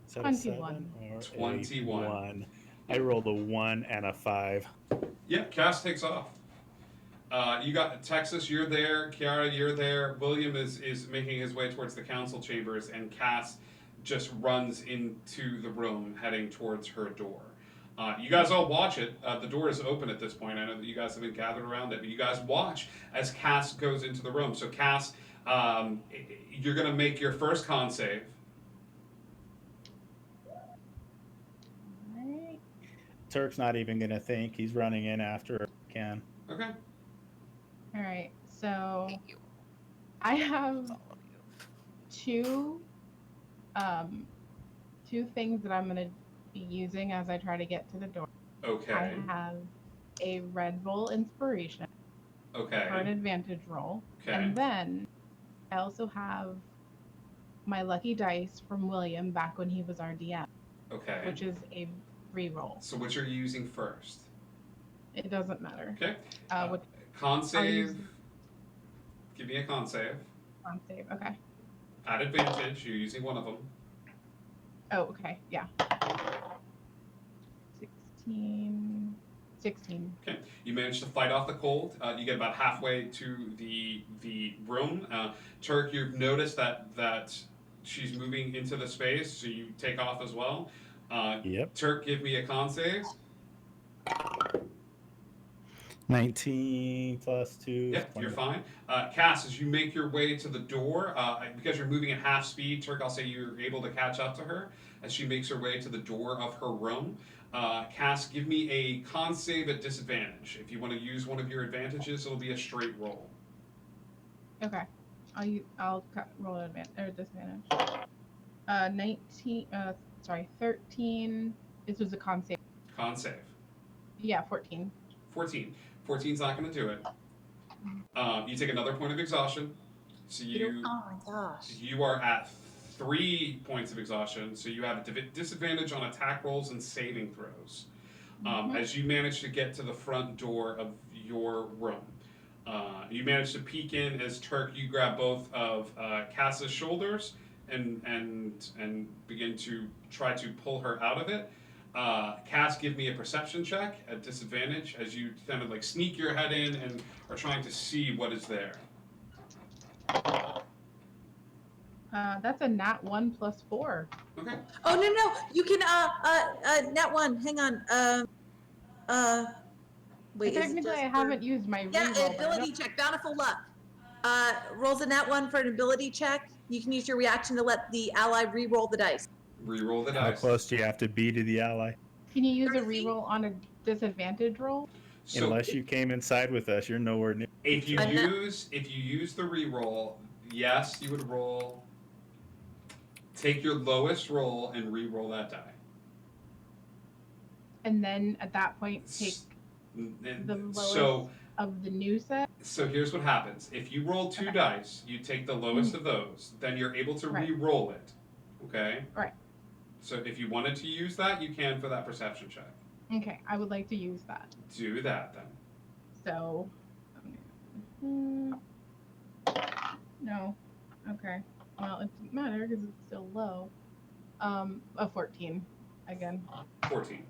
Is that a 21. 7 or a 21. 1? I rolled a 1 and a 5. Yeah, Cass takes off. You got Texas, you're there. Kiara, you're there. William is making his way towards the council chambers, and Cass just runs into the room, heading towards her door. You guys all watch it. The door is open at this point. I know that you guys have been gathered around it, but you guys watch as Cass goes into the room. So Cass, you're going to make your first con save. Alright. Turk's not even going to think. He's running in after her can. Okay. Alright, so Thank you. I have All of you. two things that I'm gonna be using as I try to get to the door. Okay. I have a Red Bull inspiration for an Okay. advantage roll. Okay. And then I also have my lucky dice from William back when he was our DM, Okay. which is a reroll. So what you're using first? It doesn't matter. Okay. What Con I'll save. use Give me a con save. on save. Okay. At advantage, you're using one of them. Oh, okay. Yeah. 16. Okay. You manage to fight off the cold. You get about halfway to the room. Turk, you've noticed that she's moving into the space, so you take off as well. Yep. Turk, give me a con save. 19 plus 2. Yep, you're fine. Cass, as you make your way to the door, because you're moving at half speed, Turk, I'll say you're able to catch up to her as she makes her way to the door of her room. Cass, give me a con save at disadvantage. If you want to use one of your advantages, it'll be a straight roll. Okay. I'll roll an disadvantage. 13. This was a con save. Con save. Yeah, 14. 14. 14's not going to do it. You take another point of exhaustion. So Oh my gosh. you are at 3 points of exhaustion. So you have a disadvantage on attack rolls and saving throws. As you manage to get to the front door of your room. You manage to peek in as Turk. You grab both of Cass's shoulders and begin to try to pull her out of it. Cass, give me a perception check at disadvantage as you kind of like sneak your head in and are trying to see what is there. That's a nat 1 plus 4. Okay. Oh no, you can nat 1. Hang on. Wait. is it Technically, just I for- haven't used my Yeah, reroll. but I ability check. Bountiful luck. Rolls a nat 1 for an ability check. You can use your reaction to let the ally re-roll the dice. Reroll the How dice. close do you have to be to the ally? Can you use a 30 feet? reroll on a disadvantage roll? So Unless you came inside with us, you're nowhere near. if you I'm not- use the reroll, yes, you would roll. Take your lowest roll and re-roll that die. And then at that point, take And the lowest so of the new set? So here's what happens. If you roll 2 Okay. dice, you take the lowest of those, then you're able to Right. re-roll it. Okay? Right. So if you wanted to use that, you can for that perception check. Okay, I would like to use that. Do that then. So, no. Okay. Well, it doesn't matter because it's still low. A 14 again. 14.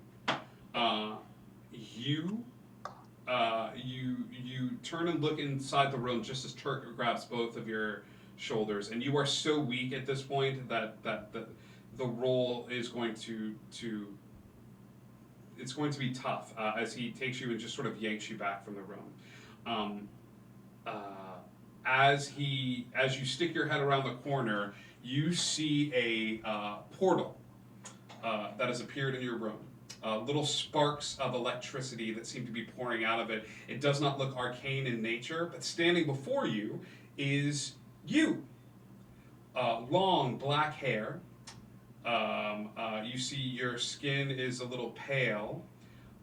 You turn and look inside the room just as Turk grabs both of your shoulders, and you are so weak at this point that the roll is going to it's going to be tough as he takes you and just sort of yanks you back from the room. As you stick your head around the corner, you see a portal that has appeared in your room. Little sparks of electricity that seem to be pouring out of it. It does not look arcane in nature, but standing before you is you. Long black hair. You see your skin is a little pale.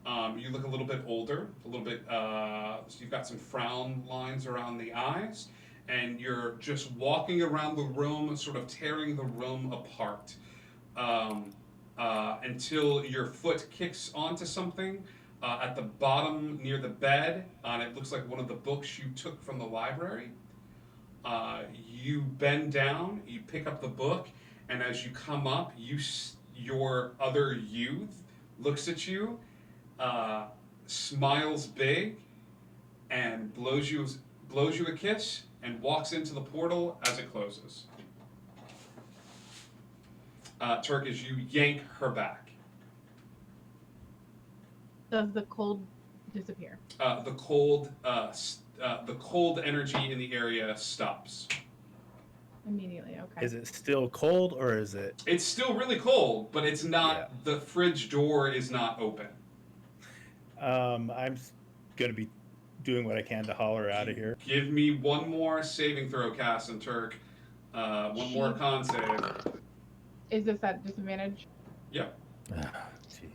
You look a little bit older, a little bit, so you've got some frown lines around the eyes, and you're just walking around the room, sort of tearing the room apart. Until your foot kicks onto something at the bottom near the bed, and it looks like one of the books you took from the library. You bend down, you pick up the book, and as you come up, your other youth looks at you, smiles big, and blows you a kiss, and walks into the portal as it closes. Turk, as you yank her back. Does the cold disappear? The cold energy in the area stops. Immediately, okay. Is it still cold or is it? It's still really cold, but it's not. Yeah. The fridge door is not open. I'm gonna be doing what I can to haul her out of here. Give me one more saving throw, Cass and Turk. One more con save. Is this at disadvantage? Yep. Jeez.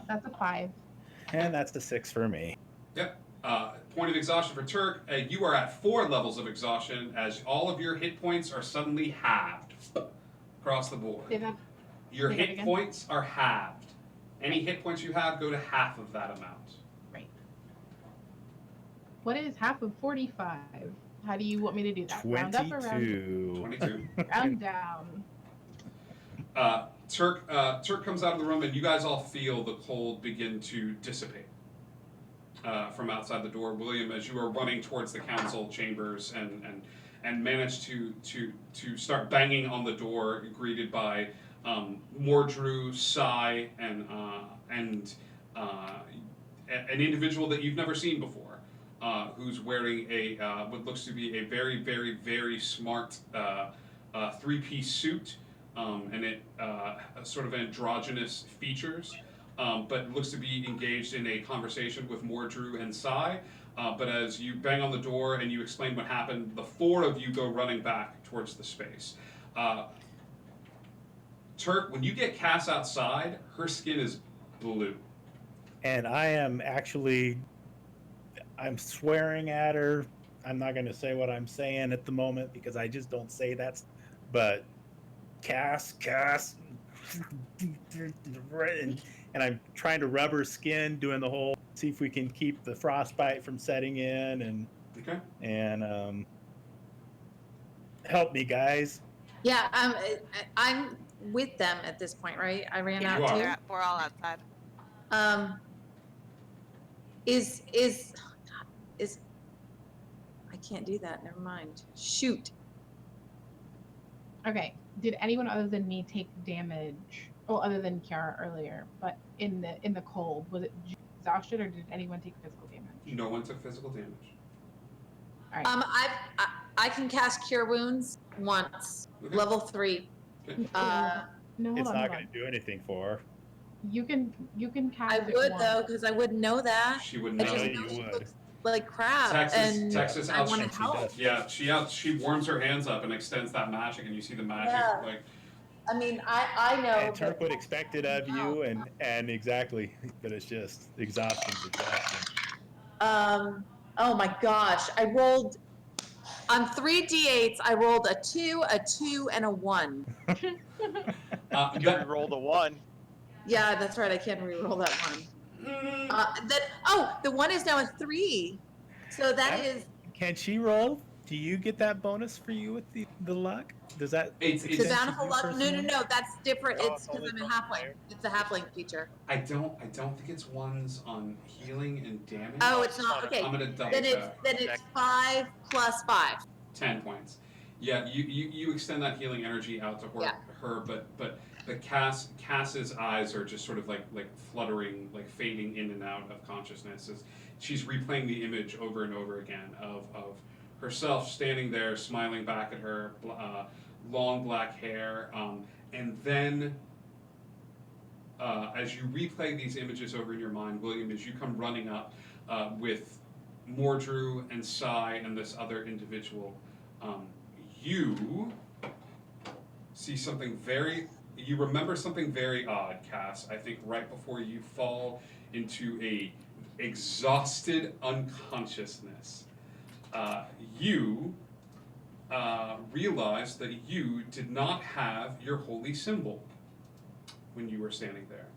That's a 5. And that's the 6 for me. Yep. Point of exhaustion for Turk. You are at 4 levels of exhaustion as all of your hit points are suddenly halved across the board. Say that. Your say that hit again. points are halved. Any hit points you have go to half of that amount. Right. What is half of 45? How do you want me to do that? Round up or round 22. 22. round down? Turk comes out of the room, and you guys all feel the cold begin to dissipate from outside the door. William, as you are running towards the council chambers and manage to start banging on the door, greeted by Mordrew, Sai, and an individual that you've never seen before, who's wearing a what looks to be a very, very, very smart 3-piece suit, and it sort of androgynous features, but looks to be engaged in a conversation with Mordrew and Sai. But as you bang on the door and you explain what happened, the 4 of you go running back towards the space. Turk, when you get Cass outside, her skin is blue. And I am actually, I'm swearing at her. I'm not going to say what I'm saying at the moment because I just don't say that. But Cass, and I'm trying to rub her skin, doing the whole, see if we can keep the frostbite from setting in, Okay. and help me, guys. Yeah, I'm with them at this point, right? I ran Yeah, You out are. too. we're all outside. Is I can't do that. Never mind. Shoot. Okay. Did anyone other than me take damage? Oh, other than Kiara earlier, but in the cold, was it exhaustion or did anyone take physical damage? No one took physical damage. All right. I can cast Cure Wounds once, Okay. level 3. Okay. No, hold It's on. not Hold going on. to do anything for her. You can cast I it would once. though, because I wouldn't know that. She would I know. just you know she would. looks like crap, Texas and I want outshined to help. does. Yeah, she warms her hands up and extends that magic, and you see the magic Yeah. like. I mean, I know. And Turk would expect it of you, and exactly, but it's just exhaustion. Oh my gosh, I rolled on 3 d8s. I rolled a 2, a 2, and a 1. You That, rolled a 1. Yeah, that's right. I can't re-roll that one. The 1 is now a 3. So that is. Can she roll? Do you get that bonus for you with the luck? Does that? It's The extend to bountiful you luck. No, personally? that's different. Oh, It's it's because only I'm a bonus halfling. player. It's a halfling feature. I don't think it's ones on healing and damage. Oh, it's not. not. Okay. I'm gonna double Then check. it's 5 plus 5. 10 points. Yeah, you extend that healing energy out to her, but Cass's eyes are just sort of like fluttering, like fading in and out of consciousness as she's replaying the image over and over again of herself standing there smiling back at her, long black hair, and then as you replay these images over in your mind, William, as you come running up with Mordrew and Sai and this other individual, you see something you remember something very odd, Cass, I think right before you fall into a exhausted unconsciousness. You realize that you did not have your holy symbol when you were standing there.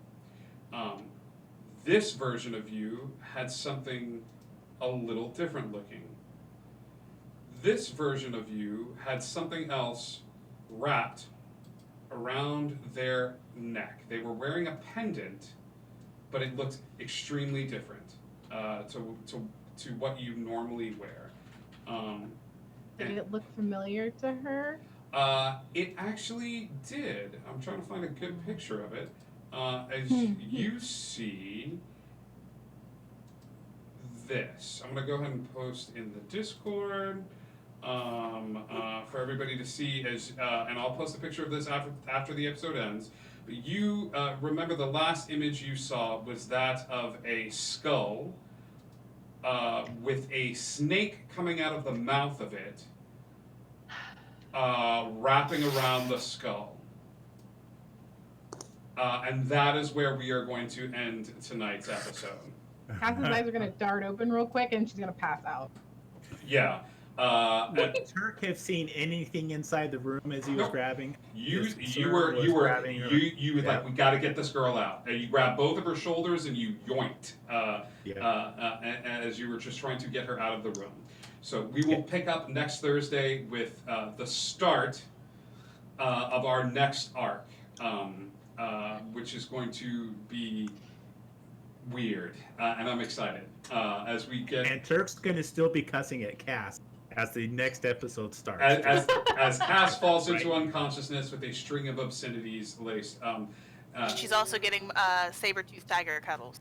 This version of you had something a little different looking. This version of you had something else wrapped around their neck. They were wearing a pendant, but it looked extremely different to what you normally wear. Did it look familiar to her? It actually did. I'm trying to find a good picture of it. As you see this, I'm going to go ahead and post in the Discord for everybody to see. And I'll post a picture of this after the episode ends. But you remember the last image you saw was that of a skull with a snake coming out of the mouth of it, wrapping around the skull. And that is where we are going to end tonight's episode. Cass's eyes are gonna dart open real quick, and she's gonna pass out. Yeah. Would Turk have seen anything inside the room as he was Nope. grabbing? You His you sir were was you were grabbing her. you was Yeah. like, we got to get this girl out, and you grabbed both of her shoulders and you yoinked as you were just trying to get her out of the room. So we will pick up next Thursday with the start of our next arc, which is going to be weird, and I'm excited as we get. And Turk's gonna still be cussing at Cass as the next episode starts. As Cass falls into unconsciousness with a string of obscenities laced. She's also getting saber-toothed tiger cuddles.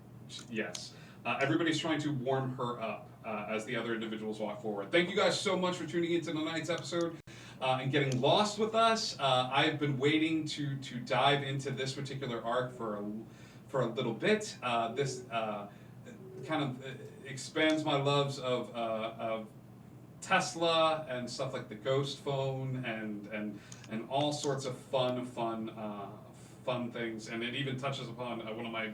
Yes. Everybody's trying to warm her up as the other individuals walk forward. Thank you guys so much for tuning into tonight's episode and getting lost with us. I've been waiting to dive into this particular arc for a little bit. This kind of expands my loves of Tesla and stuff like the Ghost Phone and all sorts of fun things, and it even touches upon one of my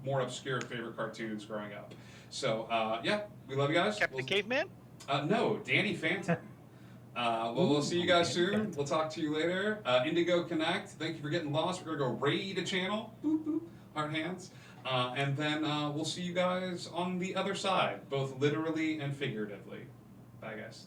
more obscure favorite cartoons growing up. So yeah, we love you guys. Captain Caveman? No, Danny Phantom. We'll see you guys soon. We'll talk to you later. Indigo Connect. Thank you for getting lost. We're gonna go raid a channel. Boop boop. Heart hands. And then we'll see you guys on the other side, both literally and figuratively. Bye, guys.